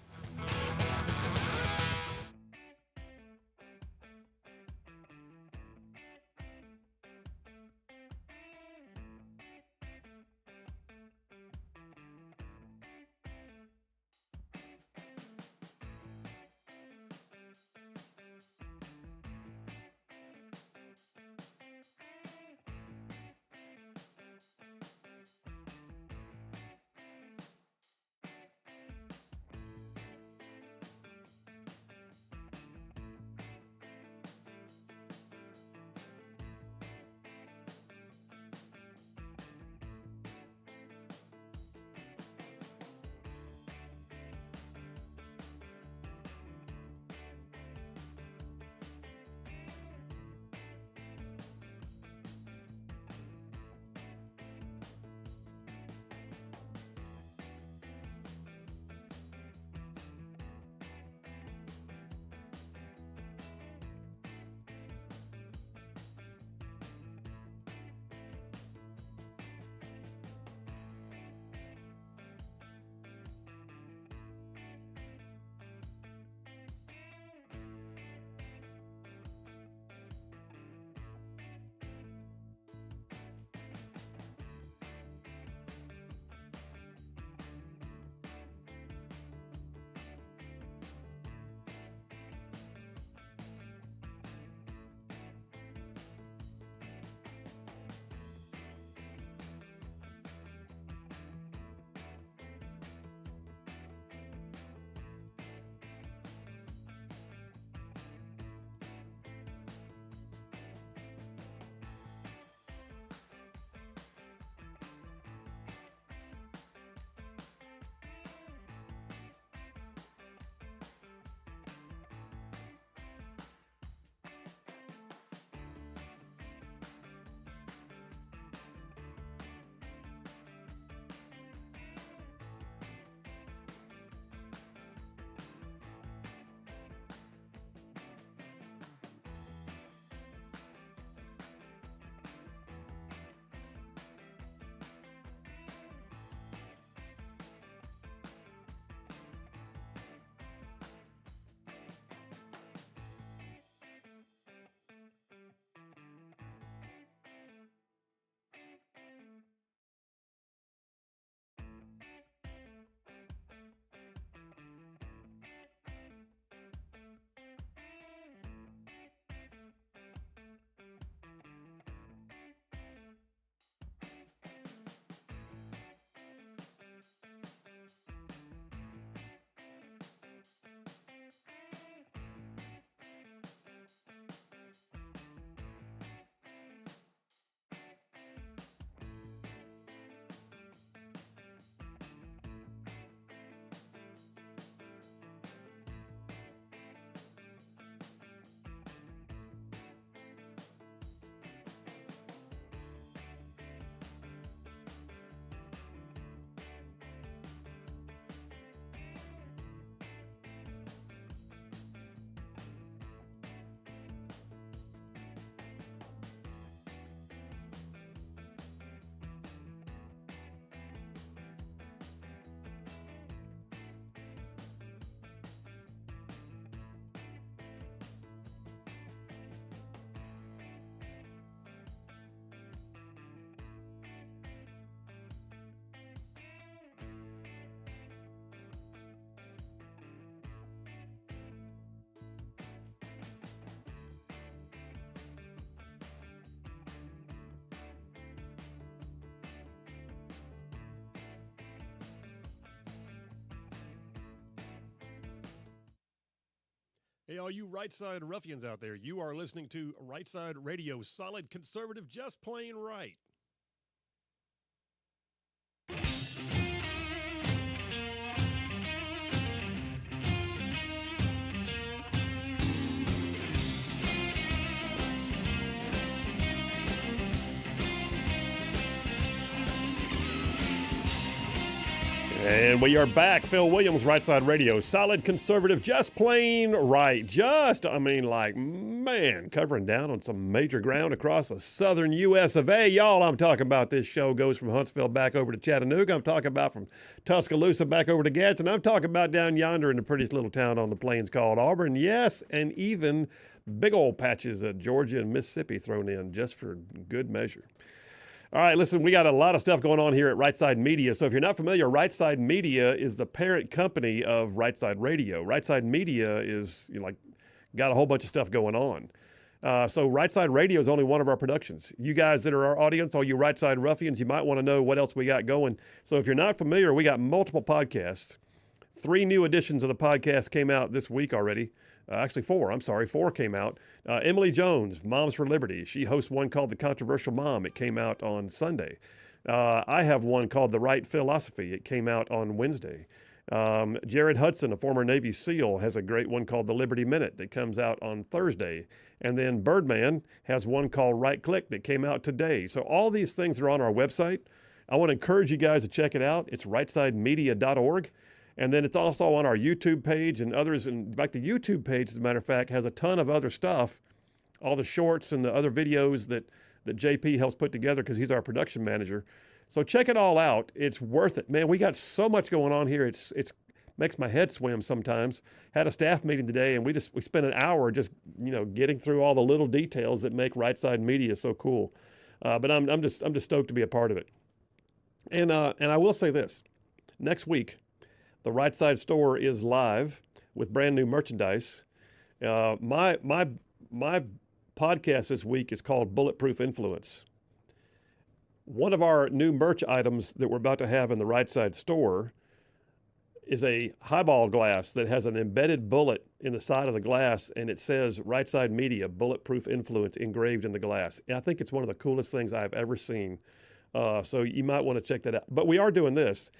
Hey, all you Rightside ruffians out there, you are listening to Rightside Radio, solid conservative, just plain right. And we are back. Phil Williams, Rightside Radio. Solid conservative, just plain right. Covering down on some major ground across the southern U.S. of A. Y'all, I'm talking about this show goes from Huntsville back over to Chattanooga. I'm talking about from Tuscaloosa back over to Gadsden. I'm talking about down yonder in the prettiest little town on the plains called Auburn. Yes, and even big old patches of Georgia and Mississippi thrown in just for good measure. All right, listen, we got a lot of stuff going on here at Rightside Media. So if you're not familiar, Rightside Media is the parent company of Rightside Radio. Rightside Media is got a whole bunch of stuff going on. So Rightside Radio is only one of our productions. You guys that are our audience, all you Rightside ruffians, you might want to know what else we got going. So if you're not familiar, we got multiple podcasts. 3 new editions of the podcast came out this week already. Actually, 4. 4 came out. Emily Jones, Moms for Liberty. She hosts one called The Controversial Mom. It came out on Sunday. I have one called The Right Philosophy. It came out on Wednesday. Jared Hudson, a former Navy SEAL, has a great one called The Liberty Minute that comes out on Thursday. And then Birdman has one called Right Click that came out today. So all these things are on our website. I want to encourage you guys to check it out. It's rightsidemedia.org. And then it's also on our YouTube page and others. In fact, the YouTube page, as a matter of fact, has a ton of other stuff, all the shorts and the other videos that JP helps put together because he's our production manager. So check it all out. It's worth it. Man, we got so much going on here. It's makes my head swim sometimes. Had a staff meeting today, and we spent an hour just getting through all the little details that make Rightside Media so cool. But I'm just stoked to be a part of it. And I will say this: next week, the Rightside store is live with brand new merchandise. My podcast this week is called Bulletproof Influence. One of our new merch items that we're about to have in the Rightside store is a highball glass that has an embedded bullet in the side of the glass, and it says Rightside Media Bulletproof Influence engraved in the glass. And I think it's one of the coolest things I've ever seen. So you might want to check that out. But we are doing this.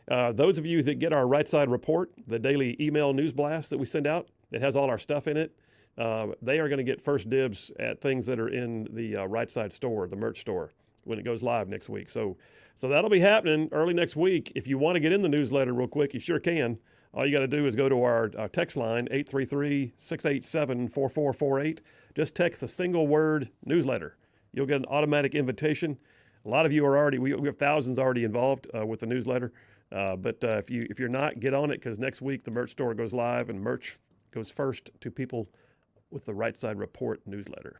Those of you that get our Rightside Report, the daily email news blast that we send out, it has all our stuff in it. They are going to get first dibs at things that are in the Rightside store, the merch store, when it goes live next week. So that'll be happening early next week. If you want to get in the newsletter real quick, you sure can. All you got to do is go to our text line, 833-687-4448. Just text the single word newsletter. You'll get an automatic invitation. A lot of you are already, we have thousands already involved with the newsletter. But if you're not, get on it, because next week the merch store goes live and merch goes first to people with the Rightside Report newsletter.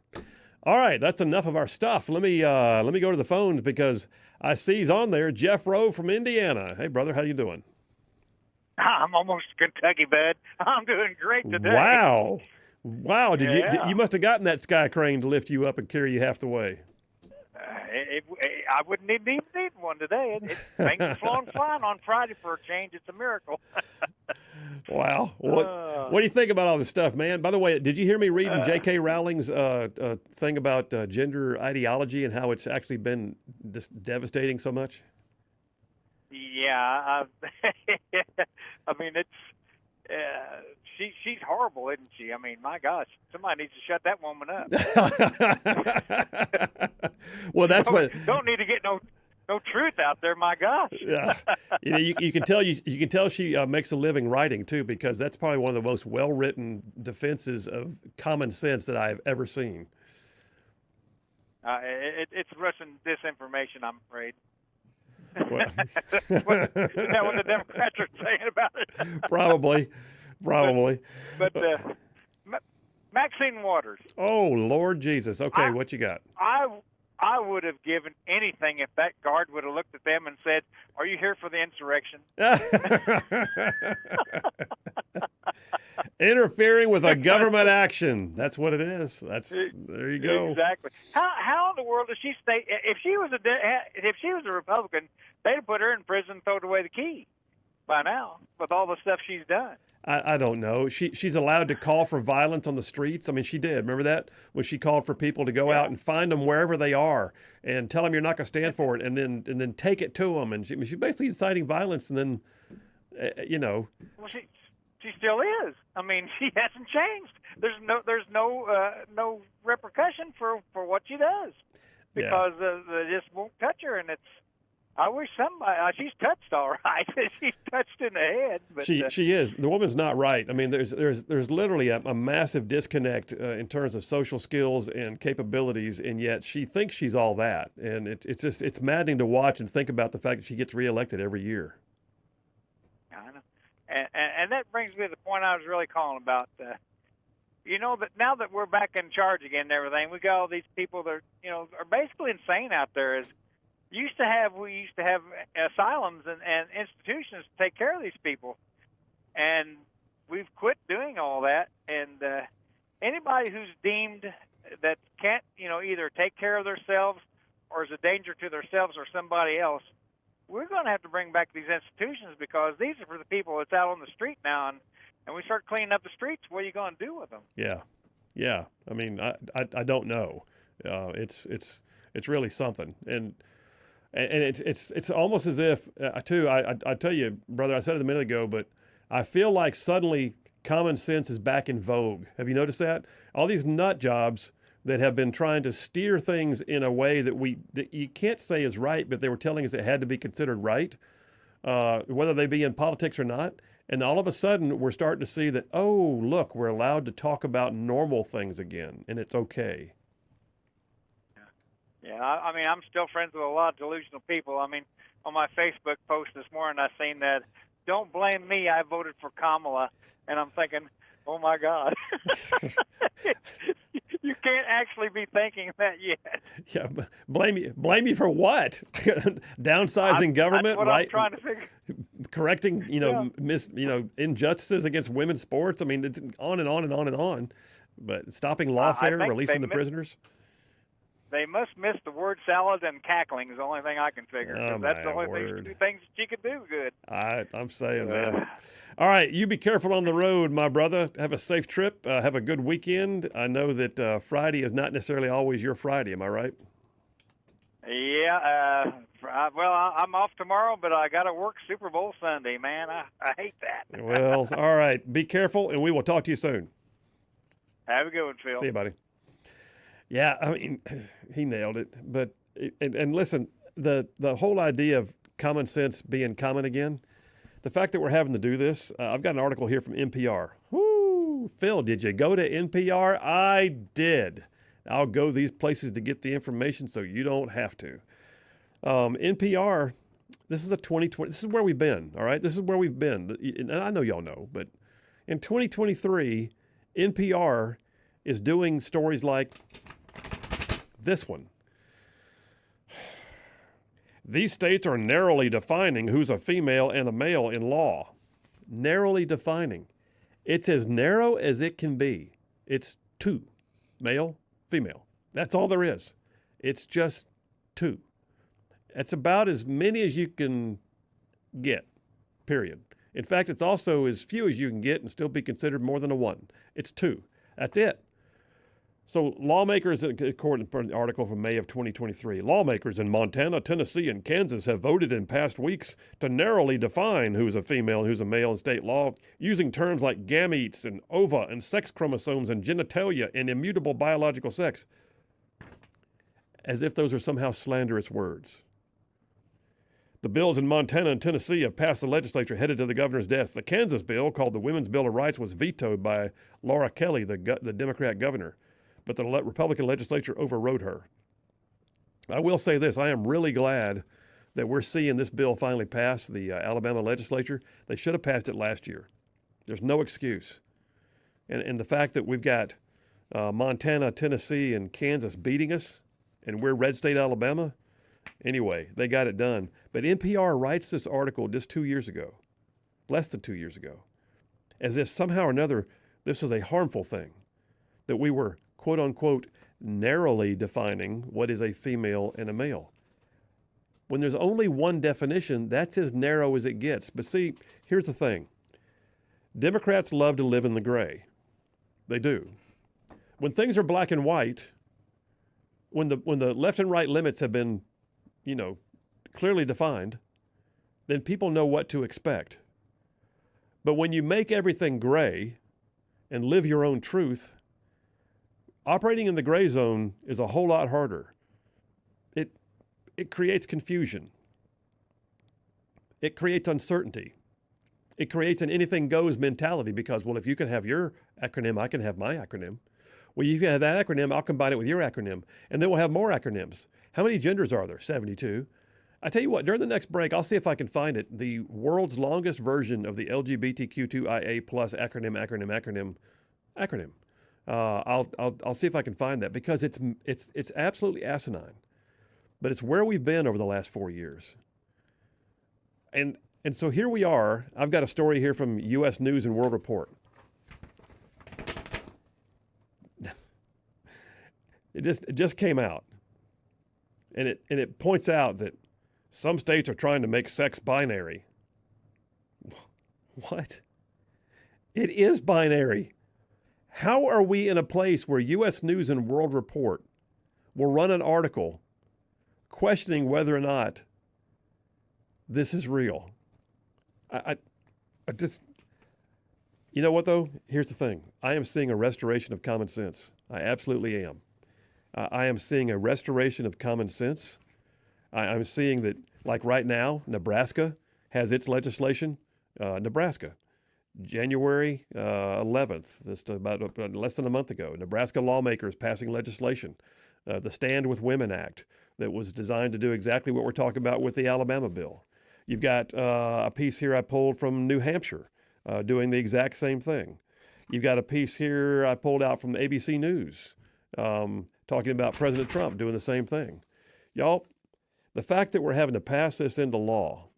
All right, that's enough of our stuff. Let me go to the phones because I see he's on there. Jeff Rowe from Indiana. Hey, brother, how you doing? I'm almost Kentucky, bud. I'm doing great today. Wow. You must have gotten that sky crane to lift you up and carry you half the way. I wouldn't even need one today. Things are flowing fine on Friday for a change. It's a miracle. Wow. What do you think about all this stuff, man? By the way, did you hear me reading J.K. Rowling's thing about gender ideology and how it's actually been devastating so much? Yeah. I mean, it's she's horrible, isn't she? I mean, my gosh, somebody needs to shut that woman up. Well, that's what. Don't need to get no truth out there. My gosh. Yeah, you can tell she makes a living writing too, because that's probably one of the most well-written defenses of common sense that I've ever seen. It's Russian disinformation, I'm afraid. Well. Is that what the Democrats are saying about it? Probably. But Maxine Waters. Oh, Lord Jesus. Okay, what you got? I would have given anything if that guard would have looked at them and said, "Are you here for the insurrection?" Interfering with a government action. That's what it is. There you go. Exactly. How in the world does she stay? If she was a Republican, they'd have put her in prison and thrown away the key. by now with all the stuff she's done. I don't know. She's allowed to call for violence on the streets. I mean, she did. Remember that? When she called for people to go out and find them wherever they are and tell them you're not going to stand for it, and then take it to them. And she's basically inciting violence. And then, Well, she still is. I mean, she hasn't changed. There's no repercussion for what she does because they just won't touch her, and it's. I wish somebody. She's touched all right. She's touched in the head. But, she is. The woman's not right. I mean, there's literally a massive disconnect in terms of social skills and capabilities, and yet she thinks she's all that. And it's maddening to watch and think about the fact that she gets reelected every year. I know. And that brings me to the point I was really calling about. That now that we're back in charge again and everything, we got all these people that are basically insane out there. We used to have asylums and institutions to take care of these people, and we've quit doing all that. And anybody who's deemed that can't, either take care of themselves or is a danger to themselves or somebody else, we're going to have to bring back these institutions because these are for the people that's out on the street now. And we start cleaning up the streets. What are you going to do with them? Yeah. I mean, I don't know. It's really something. And it's almost as if, I tell you, brother, I said it a minute ago, but I feel like suddenly common sense is back in vogue. Have you noticed that? All these nut jobs that have been trying to steer things in a way that you can't say is right, but they were telling us it had to be considered right, whether they be in politics or not. And all of a sudden, we're starting to see that, oh, look, we're allowed to talk about normal things again, and it's okay. Yeah, I mean, I'm still friends with a lot of delusional people. I mean, on my Facebook post this morning, I seen that, don't blame me, I voted for Kamala. And I'm thinking, oh, my God. You can't actually be thinking that yet. Yeah, blame me for what? Downsizing government, that's what right? I'm trying to figure. Correcting, injustices against women's sports. I mean, it's on and on and on and on. But stopping lawfare, releasing the prisoners. They must miss the word salad and cackling is the only thing I can figure. Oh, that's the only two things she could do good. I'm saying, man. All right, you be careful on the road, my brother. Have a safe trip. Have a good weekend. I know that Friday is not necessarily always your Friday. Am I right? Yeah. Well, I'm off tomorrow, but I got to work Super Bowl Sunday, man. I hate that. Well, all right. Be careful, and we will talk to you soon. Have a good one, Phil. See you, buddy. Yeah, I mean, he nailed it. But and listen, the whole idea of common sense being common again, the fact that we're having to do this, I've got an article here from NPR. Woo, Phil, did you go to NPR? I did. I'll go these places to get the information so you don't have to. NPR, this is a 2020. This is where we've been. All right, this is where we've been. And I know y'all know, but in 2023, NPR is doing stories like this one. These states are narrowly defining who's a female and a male in law. Narrowly defining. It's as narrow as it can be. It's two, male, female. That's all there is. It's just two. That's about as many as you can get, period. In fact, it's also as few as you can get and still be considered more than a one. It's two. That's it. So lawmakers, according to an article from May of 2023, lawmakers in Montana, Tennessee, and Kansas have voted in past weeks to narrowly define who's a female and who's a male in state law, using terms like gametes and ova and sex chromosomes and genitalia and immutable biological sex, as if those are somehow slanderous words. The bills in Montana and Tennessee have passed the legislature headed to the governor's desk. The Kansas bill, called the Women's Bill of Rights, was vetoed by Laura Kelly, the Democrat governor, but the Republican legislature overrode her. I will say this, I am really glad that we're seeing this bill finally pass the Alabama legislature. They should have passed it last year. There's no excuse. And the fact that we've got Montana, Tennessee, and Kansas beating us, and we're red state Alabama, anyway, they got it done. But NPR writes this article just 2 years ago, less than 2 years ago, as if somehow or another this was a harmful thing, that we were, quote unquote, narrowly defining what is a female and a male. When there's only one definition, that's as narrow as it gets. But see, here's the thing. Democrats love to live in the gray. They do. When things are black and white, when the left and right limits have been, clearly defined, then people know what to expect. But when you make everything gray and live your own truth, operating in the gray zone is a whole lot harder. It creates confusion. It creates uncertainty. It creates an anything goes mentality because, well, if you can have your acronym, I can have my acronym. Well, you can have that acronym, I'll combine it with your acronym, and then we'll have more acronyms. How many genders are there? 72. I tell you what, during the next break, I'll see if I can find it. The world's longest version of the LGBTQ2IA plus acronym. I'll see if I can find that because it's absolutely asinine. But it's where we've been over the last 4 years. And so here we are. I've got a story here from U.S. News and World Report. It just came out. And it points out that some states are trying to make sex binary. What? It is binary. How are we in a place where U.S. News and World Report will run an article questioning whether or not this is real? I just, you know what though? Here's the thing. I am seeing a restoration of common sense. I absolutely am. I am seeing a restoration of common sense. I'm seeing that, like right now, Nebraska has its legislation. Nebraska, January 11th, that's about less than a month ago, Nebraska lawmakers passing legislation, the Stand With Women Act, that was designed to do exactly what we're talking about with the Alabama bill. You've got a piece here I pulled from New Hampshire doing the exact same thing. You've got a piece here I pulled out from ABC News talking about President Trump doing the same thing. Y'all, the fact that we're having to pass this into law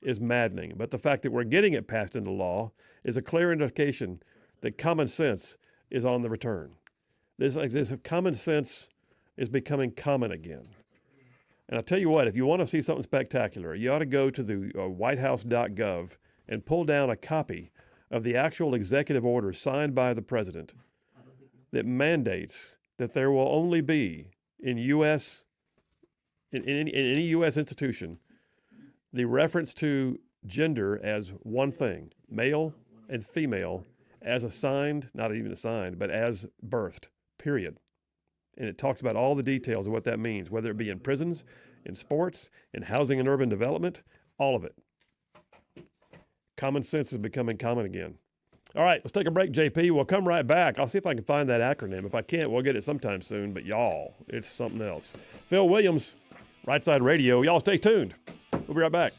is maddening, but the fact that we're getting it passed into law is a clear indication that common sense is on the return. This common sense is becoming common again. And I'll tell you what, if you want to see something spectacular, you ought to go to the whitehouse.gov and pull down a copy of the actual executive order signed by the president that mandates that there will only be in any U.S. institution the reference to gender as one thing, male and female, as assigned, not even assigned, but as birthed, period. And it talks about all the details of what that means, whether it be in prisons, in sports, in housing and urban development, all of it. Common sense is becoming common again. All right, let's take a break, JP. We'll come right back. I'll see if I can find that acronym. If I can't, we'll get it sometime soon. But y'all, it's something else. Phil Williams, Rightside Radio. Y'all stay tuned. We'll be right back.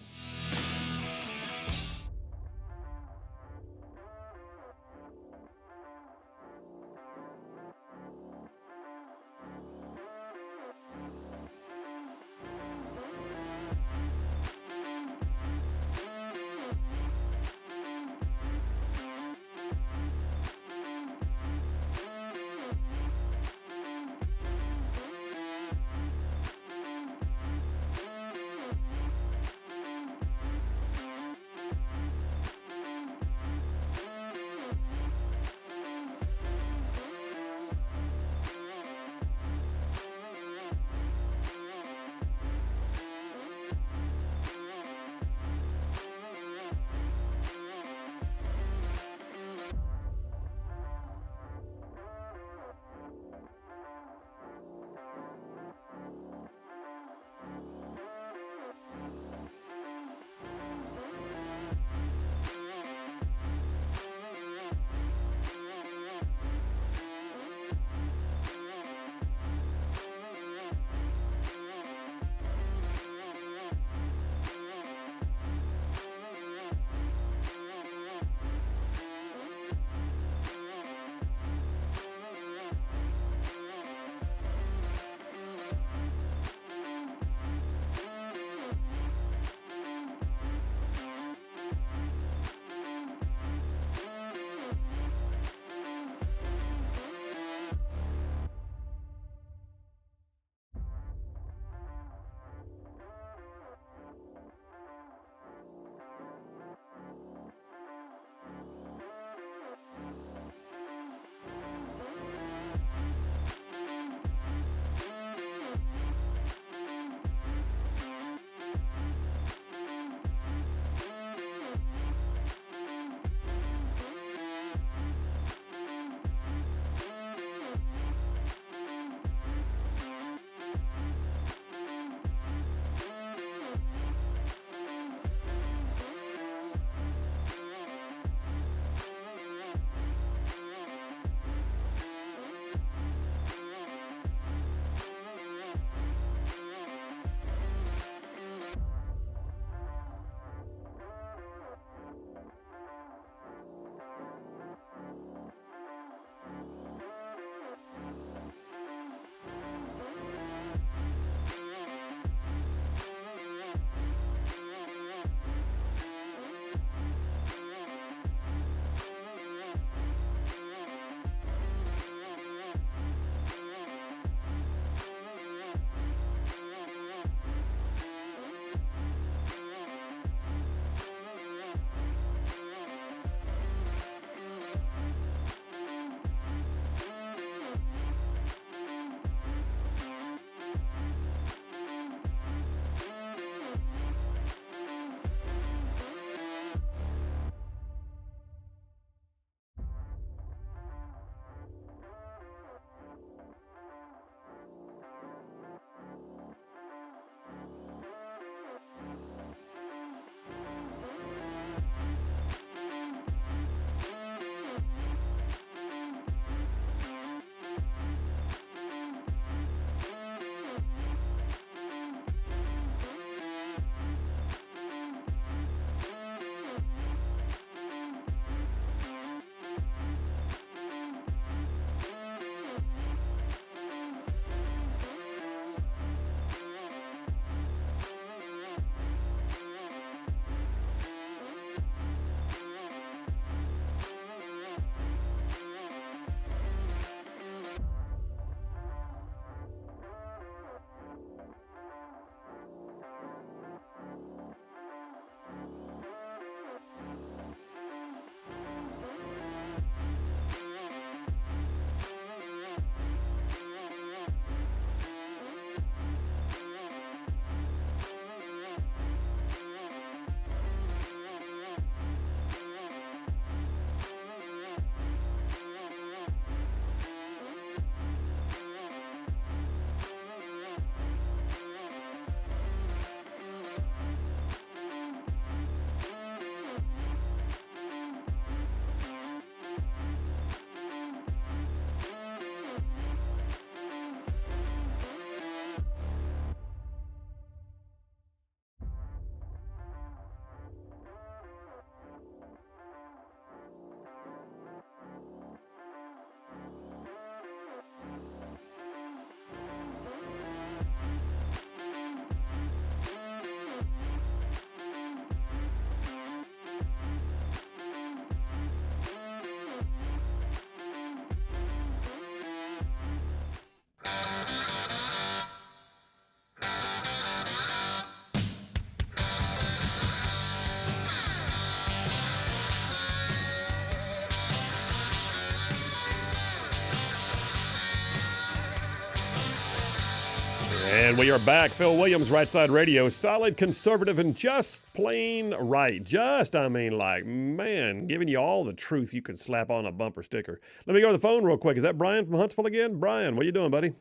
And we are back. Phil Williams, Rightside Radio. Solid, conservative, and just plain right. Giving you all the truth you can slap on a bumper sticker. Let me go to the phone real quick. Is that Brian from Huntsville again? Brian, what are you doing, buddy?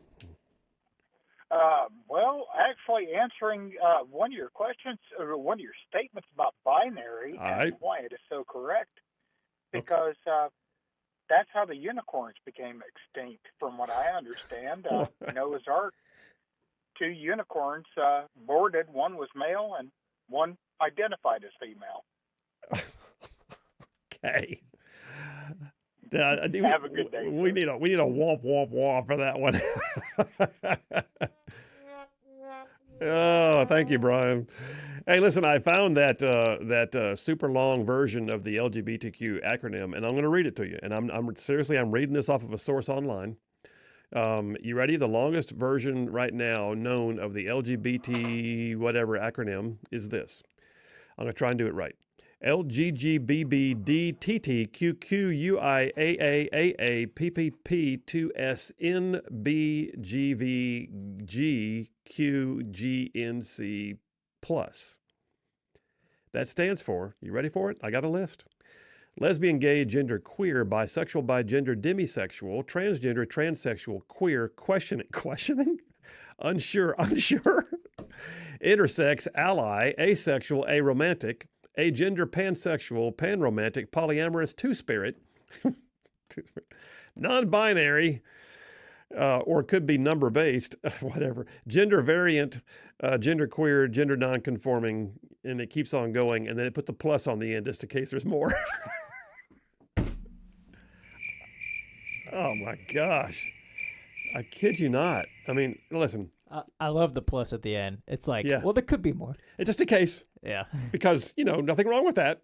Well, actually answering one of your questions, or one of your statements about binary and why it is so correct, because that's how the unicorns became extinct, from what I understand. Noah's Ark, 2 unicorns boarded. One was male and one identified as female. Okay. Have a good day. We need a womp womp womp for that one. Oh, thank you, Brian. Hey, listen, I found that super long version of the LGBTQ acronym, and I'm going to read it to you. And I'm reading this off of a source online. You ready? The longest version right now known of the LGBT whatever acronym is this. I'm going to try and do it right. LGBTQQIAAAPPP2SNBGVGQGNC plus. That stands for, you ready for it? I got a list. Lesbian, gay, gender, queer, bisexual, bigender, demisexual, transgender, transsexual, queer, questioning, unsure, intersex, ally, asexual, aromantic, agender, pansexual, panromantic, polyamorous, two-spirit, non-binary, or it could be number-based, whatever, gender variant, gender queer, gender non-conforming, and it keeps on going, and then it puts a plus on the end just in case there's more. Oh, my gosh. I kid you not. I mean, listen. I love the plus at the end. It's like, well, there could be more. It's just in case. Yeah. Because, nothing wrong with that.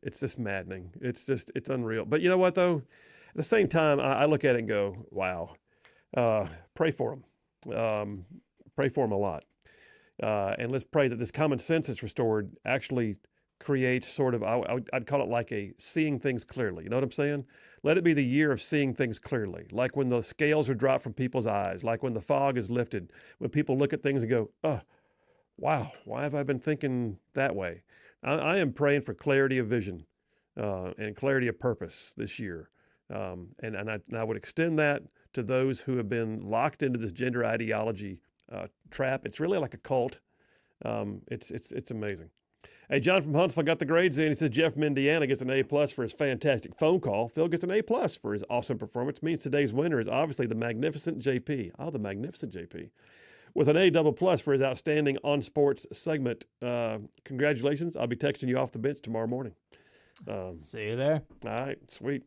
It's just maddening. It's unreal. But you know what, though? At the same time, I look at it and go, wow. Pray for them. Pray for them a lot. And let's pray that this common sense that's restored actually creates sort of, I'd call it like a seeing things clearly. You know what I'm saying? Let it be the year of seeing things clearly. Like when the scales are dropped from people's eyes, like when the fog is lifted, when people look at things and go, oh, wow, why have I been thinking that way? I am praying for clarity of vision and clarity of purpose this year. And I would extend that to those who have been locked into this gender ideology trap. It's really like a cult. It's amazing. Hey, John from Huntsville got the grades in. He says Jeff from Indiana gets an A+ for his fantastic phone call. Phil gets an A+ for his awesome performance. Means today's winner is obviously the magnificent JP. Oh, the magnificent JP. With an A++ for his outstanding on sports segment. Congratulations. I'll be texting you off the bench tomorrow morning. See you there. All right, sweet.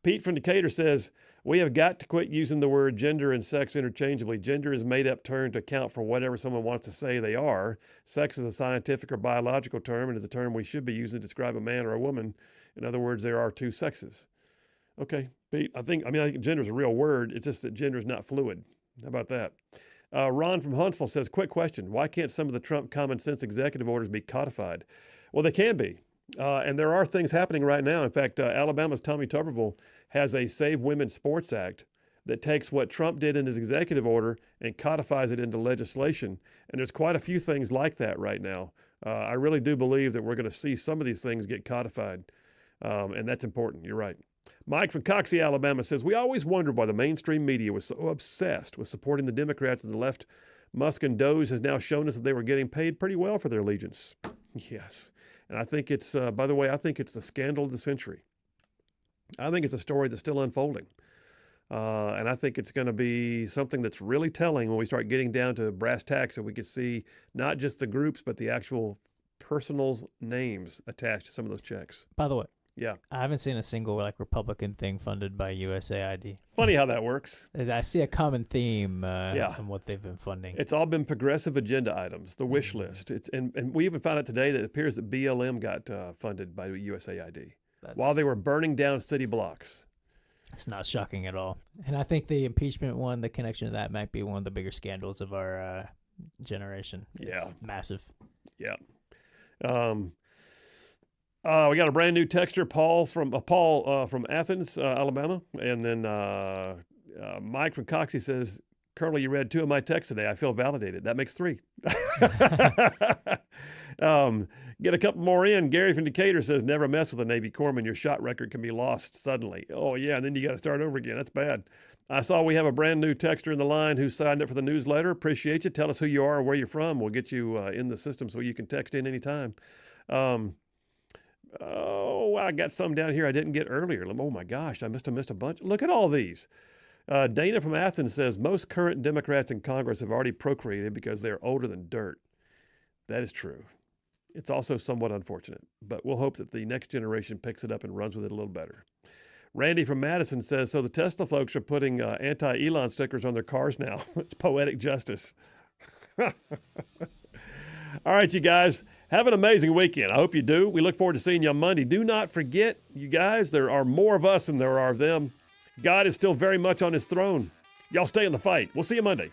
Pete from Decatur says, we have got to quit using the word gender and sex interchangeably. Gender is a made-up term to account for whatever someone wants to say they are. Sex is a scientific or biological term and is a term we should be using to describe a man or a woman. In other words, there are 2 sexes. Okay, Pete, I think gender is a real word. It's just that gender is not fluid. How about that? Ron from Huntsville says, quick question. Why can't some of the Trump common sense executive orders be codified? Well, they can be. And there are things happening right now. In fact, Alabama's Tommy Tuberville has a Save Women Sports Act that takes what Trump did in his executive order and codifies it into legislation. And there's quite a few things like that right now. I really do believe that we're going to see some of these things get codified. And that's important. You're right. Mike from Coxie, Alabama says, we always wondered why the mainstream media was so obsessed with supporting the Democrats and the left. Musk and Doge has now shown us that they were getting paid pretty well for their allegiance. Yes. And I think it's, by the way, I think it's the scandal of the century. I think it's a story that's still unfolding. And I think it's going to be something that's really telling when we start getting down to brass tacks and we can see not just the groups, but the actual personals' names attached to some of those checks. By the way, yeah, I haven't seen a single Republican thing funded by USAID. Funny how that works. I see a common theme in what they've been funding. It's all been progressive agenda items, the wish list. And we even found out today that it appears that BLM got funded by USAID while they were burning down city blocks. It's not shocking at all. And I think the impeachment one, the connection to that might be one of the bigger scandals of our generation. It's massive. Yeah. We got a brand new texter, Paul from Athens, Alabama, and then Mike from Coxie says, Colonel, you read 2 of my texts today. I feel validated. That makes 3. Get a couple more in. Gary from Decatur says, never mess with a Navy corpsman. Your shot record can be lost suddenly. Oh, yeah, and then you got to start over again. That's bad. I saw we have a brand new texter in the line who signed up for the newsletter. Appreciate you. Tell us who you are or where you're from. We'll get you in the system so you can text in anytime. I got some down here I didn't get earlier. Oh, my gosh, I must have missed a bunch. Look at all these. Dana from Athens says, most current Democrats in Congress have already procreated because they're older than dirt. That is true. It's also somewhat unfortunate, but we'll hope that the next generation picks it up and runs with it a little better. Randy from Madison says, so the Tesla folks are putting anti-Elon stickers on their cars now. It's poetic justice. All right, you guys, have an amazing weekend. I hope you do. We look forward to seeing you on Monday. Do not forget, you guys, there are more of us than there are of them. God is still very much on his throne. Y'all stay in the fight. We'll see you Monday.